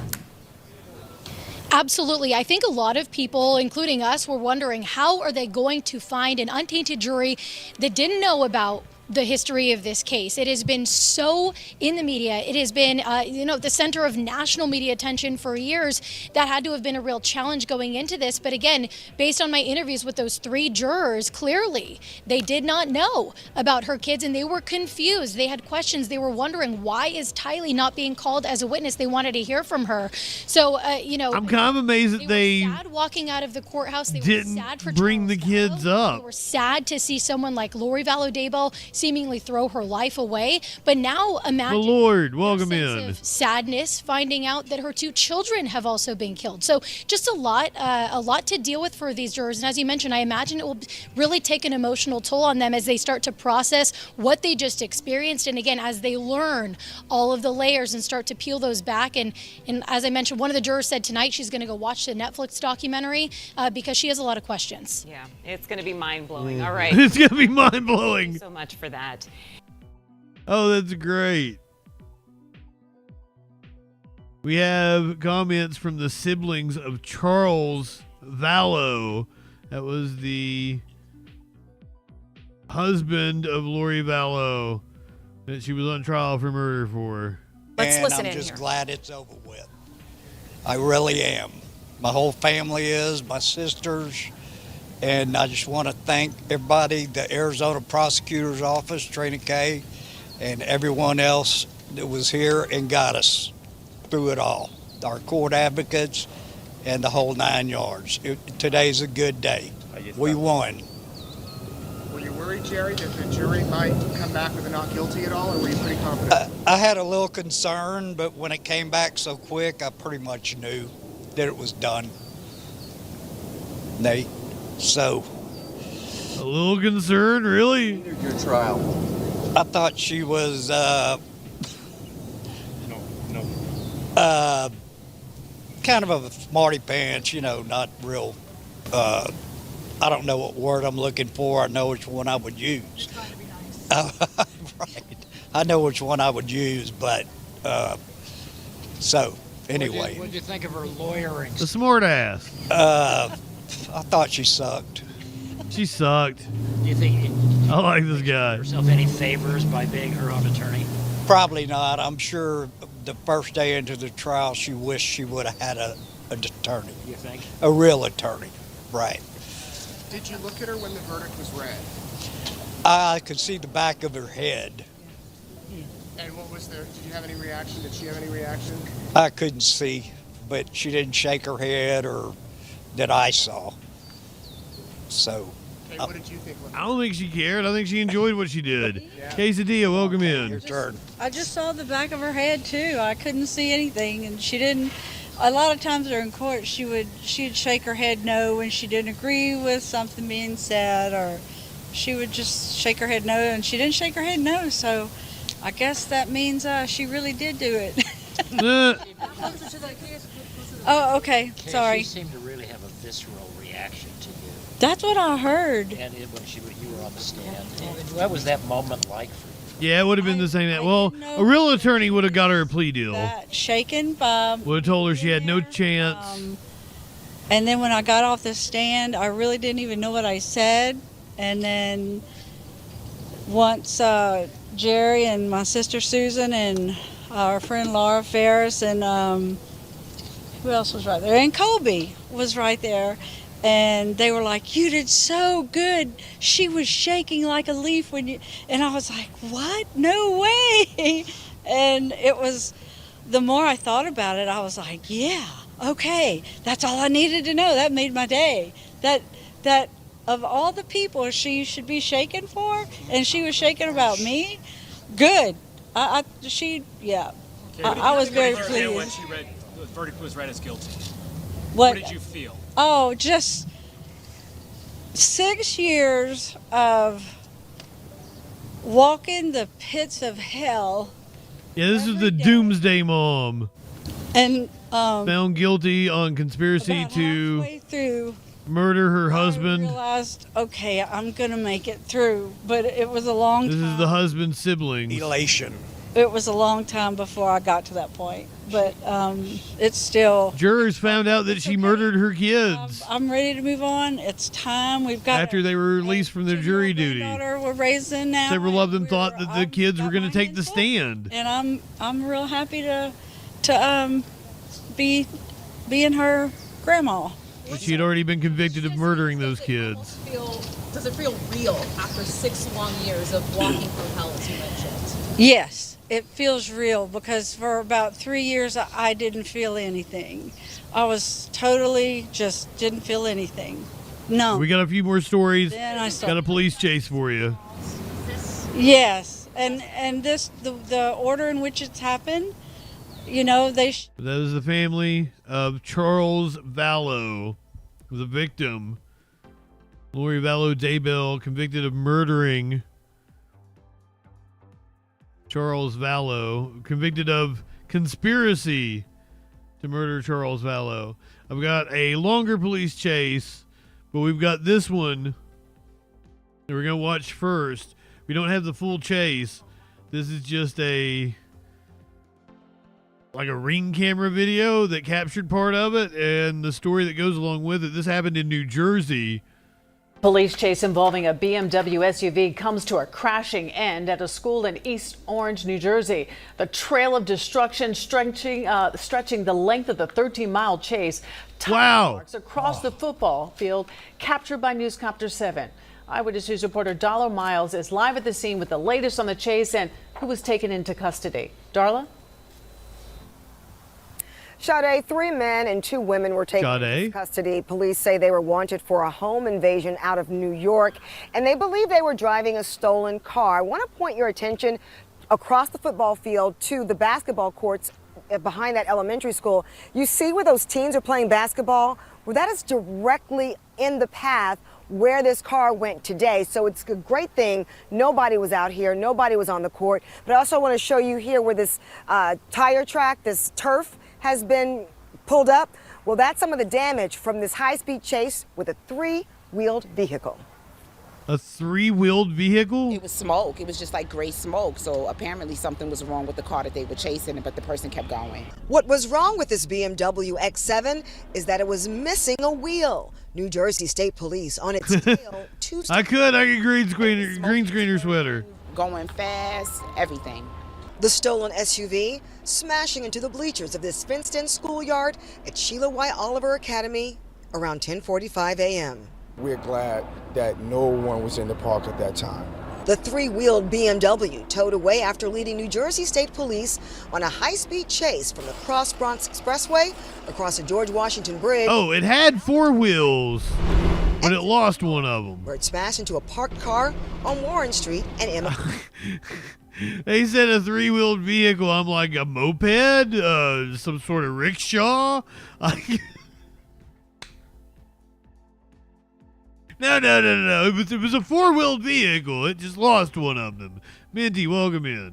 Absolutely. I think a lot of people, including us, were wondering how are they going to find an untainted jury that didn't know about the history of this case. It has been so in the media. It has been, the center of national media attention for years. That had to have been a real challenge going into this. But again, based on my interviews with those 3 jurors, clearly they did not know about her kids and they were confused. They had questions. They were wondering, why is Tylee not being called as a witness? They wanted to hear from her. So, I'm kind of amazed that they were sad walking out of the courthouse. They didn't were sad for bring the kids up. They were sad to see someone like Lori Vallow Daybell seemingly throw her life away. But now imagine the Lord, welcome sense in. of sadness finding out that her 2 children have also been killed. So just a lot to deal with for these jurors. And as you mentioned, I imagine it will really take an emotional toll on them as they start to process what they just experienced. And again, as they learn all of the layers and start to peel those back. And as I mentioned, one of the jurors said tonight she's going to go watch the Netflix documentary because she has a lot of questions. Yeah, it's going to be mind-blowing. All right. It's going to be mind-blowing. Thank you so much for that. Oh, that's great. We have comments from the siblings of Charles Vallow. That was the husband of Lori Vallow that she was on trial for murder for. And I'm just glad it's over with. I really am. My whole family is, my sisters, and I just want to thank everybody, the Arizona Prosecutor's Office, Trina K, and everyone else that was here and got us through it all. Our court advocates and the whole 9 yards. Today's a good day. We won. Were you worried, Jerry, that the jury might come back with a not guilty at all, or were you pretty confident? I had a little concern, but when it came back so quick, I pretty much knew that it was done. Nate, so. A little concerned, really? Your trial. I thought she was, kind of a smarty pants, not real, I don't know what word I'm looking for. I know which one I would use. Right. I know which one I would use, but, so, anyway. What did you think of her lawyering? The smart ass. I thought she sucked. She sucked. Do you think I like this guy. herself any favors by being her own attorney? Probably not. I'm sure the first day into the trial, she wished she would have had an attorney. You think? A real attorney, right. Did you look at her when the verdict was read? I could see the back of her head. And what was there? Did you have any reaction? Did she have any reaction? I couldn't see, but she didn't shake her head or that I saw. So. Hey, what did you think? I don't think she cared. I think she enjoyed what she did. Quesadilla, welcome in. Your turn. I just saw the back of her head too. I couldn't see anything, and she didn't. A lot of times during court, she'd shake her head no when she didn't agree with something being said, or she would just shake her head no, and she didn't shake her head no. So I guess that means she really did do it. Oh, okay. Sorry. She seemed to really have a visceral reaction to you. That's what I heard. And when you were on the stand, what was that moment like for you? Yeah, it would have been the same. Well, a real attorney would have got her a plea deal. Shaken by. Would have told her she had no chance. And then when I got off the stand, I really didn't even know what I said. And then once Jerry and my sister Susan and our friend Laura Ferris and who else was right there? And Colby was right there. And they were like, "You did so good. She was shaking like a leaf when you," and I was like, "What? No way." And it was, the more I thought about it, I was like, yeah, okay, that's all I needed to know. That made my day. That of all the people she should be shaking for, and she was shaking about me, good. I was very pleased. When the verdict was read as guilty. What did you feel? Oh, just 6 years of walking the pits of hell. Yeah, this is the Doomsday Mom. And found guilty on conspiracy to through, murder her husband. I realized, okay, I'm gonna make it through, but it was a long time. This is the husband's siblings. Elation. It was a long time before I got to that point, but it's still. Jurors found out that she murdered her kids. I'm ready to move on. It's time. We've got after they were released from their jury duty. We're raising now. Several of them thought that the kids were going to take the stand. And I'm real happy to be being her grandma. But she had already been convicted of murdering those kids. Does it feel real after 6 long years of walking through hell, as you mentioned? Yes, it feels real because for about 3 years I didn't feel anything. I was totally just didn't feel anything. No. We got a few more stories. Then I got a police chase for you. Yes, and this the order in which it's happened. You know, that is the family of Charles Vallow, the victim. Lori Vallow Daybell, convicted of murdering Charles Vallow, convicted of conspiracy to murder Charles Vallow. I've got a longer police chase, but we've got this one that we're going to watch first. We don't have the full chase. This is just a ring camera video that captured part of it and the story that goes along with it. This happened in New Jersey. Police chase involving a BMW SUV comes to a crashing end at a school in East Orange, New Jersey. The trail of destruction stretching the length of the 13-mile chase. Wow. Marks across the football field, captured by Newscopter 7. Eyewitness News reporter Darla Miles is live at the scene with the latest on the chase and who was taken into custody. Darla? Sade, 3 men and 2 women were taken into custody. Police say they were wanted for a home invasion out of New York, and they believe they were driving a stolen car. I want to point your attention across the football field to the basketball courts behind that elementary school. You see where those teams are playing basketball? Well, that is directly in the path where this car went today. So it's a great thing nobody was out here, nobody was on the court. But I also want to show you here where this tire track, this turf, has been pulled up. Well, that's some of the damage from this high-speed chase with a 3-wheeled vehicle. A 3-wheeled vehicle? It was smoke. It was just like gray smoke. So apparently something was wrong with the car that they were chasing, but the person kept going. What was wrong with this BMW X7 is that it was missing a wheel. New Jersey State Police on its tail Tuesday. I could green screener sweater. Going fast, everything. The stolen SUV smashing into the bleachers of this fenced-in schoolyard at Sheila Y. Oliver Academy around 10:45 a.m. We're glad that no one was in the park at that time. The 3-wheeled BMW towed away after leading New Jersey State Police on a high-speed chase from the Cross Bronx Expressway across the George Washington Bridge. Oh, it had 4 wheels, but it lost one of them. Where it smashed into a parked car on Warren Street and Emma. They said a 3-wheeled vehicle. I'm like, a moped? Some sort of rickshaw? No. It was a 4-wheeled vehicle. It just lost one of them. Minty, welcome in.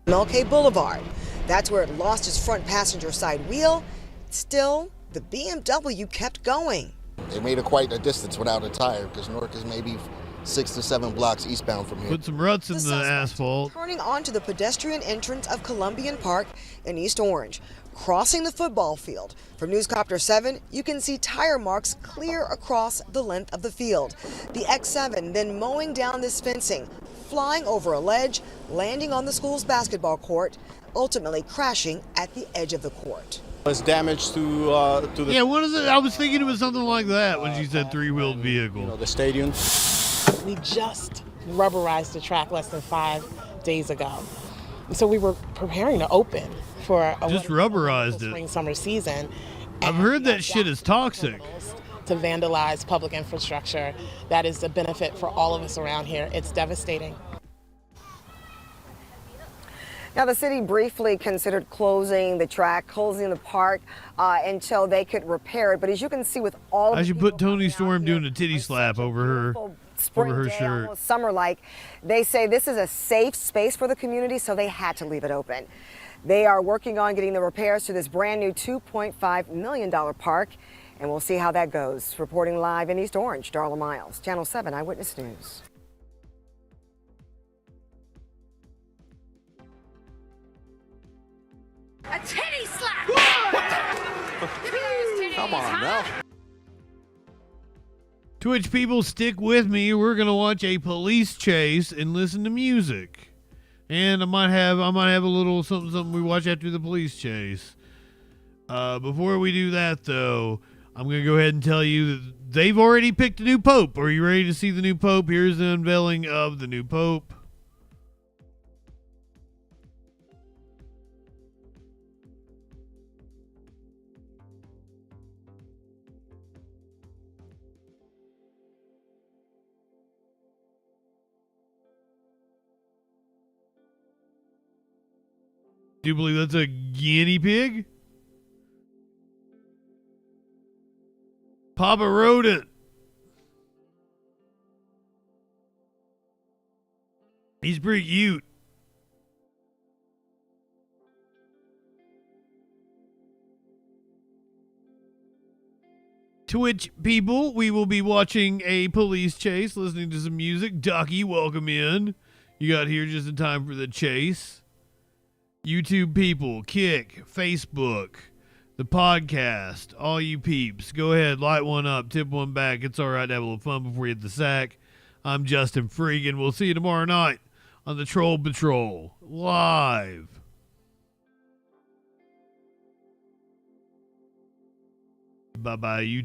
MLK Boulevard. That's where it lost its front passenger side wheel. Still, the BMW kept going. It made quite a distance without a tire because Newark is maybe 6 to 7 blocks eastbound from here. Put some ruts in the asphalt. Turning onto the pedestrian entrance of Columbian Park in East Orange. Crossing the football field. From Newscopter 7, you can see tire marks clear across the length of the field. The X7 then mowing down this fencing, flying over a ledge, landing on the school's basketball court, ultimately crashing at the edge of the court. Was damage to the Yeah, what is it? I was thinking it was something like that when she said three-wheeled vehicle. the stadium. We just rubberized the track less than 5 days ago. So we were preparing to open for a Just rubberized it. spring summer season. I've heard that shit is toxic. To vandalize public infrastructure, that is a benefit for all of us around here. It's devastating. Now, the city briefly considered closing the track, closing the park until they could repair it. But as you can see with all I should put Tony Storm doing a titty slap over her day, shirt. almost summer-like, they say this is a safe space for the community, so they had to leave it open. They are working on getting the repairs to this brand new $2.5 million park, and we'll see how that goes. Reporting live in East Orange, Darla Miles, Channel 7 Eyewitness News. A titty slap! Come on now. Twitch people, stick with me. We're gonna watch a police chase and listen to music. And I might have a little something we watch after the police chase. Before we do that, though, I'm going to go ahead and tell you that they've already picked a new pope. Are you ready to see the new pope? Here's the unveiling of the new pope. Do you believe that's a guinea pig? Papa wrote it. He's pretty cute. Twitch people, we will be watching a police chase, listening to some music. Ducky, welcome in. You got here just in time for the chase. YouTube people, Kick, Facebook, the podcast, all you peeps, go ahead, light one up, tip one back. It's all right to have a little fun before you hit the sack. I'm JustinFREAKIN. We'll see you tomorrow night on the Troll Patrol, live. Bye-bye, YouTube.